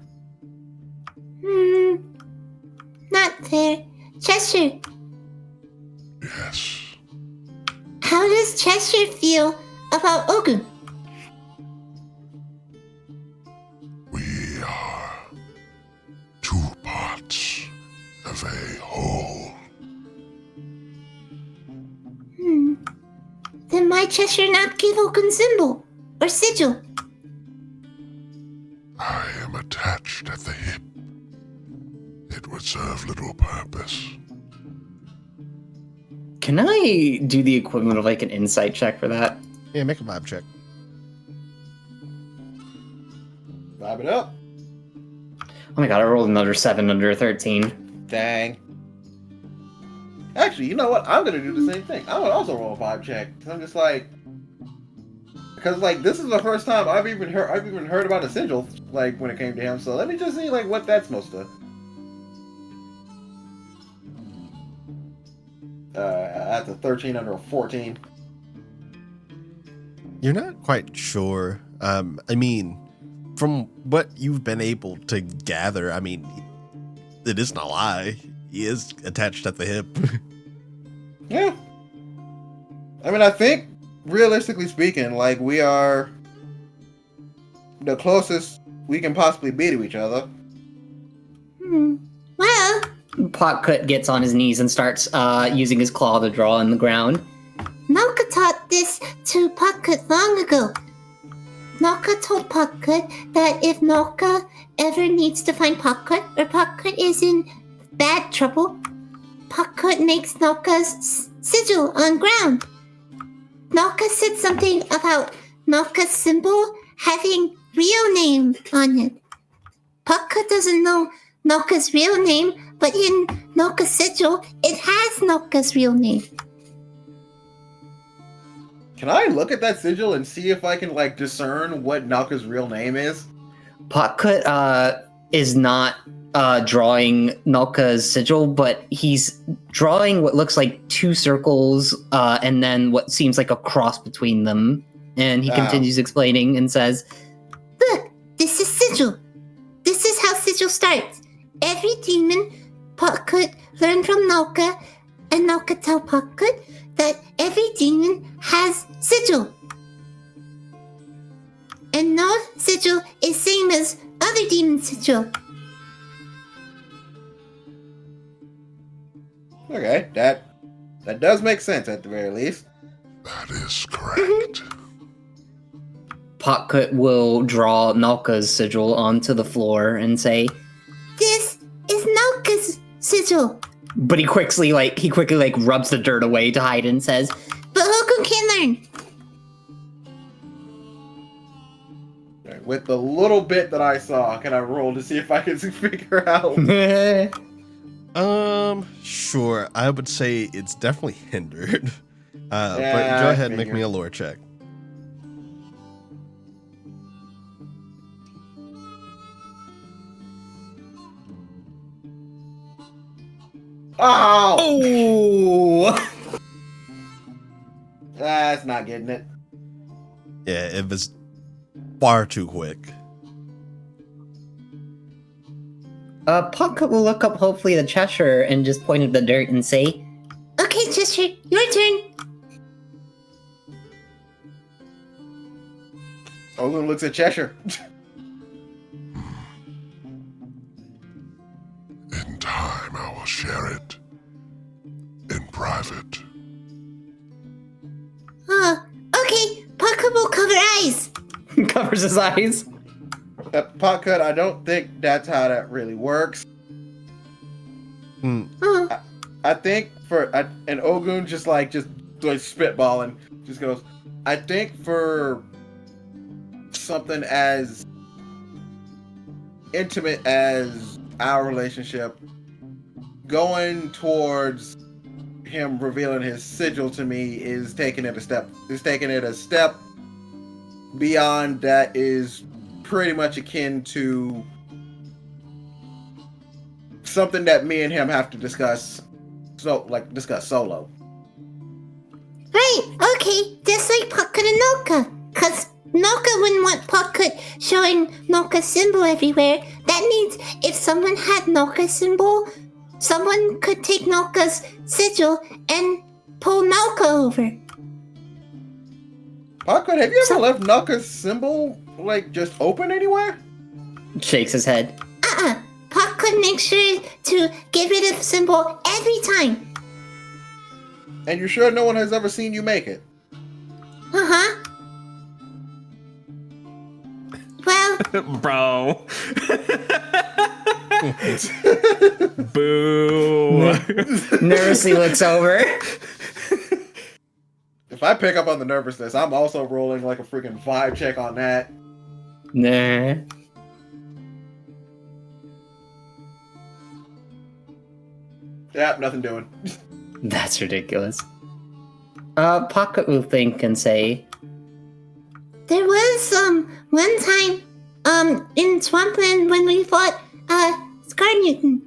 Not fair. Cheshire. Yes. How does Cheshire feel about Ogun? We are two parts of a whole. Then why Cheshire not give Ogun symbol or sigil? I am attached at the hip. It would serve little purpose. Can I do the equivalent of like an insight check for that? Yeah, make a vibe check. Vibe it up. Oh my god, I rolled another 7 under a 13. Dang. Actually, you know what? I'm gonna do the same thing. I'm gonna also roll a vibe check. I'm just like, because like this is the first time I've even heard about a sigil like when it came to him. So let me just see like what that's supposed to. That's a 13 under a 14. You're not quite sure. I mean, from what you've been able to gather, I mean, it isn't a lie. He is attached at the hip. Yeah. I mean, I think, realistically speaking, like, we are the closest we can possibly be to each other. Well, Potcut gets on his knees and starts using his claw to draw in the ground. Noka taught this to Potcut long ago. Noka told Potcut that if Noka ever needs to find Potcut or Potcut is in bad trouble, Potcut makes Noka's sigil on ground. Noka said something about Noka's symbol having real name on it. Potcut doesn't know Noka's real name, but in Noka's sigil, it has Noka's real name. Can I look at that sigil and see if I can, like, discern what Nauka's real name is? Potcut is not drawing Nalka's sigil, but he's drawing what looks like 2 circles and then what seems like a cross between them. And he continues explaining and says, Look, this is sigil. This is how sigil starts. Every demon Potcut learned from Nalka, and Nalka tell Potcut that every demon has sigil. And no sigil is same as other demon sigil. Okay, that does make sense at the very least. That is correct. Potcut will draw Nalka's sigil onto the floor and say, This is Nalka's sigil. but he quickly rubs the dirt away to hide and says, But Hoku can learn. Right, with the little bit that I saw, can I roll to see if I can figure out? Sure. I would say it's definitely hindered. But Yeah, go I ahead and make figured. me a lore check. Oh! Oh! That's not getting it. Yeah, it was far too quick. Potcut will look up hopefully the Cheshire and just point at the dirt and say, Okay, Cheshire, your turn. Ogun looks at Cheshire. In time, I will share it. In private. Okay, Potcut will cover eyes. covers his eyes. Potcut, I don't think that's how that really works. Oh, I think and Ogun just spitballing, just goes, I think for something as intimate as our relationship, going towards him revealing his sigil to me is taking it a step beyond that is pretty much akin to something that me and him have to discuss solo. Right, okay, just like Pocket and Noka. Because Noka wouldn't want Pocket showing Noka's symbol everywhere. That means if someone had Noka's symbol, someone could take Noka's sigil and pull Noka over. Pocket, have you ever left Noka's symbol, just open anywhere? Shakes his head. Pocket makes sure to get rid of symbol every time. And you're sure no one has ever seen you make it? Uh-huh. Well... Bro. Boo. Nervously looks over. If I pick up on the nervousness, I'm also rolling like a freaking vibe check on that. Nah. Yep, nothing doing. That's ridiculous. Pocket will think and say, There was, one time, in Swampland when we fought, Scarnewton.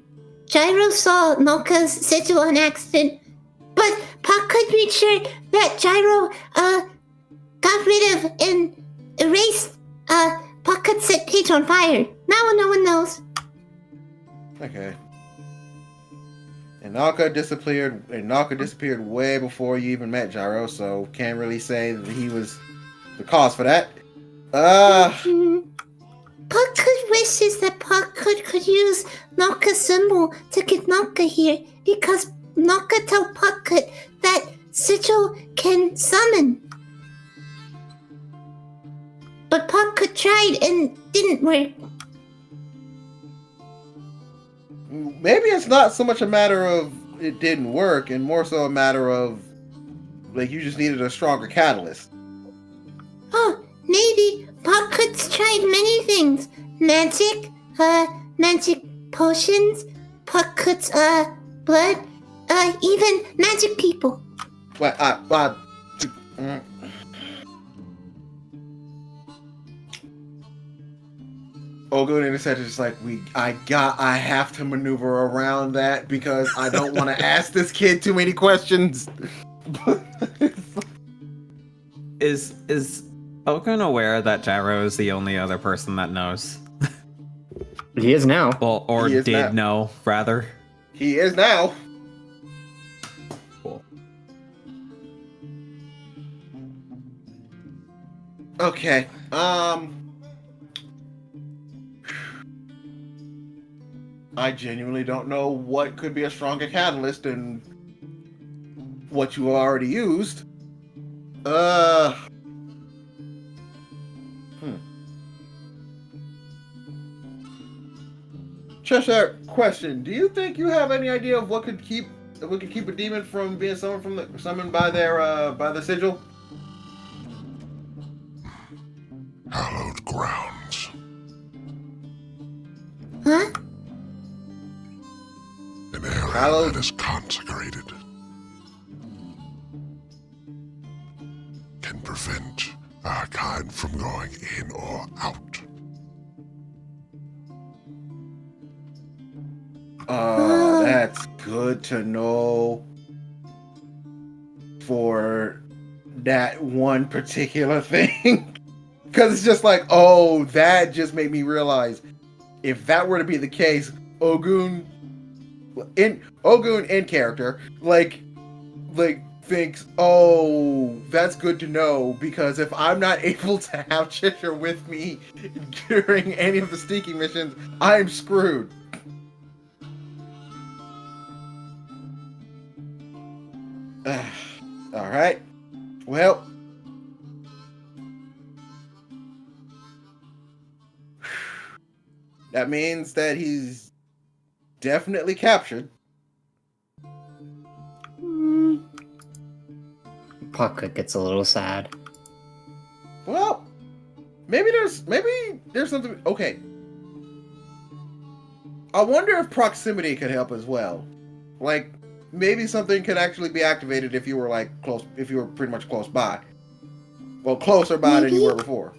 Gyro saw Noka's sigil on accident, but Pocket made sure that Gyro, got rid of and erased, Pocket's set page on fire. Now no one knows. Okay. And Noka disappeared way before you even met Gyro, so can't really say that he was the cause for that. Pocket wishes that Pocket could use Noka's symbol to get Noka here, because Noka told Pocket that Sigil can summon. But Pocket tried and didn't work. Maybe it's not so much a matter of it didn't work, and more so a matter of, you just needed a stronger catalyst. Oh, maybe Pocket's tried many things. Magic, magic potions, Pocket's, blood, even magic people. Ogun in his head is just like, I have to maneuver around that because I don't want to ask this kid too many questions. Is Ogun aware that Gyro is the only other person that knows? He is now. Well, or did know, rather. He is now. Cool. Okay. I genuinely don't know what could be a stronger catalyst than what you already used. Cheshire, question: do you think you have any idea of what could keep a demon from being summoned by the sigil? Hallowed grounds. Huh? An area that is consecrated can prevent our kind from going in or out. That's good to know for that one particular thing. Because it's just like, oh, that just made me realize if that were to be the case, Ogun in character, thinks, oh, that's good to know, because if I'm not able to have Cheshire with me during any of the sneaking missions, I'm screwed. Alright. Well. That means that he's definitely captured. Pocket gets a little sad. Well, maybe there's something. Okay. I wonder if proximity could help as well. Like, maybe something could actually be activated if you were like close, if you were pretty much close by. Well, closer by than you were before.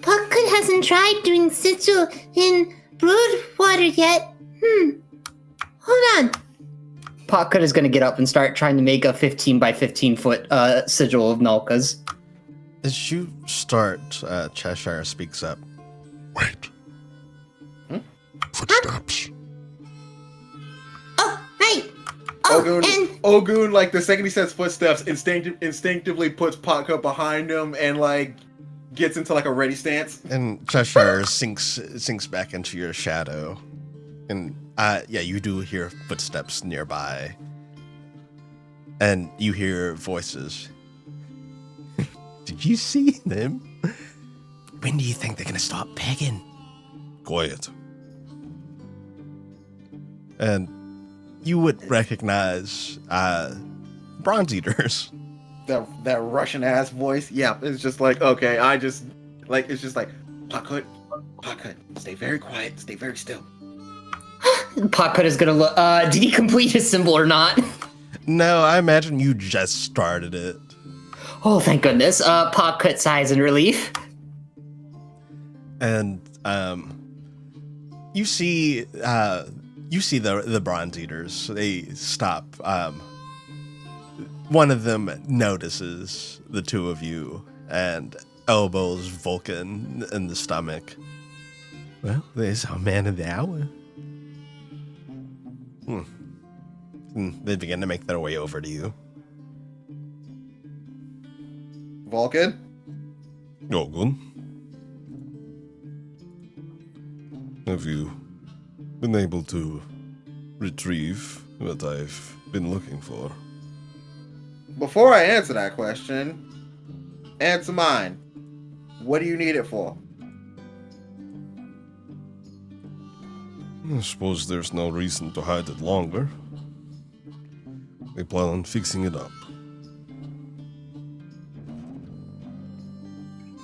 Puckett hasn't tried doing sigil in Broodwater yet. Hold on. Puckett is going to get up and start trying to make a 15 by 15 foot sigil of Nulka's. As you start, Cheshire speaks up. Wait. Footsteps. Oh, right. Oh, Ogun, like the second he says footsteps, instinctively puts Puckett behind him and like gets into like a ready stance. And Cheshire sinks back into your shadow. And yeah, you do hear footsteps nearby. And you hear voices. Did you see them? When do you think they're gonna stop pegging? Quiet. And you would recognize Bronze Eaters. That Russian ass voice. Yeah, it's just like, okay, it's just like, Puckett, stay very quiet, stay very still. Puckett is gonna look. Did he complete his symbol or not? No, I imagine you just started it. Oh, thank goodness. Puckett sighs in relief. And you see the Bronze Eaters. They stop. One of them notices the two of you and elbows Vulcan in the stomach. Well, there's our man of the hour. They begin to make their way over to you. Vulcan? Ogun. Have you been able to retrieve what I've been looking for? Before I answer that question, answer mine. What do you need it for? I suppose there's no reason to hide it longer. They plan on fixing it up.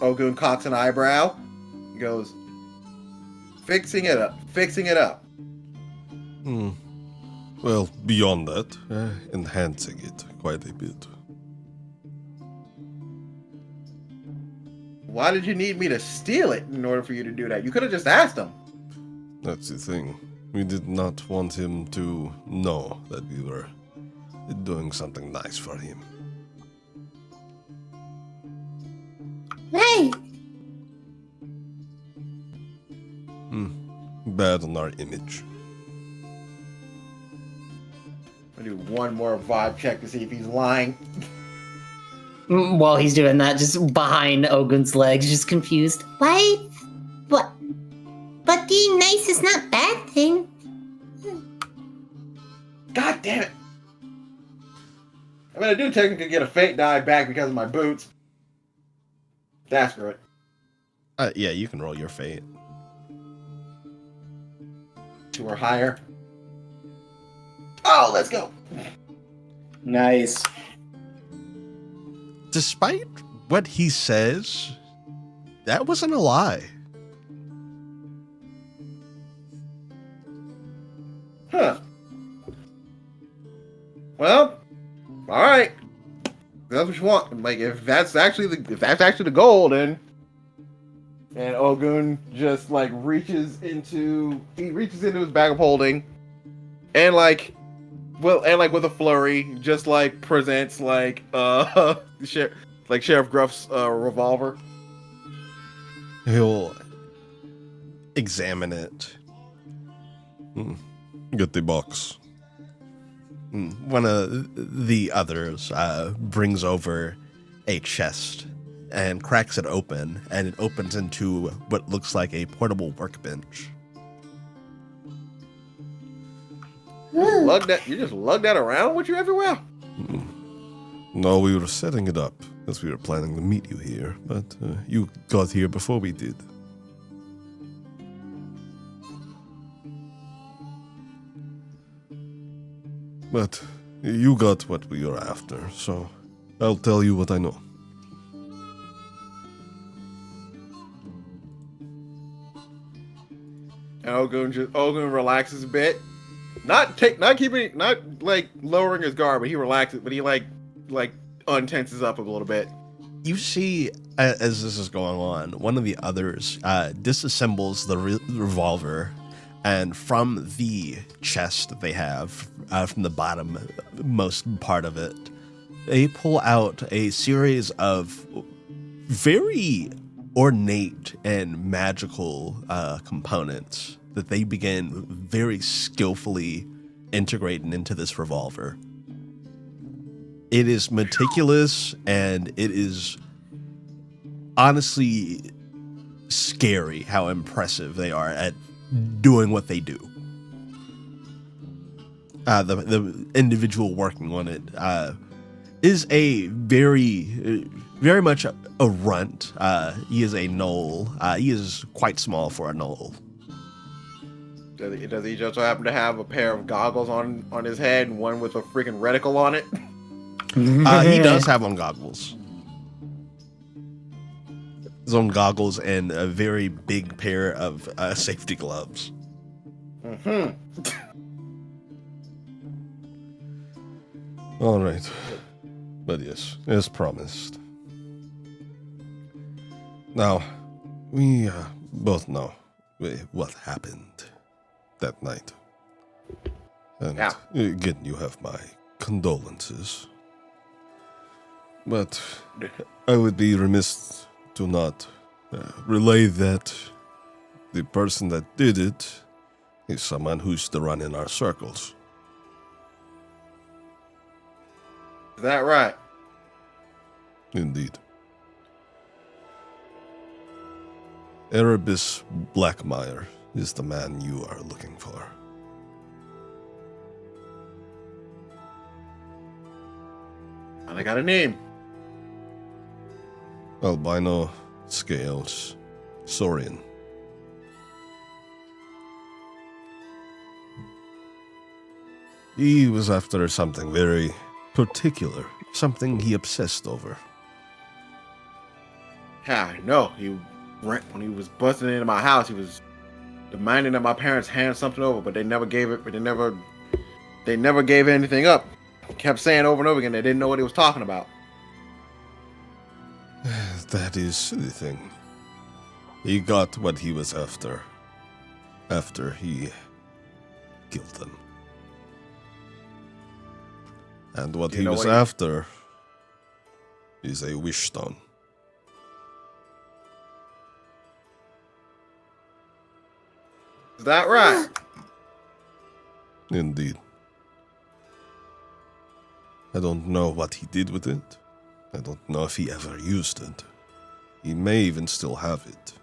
Ogun cocks an eyebrow. He goes, fixing it up. Well, beyond that, enhancing it quite a bit. Why did you need me to steal it in order for you to do that? You could have just asked him. That's the thing. We did not want him to know that we were doing something nice for him. Right. Bad on our image. I'll do one more vibe check to see if he's lying. While he's doing that, just behind Ogun's legs, just confused. Why? What? But being nice is not a bad thing. God damn it. I mean, I do technically get a fate die back because of my boots. That's good. Yeah, you can roll your fate. 2 or higher. Oh, let's go. Nice. Despite what he says, that wasn't a lie. Huh. Well, all right. That's what you want. Like, if that's actually the goal, then. And Ogun just like reaches into his bag of holding, and like with a flurry, just like presents like Sheriff Gruff's revolver. He'll examine it. Get the box. One of the others brings over a chest and cracks it open, and it opens into what looks like a portable workbench. You just lug that around with you everywhere? No, we were setting it up as we were planning to meet you here, but you got here before we did. But you got what we were after, so I'll tell you what I know. Ogun relaxes a bit. Not like lowering his guard, but he relaxes, but he like untenses up a little bit. You see, as this is going on, one of the others disassembles the revolver, and from the chest that they have, from the bottom most part of it, they pull out a series of very ornate and magical components that they begin very skillfully integrating into this revolver. It is meticulous, and it is honestly scary how impressive they are at doing what they do. The individual working on it is a very much a runt. He is a gnoll. He is quite small for a gnoll. Does he just happen to have a pair of goggles on his head and one with a freaking reticle on it? He does have on goggles. His own goggles and a very big pair of safety gloves. Mm-hmm. All right. But yes, as promised. Now, we both know what happened that night. And again, you have my condolences. But I would be remiss to not relay that the person that did it is someone who used to run in our circles. Is that right? Indeed. Erebus Blackmire is the man you are looking for. And I got a name. Albino Scales Saurian. He was after something very particular, something he obsessed over. Yeah, I know. When he was busting into my house, he was demanding that my parents hand something over, but they never gave it. But they never gave anything up. Kept saying over and over again they didn't know what he was talking about. That is the thing. He got what he was after he killed them. And what he was after is a wish stone. Is that right? Indeed. I don't know what he did with it. I don't know if he ever used it. He may even still have it.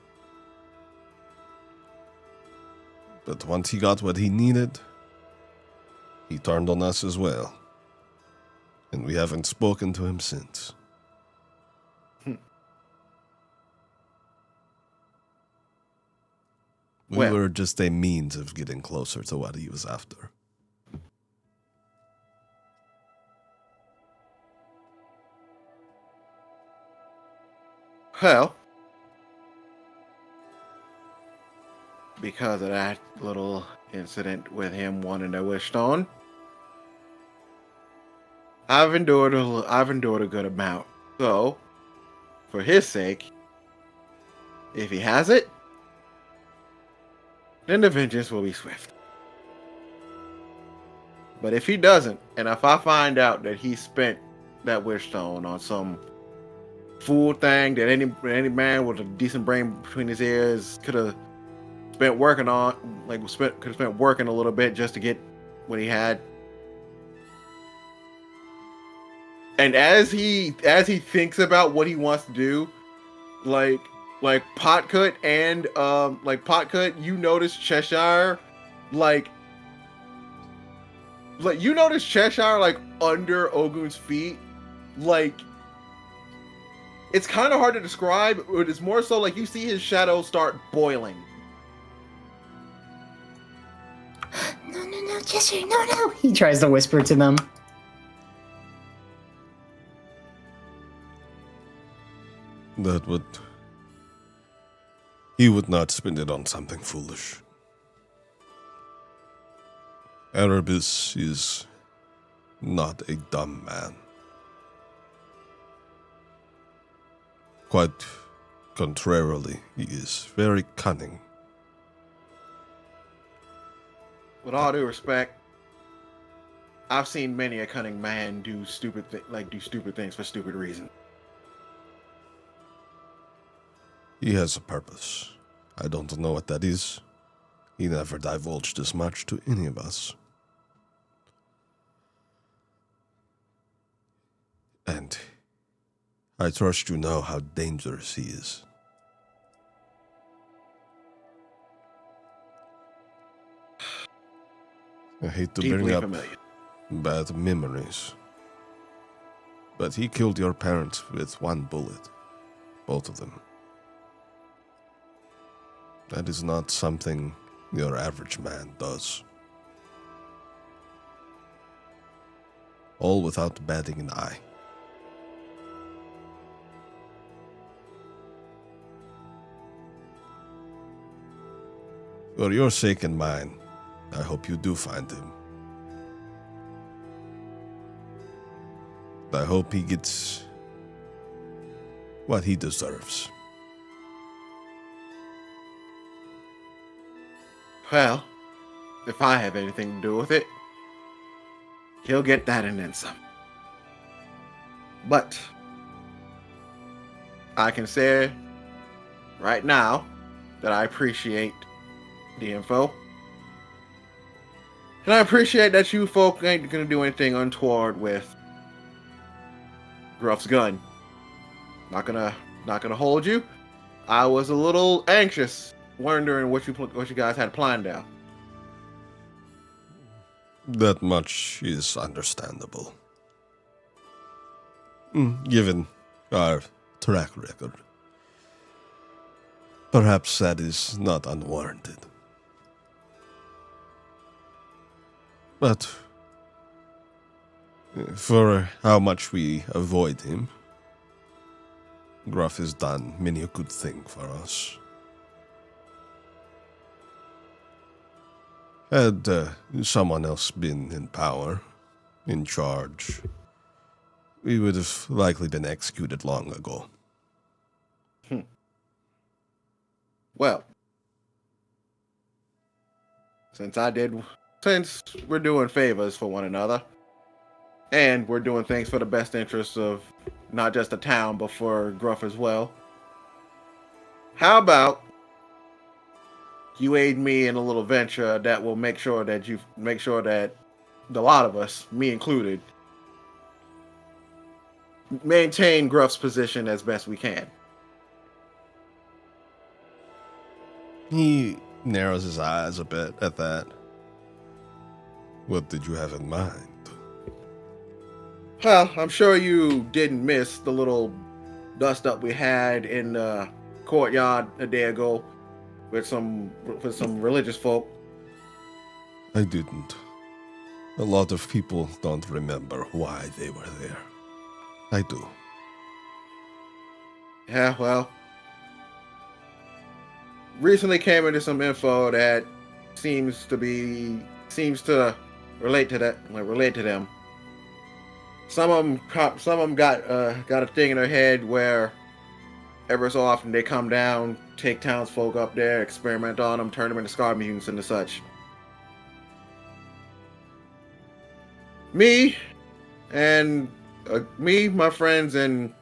But once he got what he needed, he turned on us as well. And we haven't spoken to him since. We were just a means of getting closer to what he was after. Well, because of that little incident with him wanting a wish stone, I've endured a good amount. So, for his sake, if he has it, then the vengeance will be swift. But if he doesn't, and if I find out that he spent that wish stone on some fool thing that any man with a decent brain between his ears could have spent working on, could have spent working a little bit just to get what he had. And as he thinks about what he wants to do, like Potcut and Potcut, you notice Cheshire, you notice Cheshire under Ogun's feet, it's kind of hard to describe, but it's more so you see his shadow start boiling. No, Cheshire, no. He tries to whisper to them. He would not spend it on something foolish. Erebus is not a dumb man. Quite contrarily, he is very cunning. With all due respect, I've seen many a cunning man do stupid things for stupid reasons. He has a purpose. I don't know what that is. He never divulged as much to any of us. And I trust you know how dangerous he is. I hate to Deeply bring up familiar. bad memories, but he killed your parents with one bullet. Both of them. That is not something your average man does. All without batting an eye. For your sake and mine, I hope you do find him. I hope he gets what he deserves. Well, if I have anything to do with it, he'll get that and then some. But I can say right now that I appreciate the info. And I appreciate that you folk ain't gonna do anything untoward with Gruff's gun. Not gonna hold you. I was a little anxious, wondering what you guys had planned out. That much is understandable. Given our track record. Perhaps that is not unwarranted. But for how much we avoid him, Gruff has done many a good thing for us. Had someone else been in power, in charge, we would have likely been executed long ago. Well, since we're doing favors for one another, and we're doing things for the best interests of not just the town, but for Gruff as well, how about you aid me in a little venture that will make sure that the lot of us, me included, maintain Gruff's position as best we can. He narrows his eyes a bit at that. What did you have in mind? Well, I'm sure you didn't miss the little dust up we had in the courtyard a day ago with some religious folk. I didn't. A lot of people don't remember why they were there. I do. Yeah, well, recently came into some info that seems to relate to them. Some of them got a thing in their head where ever so often they come down, take townsfolk up there, experiment on them, turn them into scar mutants and such. Me, my friends, and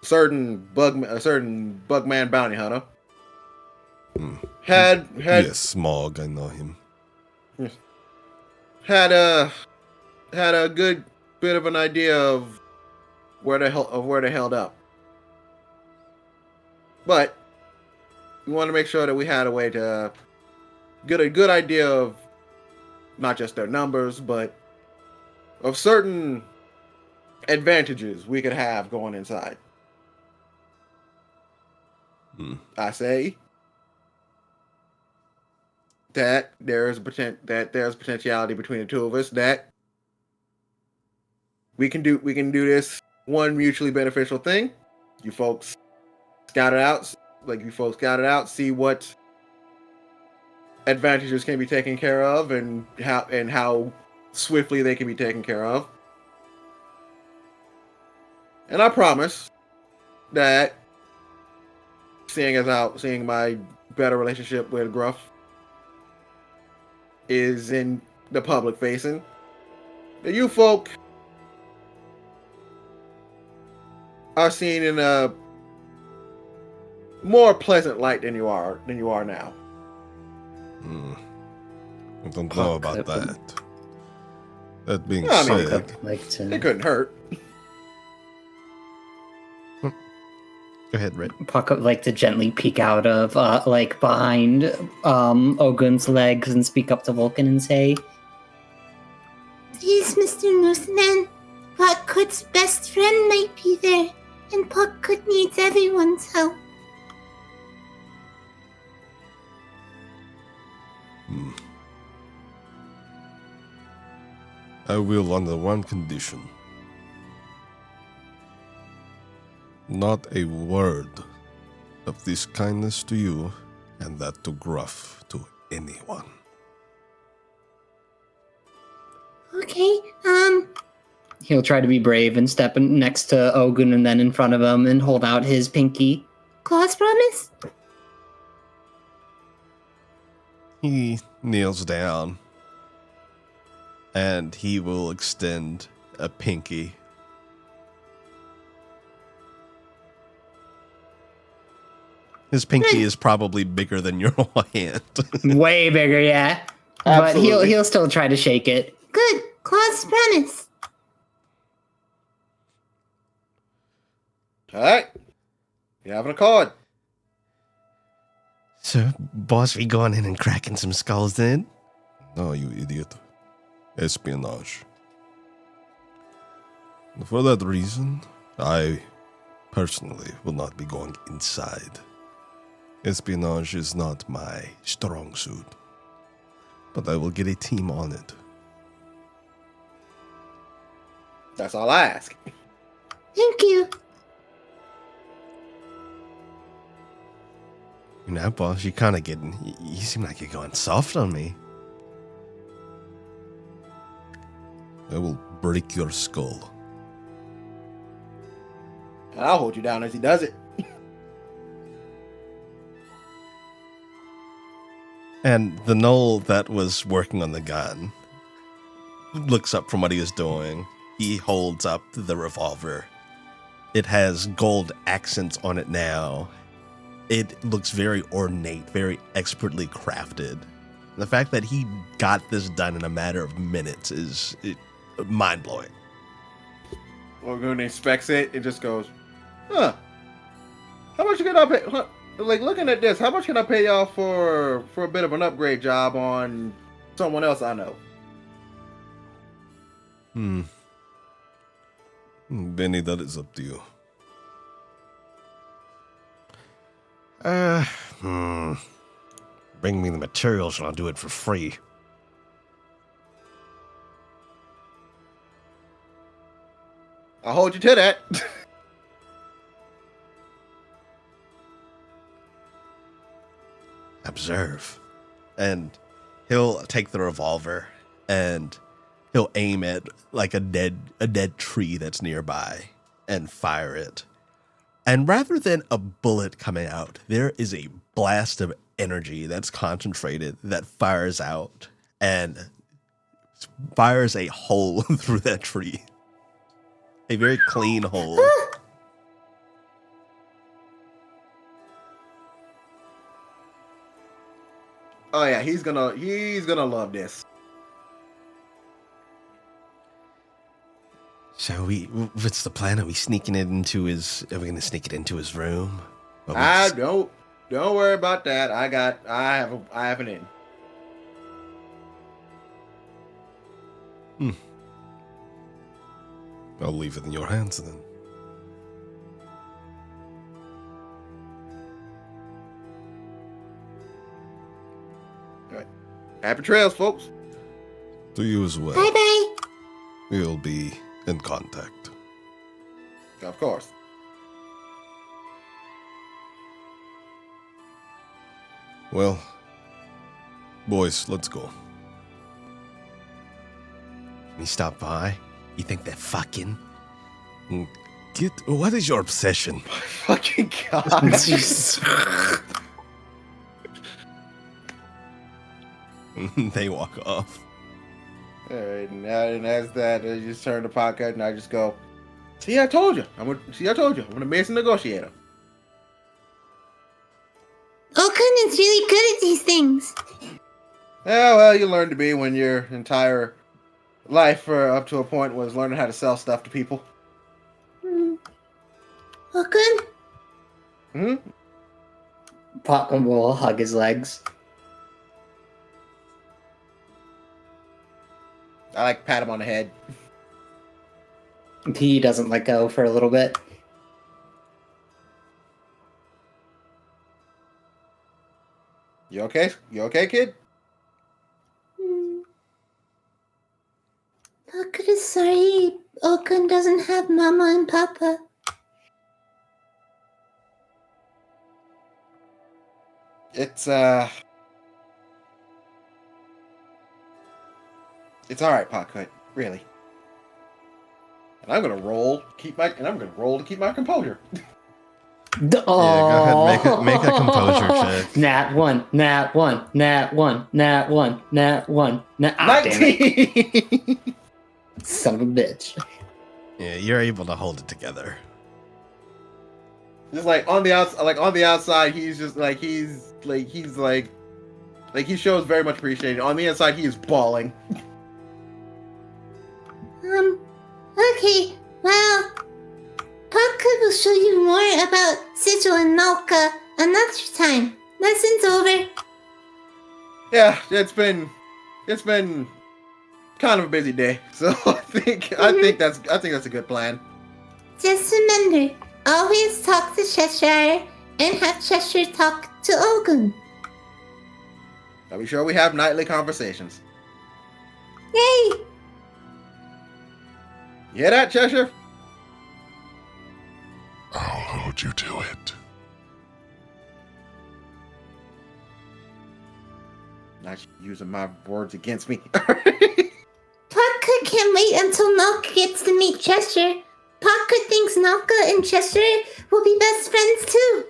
a certain bugman bounty hunter had Yes, Smog, I know him. had a good bit of an idea of where they held up, but we want to make sure that we had a way to get a good idea of not just their numbers, but of certain advantages we could have going inside. I say that there's potentiality between the two of us that we can do this one mutually beneficial thing. You folks scout it out, see what advantages can be taken care of, and how swiftly they can be taken care of. And I promise that seeing my better relationship with Gruff is in the public facing, that you folk are seen in a more pleasant light than you are now. I don't know about that. That being I mean, said, it couldn't hurt. Go ahead, Red. Puck would like to gently peek out of, like, behind Ogun's legs and speak up to Vulcan and say, Please, Mr. Nooseman, Puckhood's best friend might be there, and Puckhood needs everyone's help. I will on the one condition. Not a word of this kindness to you and that to Gruff to anyone. Okay, he'll try to be brave and step next to Ogun and then in front of him and hold out his pinky. Claus promise? He kneels down and he will extend a pinky. His pinky is probably bigger than your hand. Way bigger, yeah. Absolutely. But he'll still try to shake it. Good, Claus promise. Alright. You having a card? So, boss, we going in and cracking some skulls then? No, you idiot. Espionage. For that reason, I personally will not be going inside. Espionage is not my strong suit. But I will get a team on it. That's all I ask. Thank you. You know, boss, you kind of getting... You seem like you're going soft on me. I will break your skull. And I'll hold you down as he does it. And the knoll that was working on the gun looks up from what he was doing. He holds up the revolver. It has gold accents on it now. It looks very ornate, very expertly crafted. The fact that he got this done in a matter of minutes is mind-blowing. Orgun inspects it and just goes, huh. How much can I pay? Huh, like, looking at this, how much can I pay y'all for a bit of an upgrade job on someone else I know? Benny, that is up to you. Bring me the materials and I'll do it for free. I'll hold you to that. Observe. And he'll take the revolver and he'll aim at like a dead tree that's nearby and fire it. And rather than a bullet coming out, there is a blast of energy that's concentrated that fires out and fires a hole through that tree. A very clean hole. Oh yeah, he's gonna love this. So what's the plan? Are we sneaking it into his? Are we gonna sneak it into his room? Don't worry about that. I have an in. I'll leave it in your hands then. All right. Happy trails, folks. To you as well. Bye-bye. We'll be in contact. Of course. Well, Boys, let's go. We stop by. You think they're fucking? What is your obsession? Fucking God. They walk off. All right, and as that, I just turn the podcast and I just go, see, I told you. I'm an amazing negotiator. Okun is really good at these things. Yeah, well, you learn to be when your entire life up to a point was learning how to sell stuff to people. Okun? Hmm? Pop will hug his legs. I pat him on the head. He doesn't let go for a little bit. You okay? You okay, kid? Okun is sorry. Okun doesn't have Mama and Papa. It's all right, Pocket. Really. And I'm gonna roll to keep my composure. Yeah, go ahead. Make a composure check. Nat 1. Ah, damn 19. it. Son of a bitch. Yeah, you're able to hold it together. Just like on the outside, he's just like he shows very much appreciation. On the inside, he is bawling. Okay, well, Pocket will show you more about Sigil and Nalka another time. Lesson's over. Yeah, it's been kind of a busy day, so I think that's a good plan. Just remember, always talk to Cheshire and have Cheshire talk to Ogun. I'll be sure we have nightly conversations. Yay! You hear that, Cheshire? I'll hold you to it. Not using my words against me. Pocket can't wait until Nalka gets to meet Cheshire. Pocket thinks Nalka and Cheshire will be best friends too.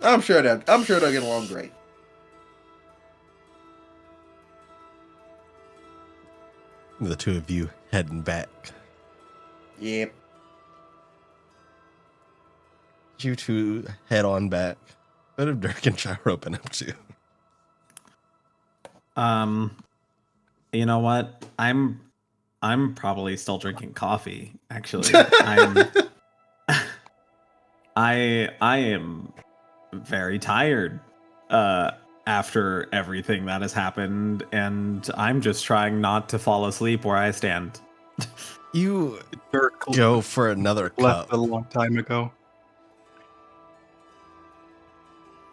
I'm sure they'll get along great. The two of you heading back. Yep. You two head on back. What have Dirk and Gyro been up to? You know what? I'm probably still drinking coffee, actually. I am very tired after everything that has happened, and I'm just trying not to fall asleep where I stand. You Dirk go for another left cup. a long time ago.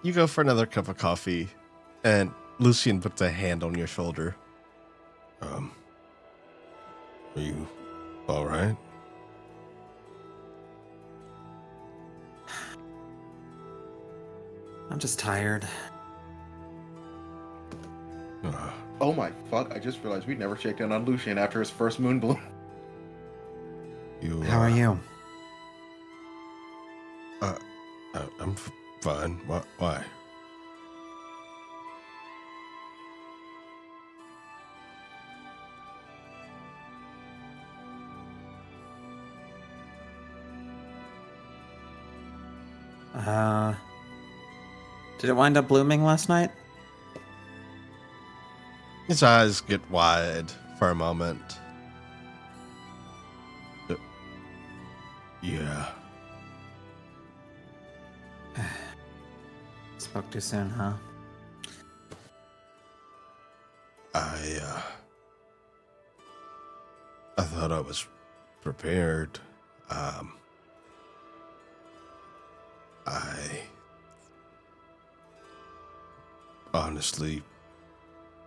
You go for another cup of coffee, and Lucian puts a hand on your shoulder. Are you all right? I'm just tired. Oh my fuck! I just realized we never checked in on Lucian after his first moon bloom. How are you? I'm fine. Why? Did it wind up blooming last night? His eyes get wide for a moment. Yeah. Spoke too soon, huh? I thought I was prepared. I honestly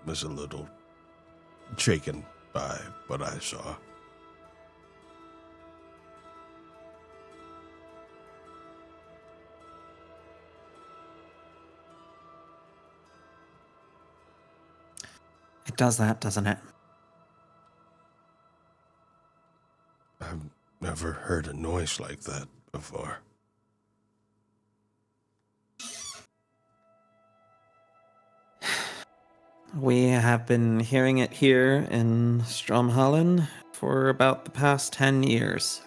was a little shaken by what I saw. does that, doesn't it? I've never heard a noise like that before. We have been hearing it here in Stromhallen for about the past 10 years.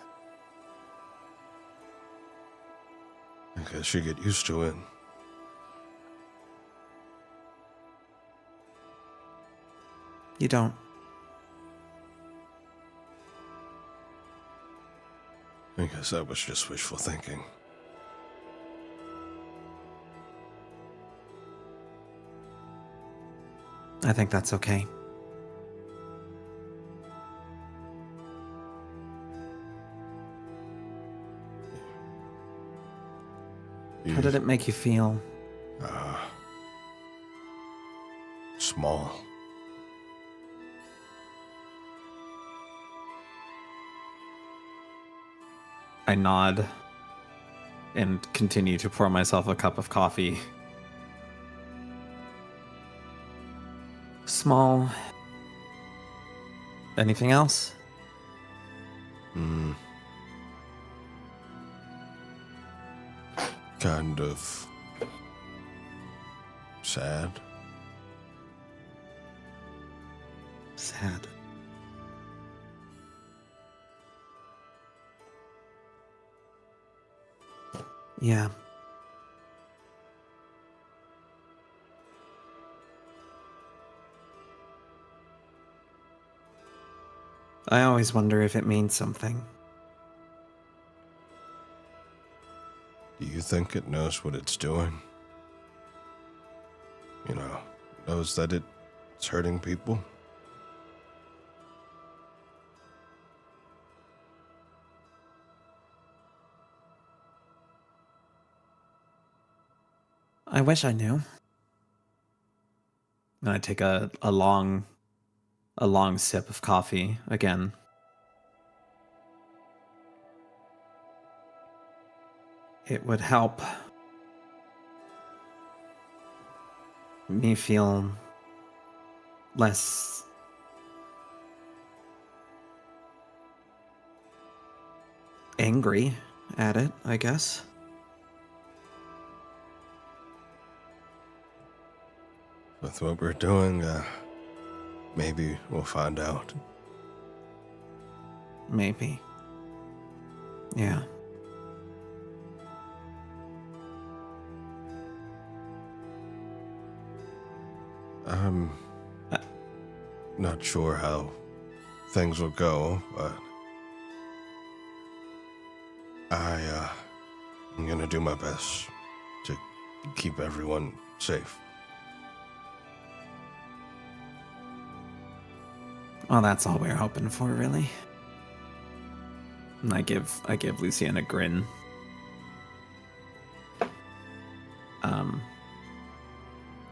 I guess you get used to it. You don't. I guess that was just wishful thinking. I think that's okay. How did it make you feel? Small. I nod and continue to pour myself a cup of coffee. Small. Anything else? Kind of sad. Sad. Yeah. I always wonder if it means something. Do you think it knows what it's doing? You know, knows that it's hurting people? I wish I knew. And I take a long sip of coffee again. It would help me feel less angry at it, I guess. With what we're doing, maybe we'll find out. Maybe. Yeah. I'm not sure how things will go, but I'm gonna do my best to keep everyone safe. Well, that's all we're hoping for, really. And I give Lucian a grin.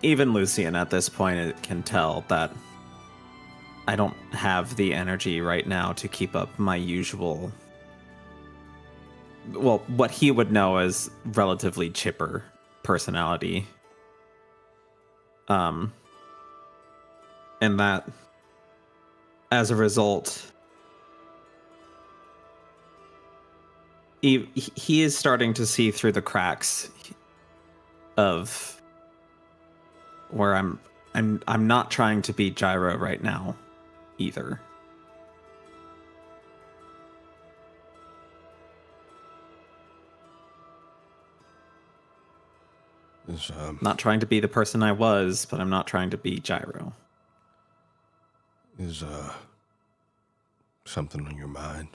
Even Lucian at this point can tell that I don't have the energy right now to keep up my usual, well, what he would know as relatively chipper personality. And that, as a result, he is starting to see through the cracks of where I'm not trying to be Gyro right now either. Not trying to be the person I was, but I'm not trying to be Gyro. Is something on your mind?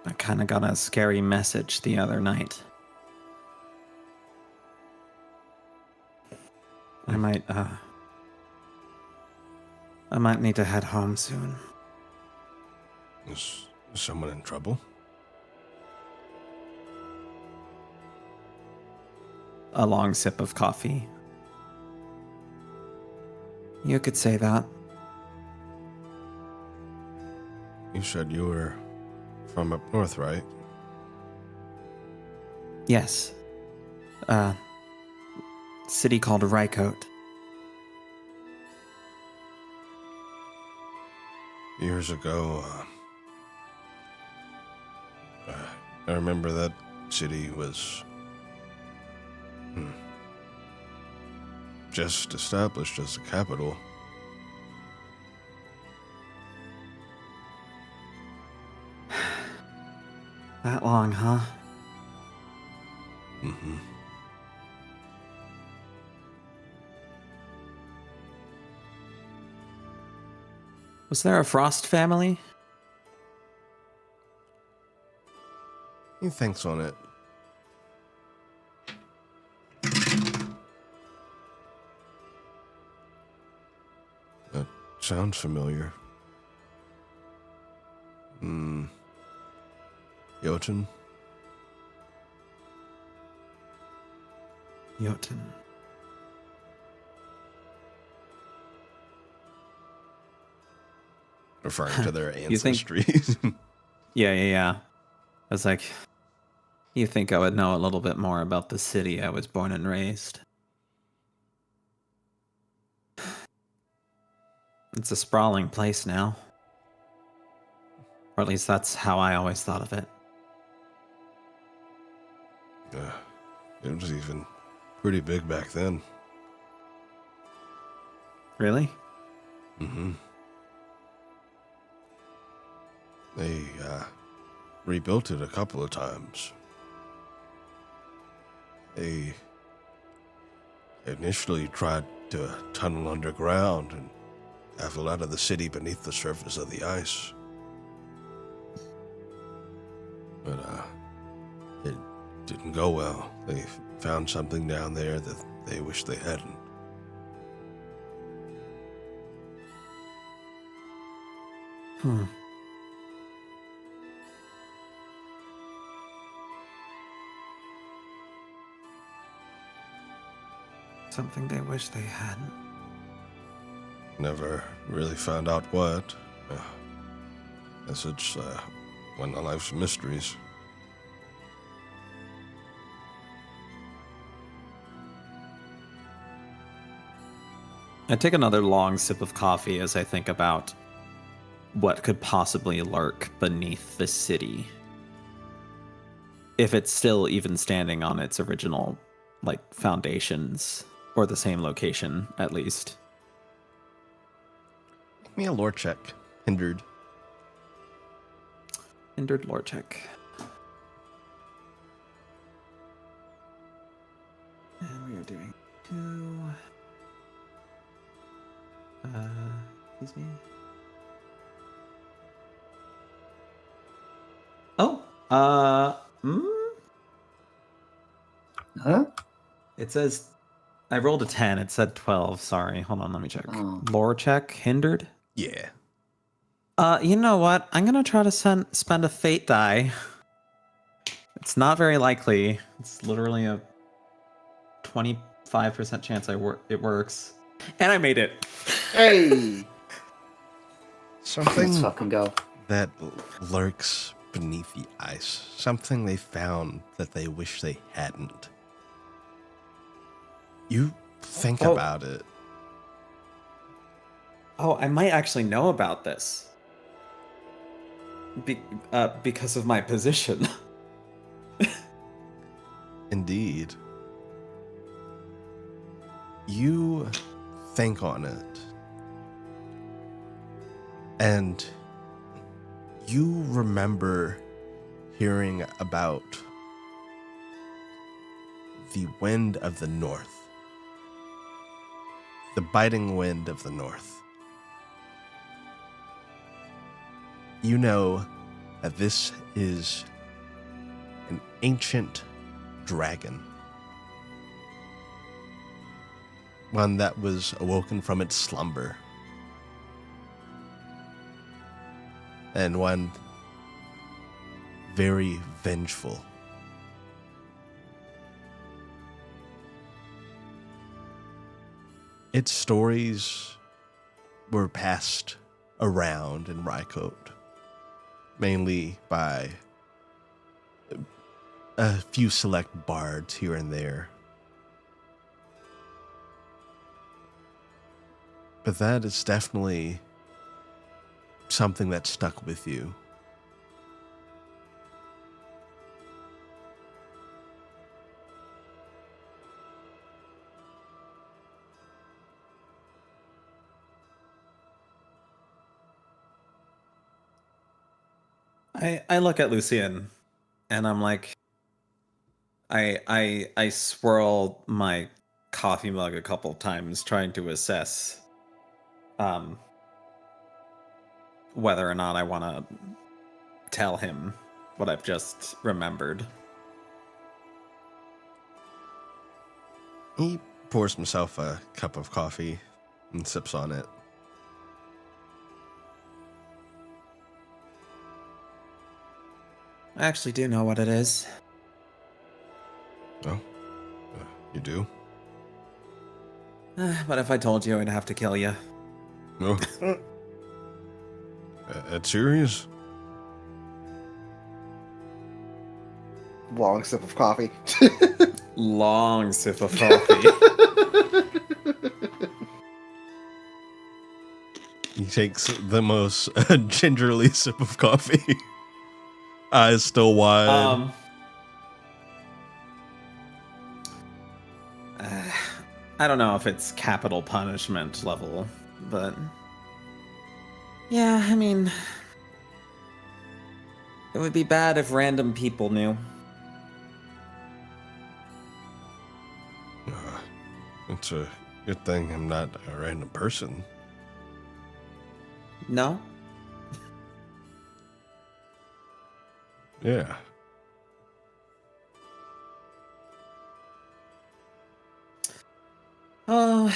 I kind of got a scary message the other night. I might need to head home soon. Is someone in trouble? A long sip of coffee. You could say that. You said you were from up north, right? Yes. City called Rycote. Years ago, I remember that city was just established as the capital. That long, huh? Mm-hmm. Was there a Frost family? He thinks on it. That sounds familiar. Jotun? Jotun. Referring to their You think- ancestries. Yeah. I was like, you think I would know a little bit more about the city I was born and raised. It's a sprawling place now. Or at least that's how I always thought of it. It was even pretty big back then. Really? Mm-hmm. They rebuilt it a couple of times. They initially tried to tunnel underground and have a lot of the city beneath the surface of the ice. But it didn't go well. They found something down there that they wish they hadn't. Something they wish they hadn't. Never really found out what. Guess it's one of life's mysteries. I take another long sip of coffee as I think about what could possibly lurk beneath the city. If it's still even standing on its original, foundations, or the same location, at least. Give me a lore check. Hindered. Hindered lore check. And we are doing 2. Excuse me. Oh, Huh? It says, I rolled a 10. It said 12. Sorry. Hold on. Let me check. Oh. Lore check. Hindered. Yeah. You know what? I'm going to try to spend a fate die. It's not very likely. It's literally a 25% chance it works. And I made it. Hey! Something Let's fucking go. that lurks beneath the ice. Something they found that they wish they hadn't. You think about it. Oh, I might actually know about this. Because of my position. Indeed. You think on it. And you remember hearing about the wind of the north. The biting wind of the north. You know that this is an ancient dragon. One that was awoken from its slumber. And one very vengeful. Its stories were passed around in Rycote mainly by a few select bards here and there. But that is definitely something that stuck with you. I look at Lucien and I'm like, I swirl my coffee mug a couple times trying to assess whether or not I want to tell him what I've just remembered. He pours himself a cup of coffee and sips on it. I actually do know what it is. Oh, you do? But if I told you, I'd have to kill you. No. That's serious? Long sip of coffee. Long sip of coffee. He takes the most gingerly sip of coffee. Eyes still wide. I don't know if it's capital punishment level, but yeah, I mean, it would be bad if random people knew. It's a good thing I'm not a random person. No? Yeah. Oh.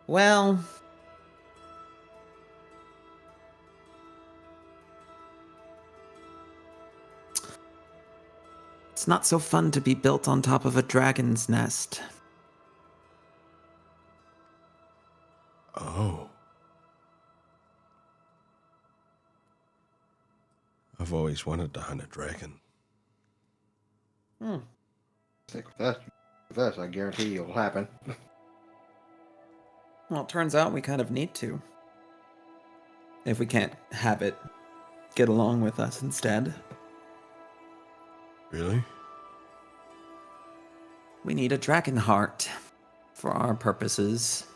Well. It's not so fun to be built on top of a dragon's nest. Oh. I've always wanted to hunt a dragon. Stick with us. With us, I guarantee you it'll happen. Well, it turns out we kind of need to. If we can't have it get along with us instead. Really? We need a dragon heart for our purposes.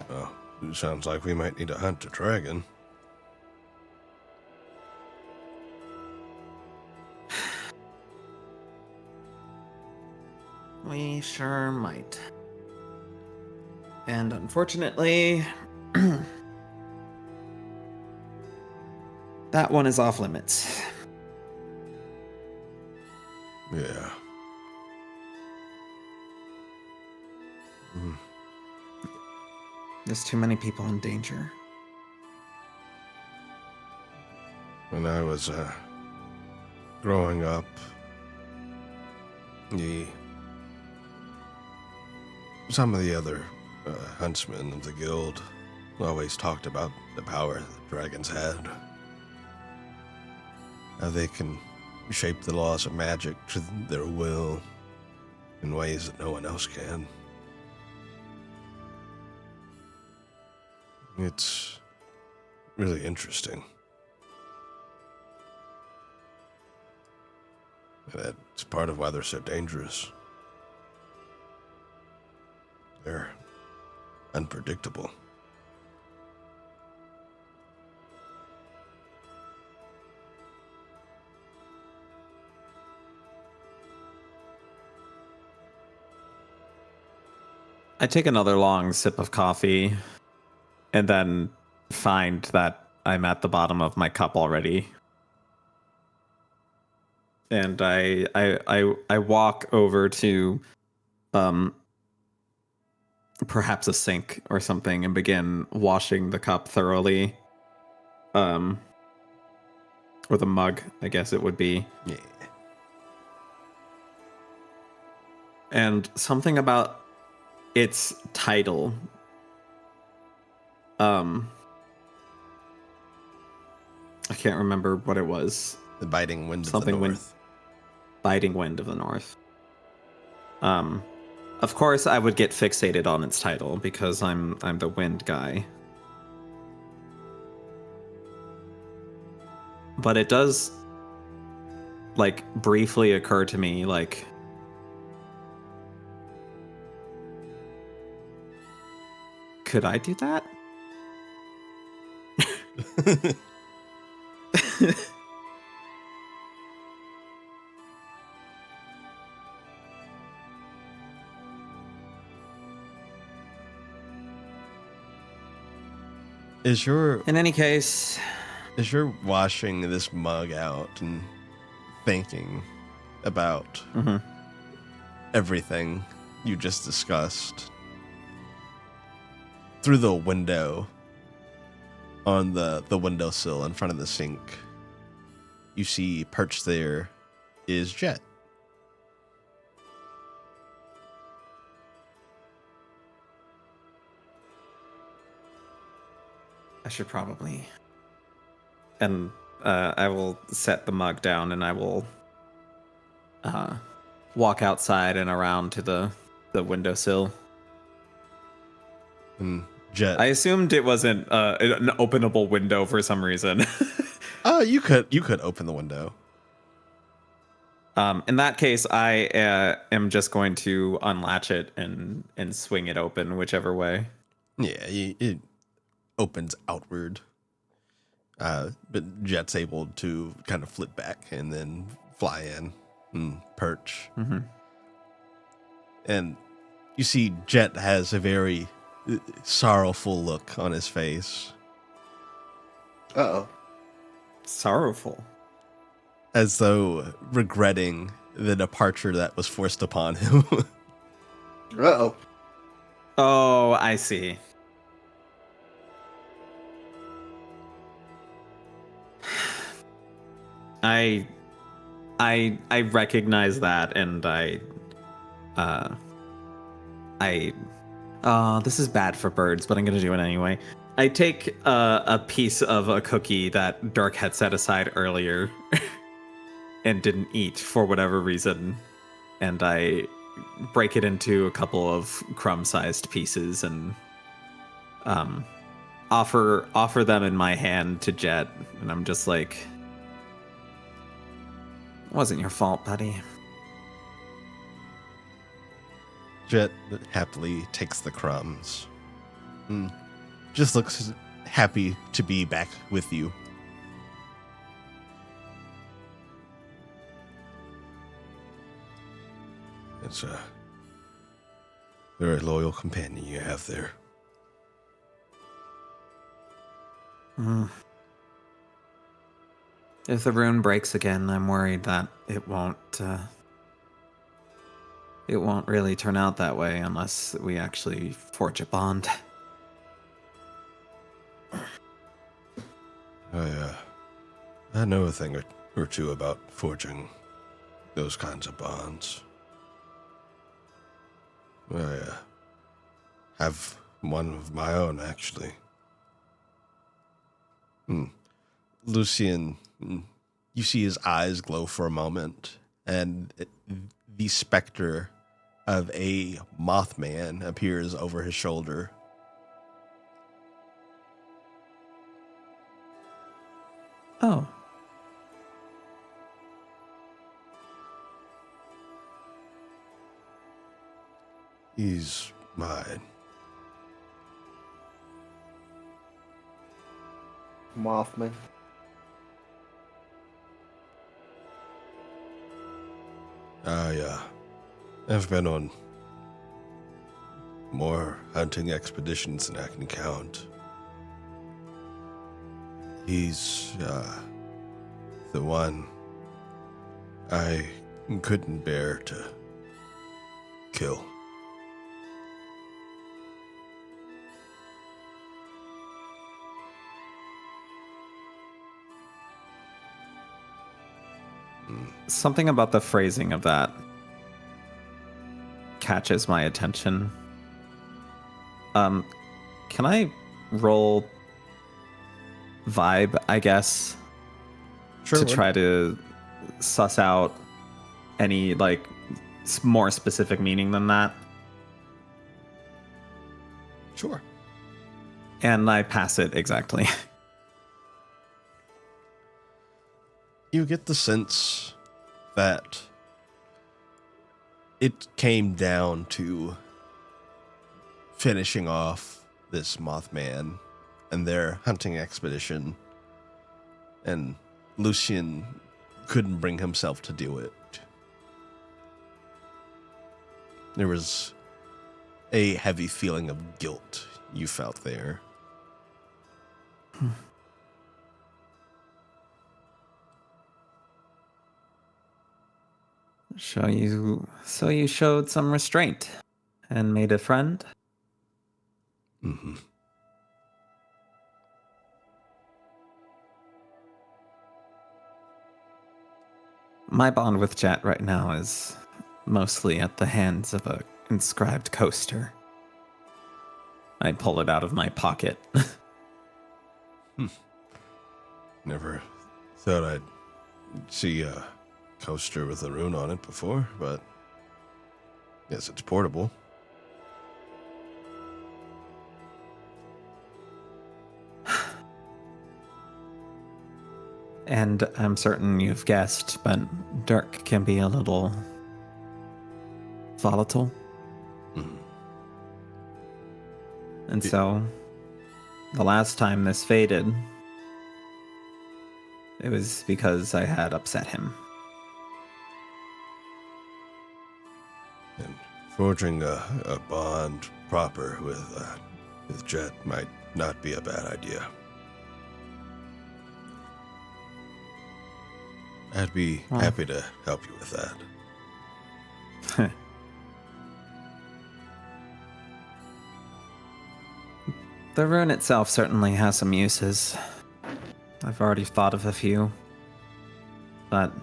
Oh, it sounds like we might need to hunt a dragon. We sure might. And unfortunately, that one is off limits. Yeah. There's too many people in danger. When I was growing up, some of the other huntsmen of the guild always talked about the power that dragons had. How they can shape the laws of magic to their will in ways that no one else can. It's really interesting. That's part of why they're so dangerous. They're unpredictable. I take another long sip of coffee and then find that I'm at the bottom of my cup already. And I walk over to perhaps a sink or something and begin washing the cup thoroughly. Or the mug, I guess it would be. Yeah. and something about its title. I can't remember what it was. The Biting Wind Something of the North. Biting Wind of the North. Of course, I would get fixated on its title because I'm the wind guy. But it does, like, briefly occur to me, like, could I do that? In any case, as you're washing this mug out and thinking about everything you just discussed, through the window on the windowsill in front of the sink, you see perched there is Jet. I should probably... And I will set the mug down and I will walk outside and around to the windowsill. And Jet... I assumed it wasn't an openable window for some reason. You could open the window. In that case, I am just going to unlatch it and swing it open whichever way. Yeah, it opens outward. But Jet's able to kind of flip back and then fly in and perch. Mm-hmm. And you see Jet has a very sorrowful look on his face. Uh-oh. Sorrowful. As though regretting the departure that was forced upon him. Uh-oh. Oh, I see. I recognize that, and this is bad for birds, but I'm gonna do it anyway. I take a piece of a cookie that Dirk had set aside earlier and didn't eat for whatever reason, and I break it into a couple of crumb-sized pieces and offer them in my hand to Jet, and I'm just like, it wasn't your fault, buddy. Jet happily takes the crumbs. Just looks happy to be back with you. It's a very loyal companion you have there. If the rune breaks again, I'm worried that it won't really turn out that way unless we actually forge a bond. I know a thing or two about forging those kinds of bonds. I have one of my own, actually. Lucian, you see his eyes glow for a moment, and the specter of a Mothman appears over his shoulder. Oh. He's mine. Mothman. I've been on more hunting expeditions than I can count. He's the one I couldn't bear to kill. Something about the phrasing of that. catches my attention. Can I roll vibe, I guess, Sure. to try to suss out any, like, more specific meaning than that? Sure. And I pass it exactly. You get the sense that it came down to finishing off this Mothman and their hunting expedition, and Lucian couldn't bring himself to do it. There was a heavy feeling of guilt you felt there. So you showed some restraint and made a friend? Mm-hmm. My bond with Jet right now is mostly at the hands of a inscribed coaster. I pull it out of my pocket. Never thought I'd see a coaster with a rune on it before, but yes, it's portable. And I'm certain you've guessed, but Dirk can be a little volatile. Mhm. And so, the last time this faded, it was because I had upset him. And forging a bond proper with Jet might not be a bad idea. I'd be happy to help you with that. The rune itself certainly has some uses. I've already thought of a few. But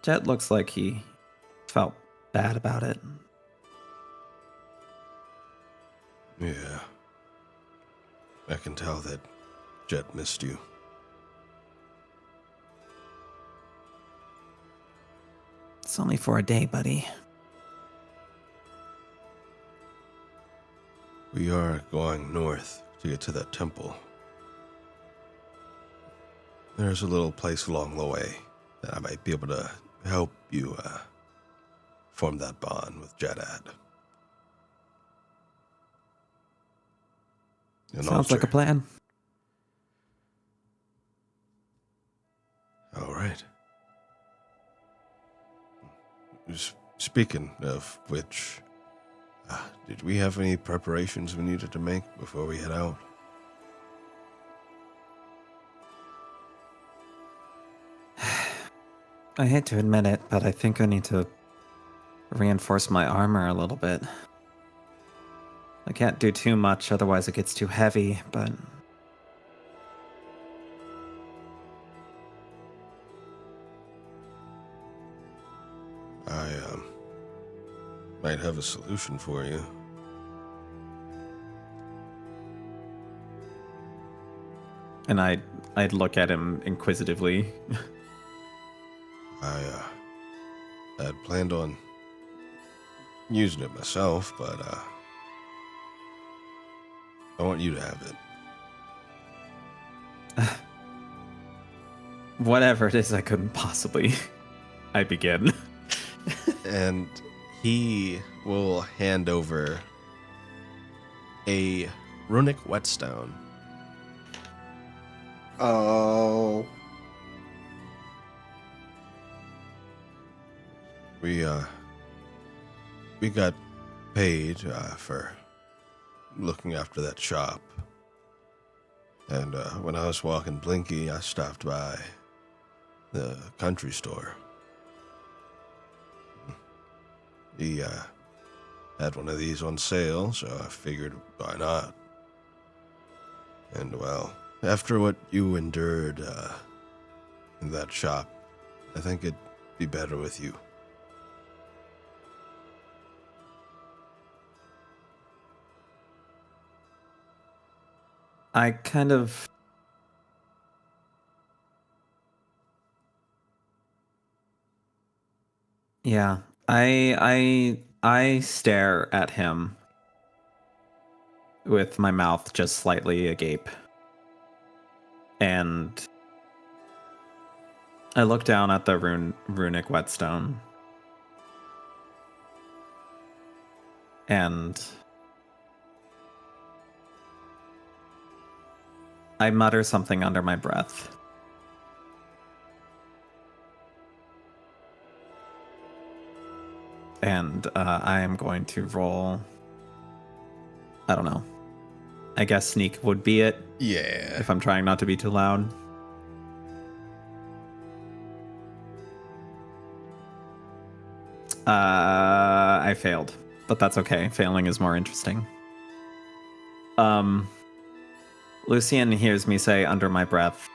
Jet looks like he felt bad about it. Yeah. I can tell that Jet missed you. It's only for a day, buddy. We are going north to get to that temple. There's a little place along the way that I might be able to help you form that bond with Jet at. Sounds like a plan. All right. Speaking of which, did we have any preparations we needed to make before we head out? I hate to admit it, but I think I need to reinforce my armor a little bit. I can't do too much, otherwise it gets too heavy, but... I might have a solution for you. And I'd look at him inquisitively. I had planned on using it myself, but I want you to have it. Whatever it is, I couldn't possibly. I begin. And he will hand over a runic whetstone. Oh. We got paid for looking after that shop. And when I was walking Blinky, I stopped by the country store. He had one of these on sale, so I figured, why not? And well, after what you endured in that shop, I think it'd be better with you. I kind of... Yeah, I stare at him with my mouth just slightly agape. And I look down at the runic whetstone. And I mutter something under my breath. And I am going to roll... I don't know. I guess sneak would be it. Yeah. If I'm trying not to be too loud. I failed. But that's okay. Failing is more interesting. Lucian hears me say under my breath,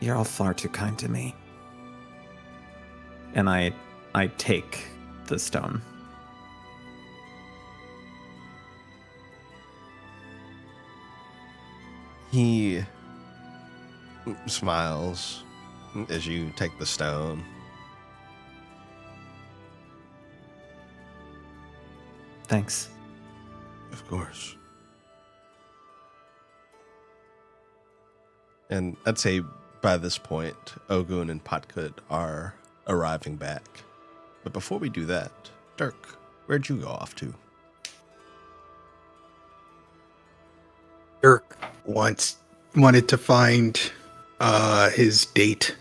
you're all far too kind to me. And I take the stone. He smiles as you take the stone. Thanks. Of course. And I'd say by this point, Ogun and Potkut are arriving back. But before we do that, Dirk, where'd you go off to? Dirk wanted to find his date.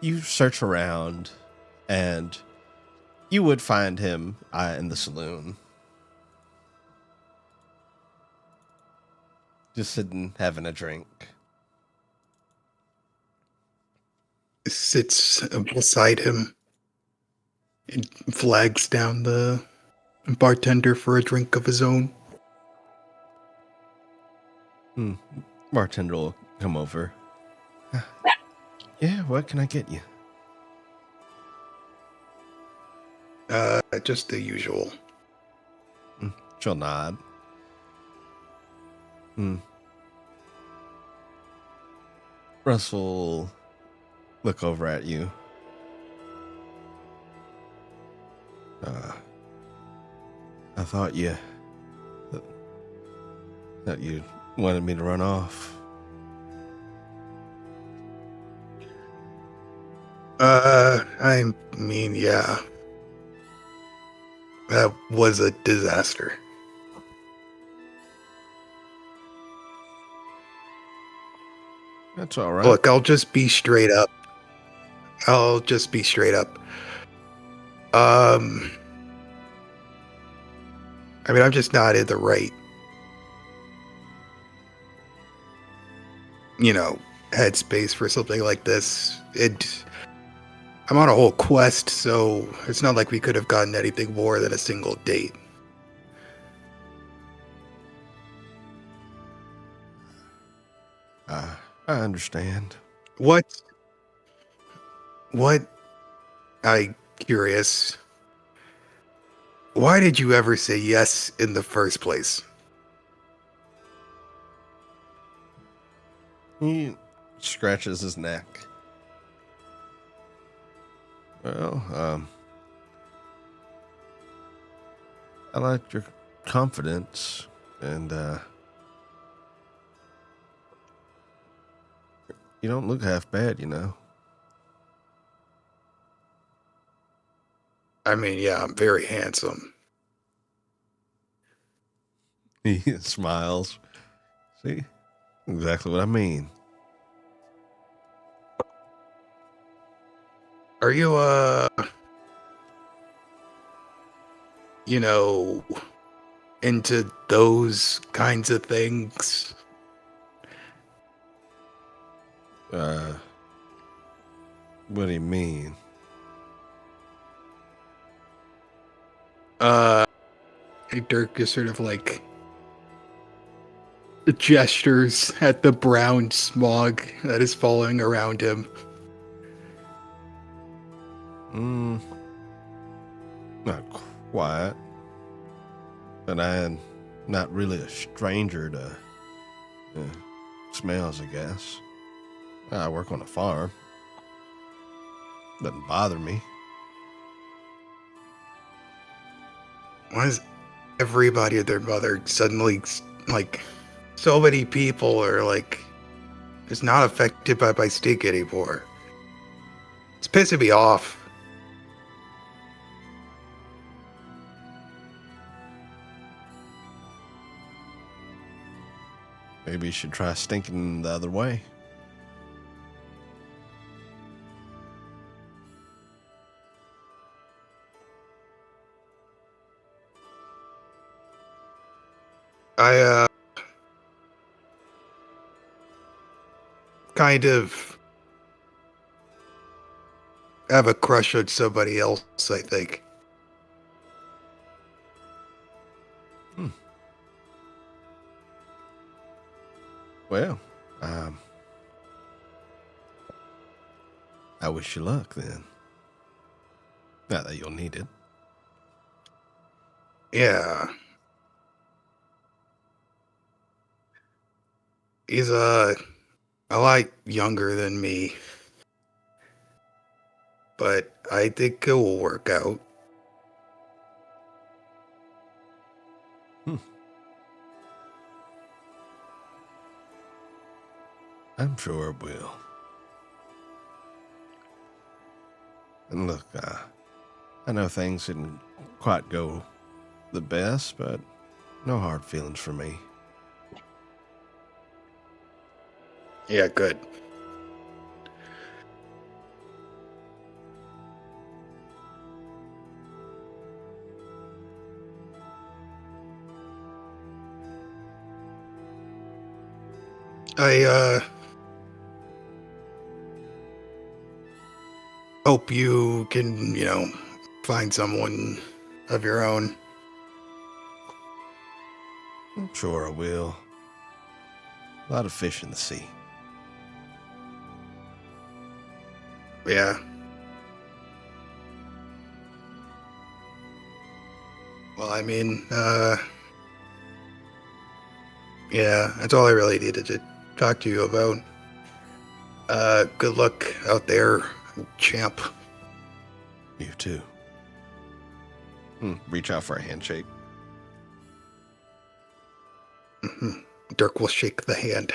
You search around, and you would find him in the saloon. Just sitting, having a drink. Sits beside him and flags down the bartender for a drink of his own. Bartender will come over. Yeah, what can I get you? Just the usual. She'll nod. Russell look over at you. I thought you wanted me to run off. I mean, yeah. That was a disaster. That's all right. Look, I'll just be straight up. I mean, I'm just not in the right, headspace for something like this. I'm on a whole quest, so it's not like we could have gotten anything more than a single date. I understand. What? I'm curious. Why did you ever say yes in the first place? He scratches his neck. Well, I like your confidence, and you don't look half bad, I mean, yeah, I'm very handsome. He smiles. See? Exactly what I mean. Are you, into those kinds of things? What do you mean? Dirk is sort of like gestures at the brown smog that is falling around him. Not quite. But I'm not really a stranger to smells, I guess. I work on a farm. Doesn't bother me. Why is everybody and their mother suddenly, like, so many people are, like, just not affected by stink anymore? It's pissing me off. Maybe you should try stinking the other way. I, kind of have a crush on somebody else, I think. Well, I wish you luck then. Not that you'll need it. Yeah. He's, a lot younger than me. But I think it will work out. I'm sure it will. And look, I know things didn't quite go the best, but no hard feelings for me. Yeah, good. I hope you can, find someone of your own. I'm sure I will. A lot of fish in the sea. Yeah. Well, I mean, yeah, that's all I really needed to talk to you about. Good luck out there, champ. You too. Reach out for a handshake. Dirk will shake the hand.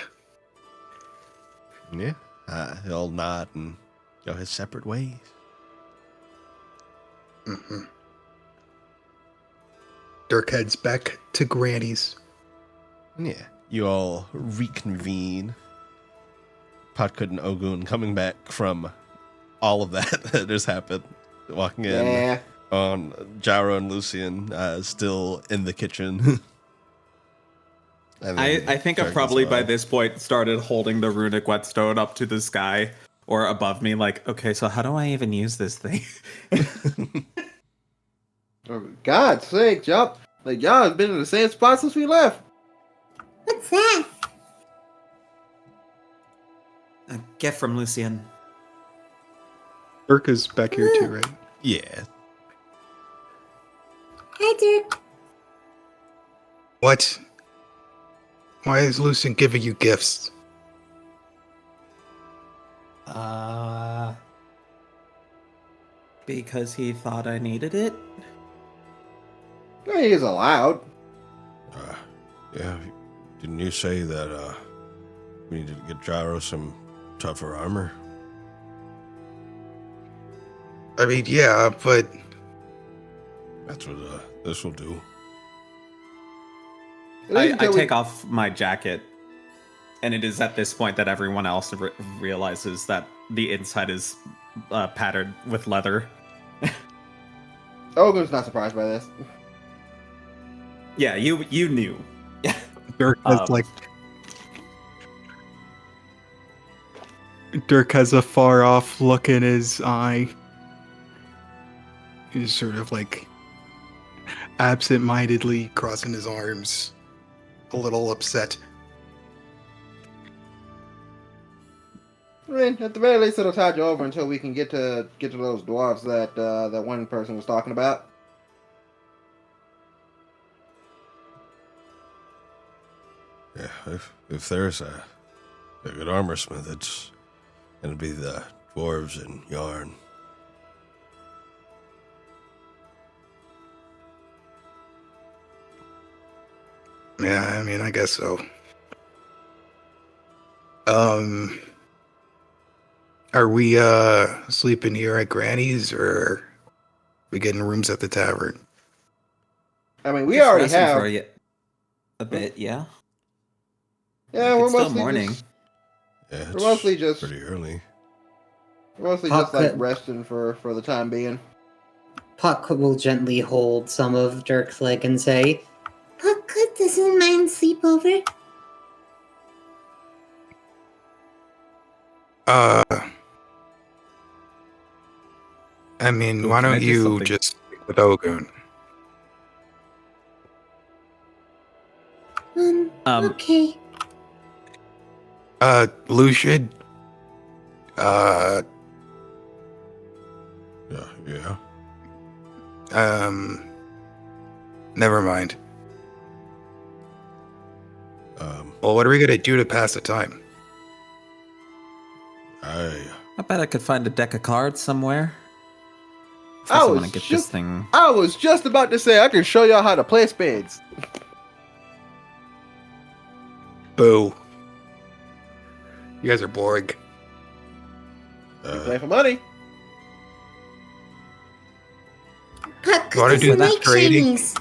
Yeah. He'll nod and go his separate ways. Dirk heads back to Granny's. Yeah. You all reconvene. Podkut and Ogun coming back from all of that that has happened. Walking in on Gyro and Lucian still in the kitchen. I think I've probably by this point started holding the runic whetstone up to the sky or above me, like, okay, so how do I even use this thing? For God's sake, y'all have been in the same spot since we left. What's that? A gift from Lucian. Dirk is back here too, right? Yeah. Hi, Dirk. What? Why is Lucian giving you gifts? Because he thought I needed it? He is allowed. Yeah. Didn't you say that we need to get Gyro some tougher armor? I mean, yeah, but That's what this will do. I take off my jacket, and it is at this point that everyone else realizes that the inside is patterned with leather. Ogun's not surprised by this. Yeah, you knew. Dirk has Dirk has a far off look in his eye. He's sort of like absent-mindedly crossing his arms, a little upset. I mean, at the very least, it'll tide you over until we can get to those dwarves that that one person was talking about. Yeah, if there's a good armor smith, it's gonna be the dwarves and Yarn. Yeah, I mean, I guess so. Are we sleeping here at Granny's, or are we getting rooms at the tavern? I mean, we Just already resting have. for a bit, yeah. Yeah, Like, we're it's still mostly morning. just. Yeah, it's We're mostly just. pretty early. We're mostly Pop just like could- resting for the time being. Puck will gently hold some of Dirk's leg and say, Puck doesn't mind sleepover. I mean, Ooh, why can I don't do you something? just stick with Ogun? Okay. Lucian? Yeah. Never mind. Well, what are we gonna do to pass the time? I bet I could find a deck of cards somewhere. First, I I was want to get this just- thing. I was just about to say I can show y'all how to play spades. Boo. You guys are boring. You play for money. Puck You wanna do doesn't that like trading? Chinese.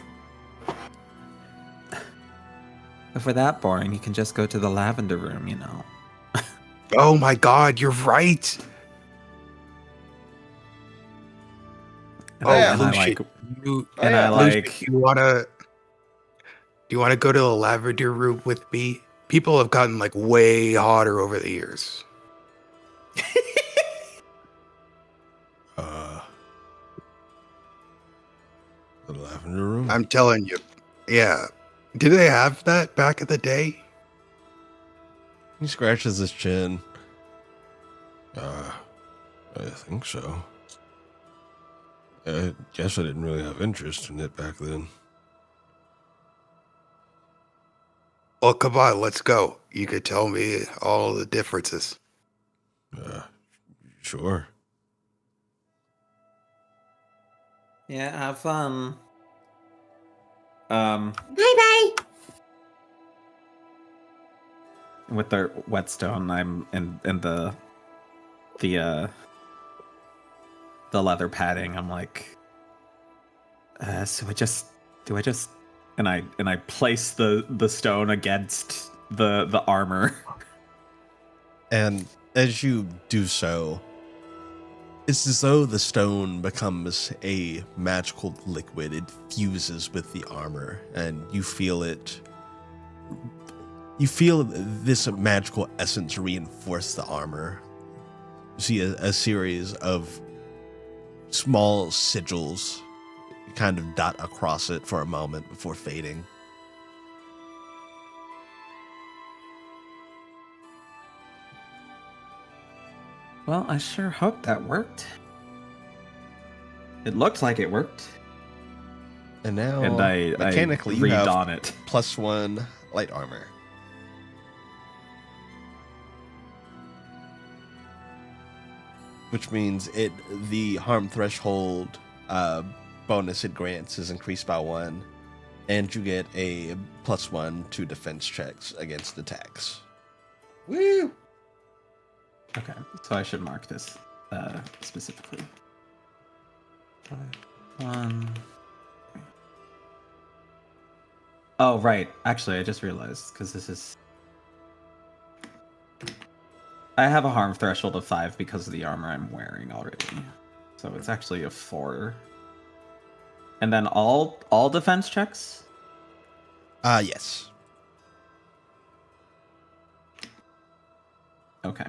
If we're that boring, you can just go to the lavender room, you know. Oh my god, you're right. And Oh, I, and I Lucian, like, you, Oh, and yeah. I Lucian, like. do you wanna go to the lavender room with me? People have gotten like way hotter over the years. The lavender room. I'm telling you. Yeah. Did they have that back in the day? He scratches his chin. I think so. I guess I didn't really have interest in it back then. Well, come on, let's go. You could tell me all the differences. Sure. Yeah, have fun. Bye-bye. With their whetstone, I'm in the leather padding. I'm like, so do I just, and I place the stone against the armor. And as you do so, it's as though the stone becomes a magical liquid. It fuses with the armor, and you feel it. You feel this magical essence reinforce the armor. You see a series of small sigils kind of dot across it for a moment before fading. Well, I sure hope that worked. It looked like it worked. And now, And I mechanically, you read have on it. +1 light armor. Which means the harm threshold bonus it grants is increased by 1, and you get a +1 to defense checks against attacks. Woo! Okay, so I should mark this specifically. 1. Oh, right. Actually, I just realized, because this is... I have a harm threshold of 5 because of the armor I'm wearing already. So it's actually a 4. And then all defense checks? Yes. Okay.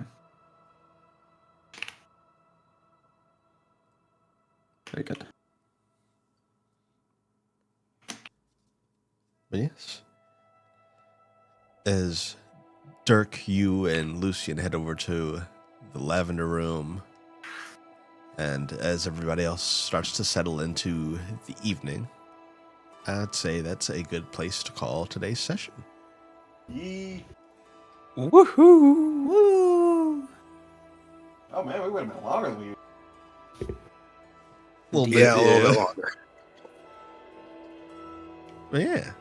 Very good. But yes. As Dirk, you, and Lucian head over to the lavender room, and as everybody else starts to settle into the evening, I'd say that's a good place to call today's session. Yee. Woohoo! Woo! Oh man, we went a bit longer than we. A little Yeah, a little bit bit longer. But yeah,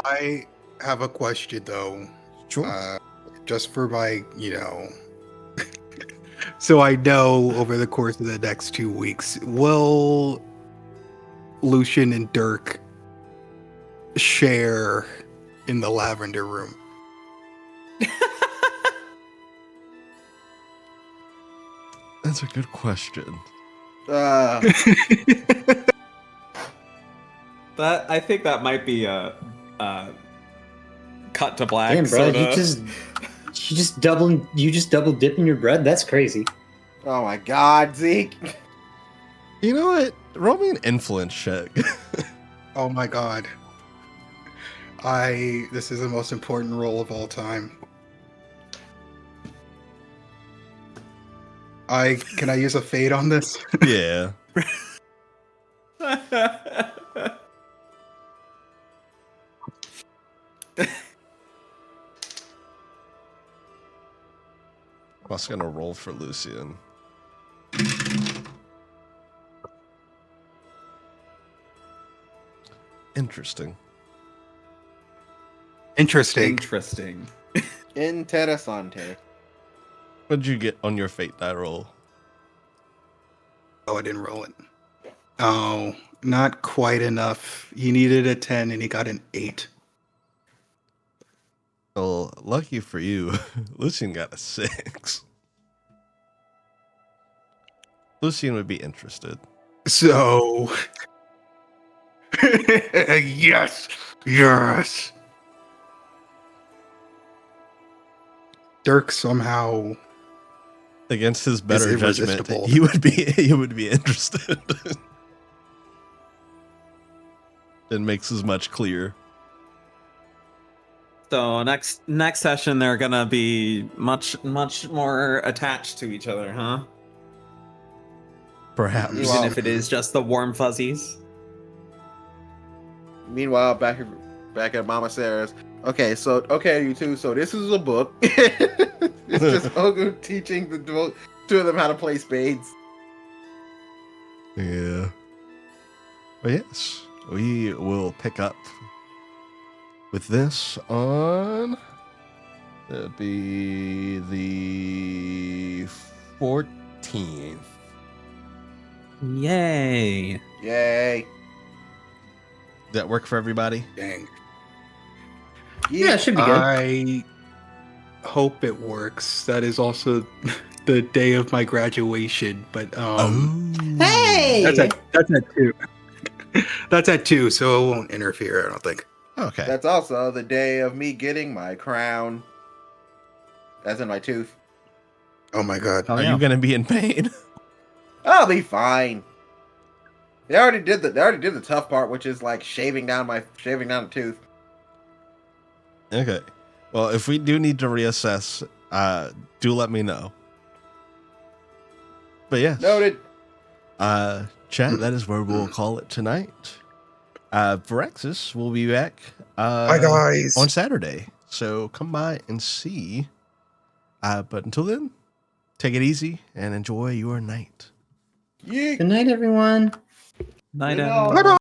I have a question though. sure. Just for my, so I know over the course of the next 2 weeks, will Lucian and Dirk share in the lavender room? That's a good question. That I think that might be a cut to black. Damn, bro, sorta. you just double dipping your bread. That's crazy. Oh my God, Zeke. You know what? Roll me an influence check. Oh my god. This is the most important role of all time. Can I use a fade on this? Yeah. I was gonna roll for Lucian. Interesting. Interesting. Interesante. What'd you get on your fate die roll? Oh, I didn't roll it. Oh, not quite enough. He needed a 10 and he got an 8. Well, lucky for you, Lucian got a 6. Lucian would be interested. So, yes. Dirk somehow Against his better is judgment, irresistible. he would be interested. It makes as much clear. So next session, they're gonna be much more attached to each other, huh? Perhaps. Even if it is just the warm fuzzies. Meanwhile, back at Mama Sarah's. Okay, you two. So this is a book. It's just Ogun teaching the two of them how to play spades. Yeah. But yes, we will pick up with this on. It'll be the 14th. Yay! Yay! Does that work for everybody? Dang. Yeah, it should be good. I hope it works. That is also the day of my graduation, but Hey! that's at 2. That's at 2, so it won't interfere, I don't think. Okay. That's also the day of me getting my crown. As in my tooth. Oh my god. Are you going to be in pain? I'll be fine. They already did the tough part, which is like shaving down the tooth. Okay. Well, if we do need to reassess, do let me know. But yes. Noted. Chat, that is where we'll call it tonight. Viraxis will be back Bye, guys. on Saturday. So come by and see. But until then, take it easy and enjoy your night. Yeet. Good night, everyone. Night Good out. night.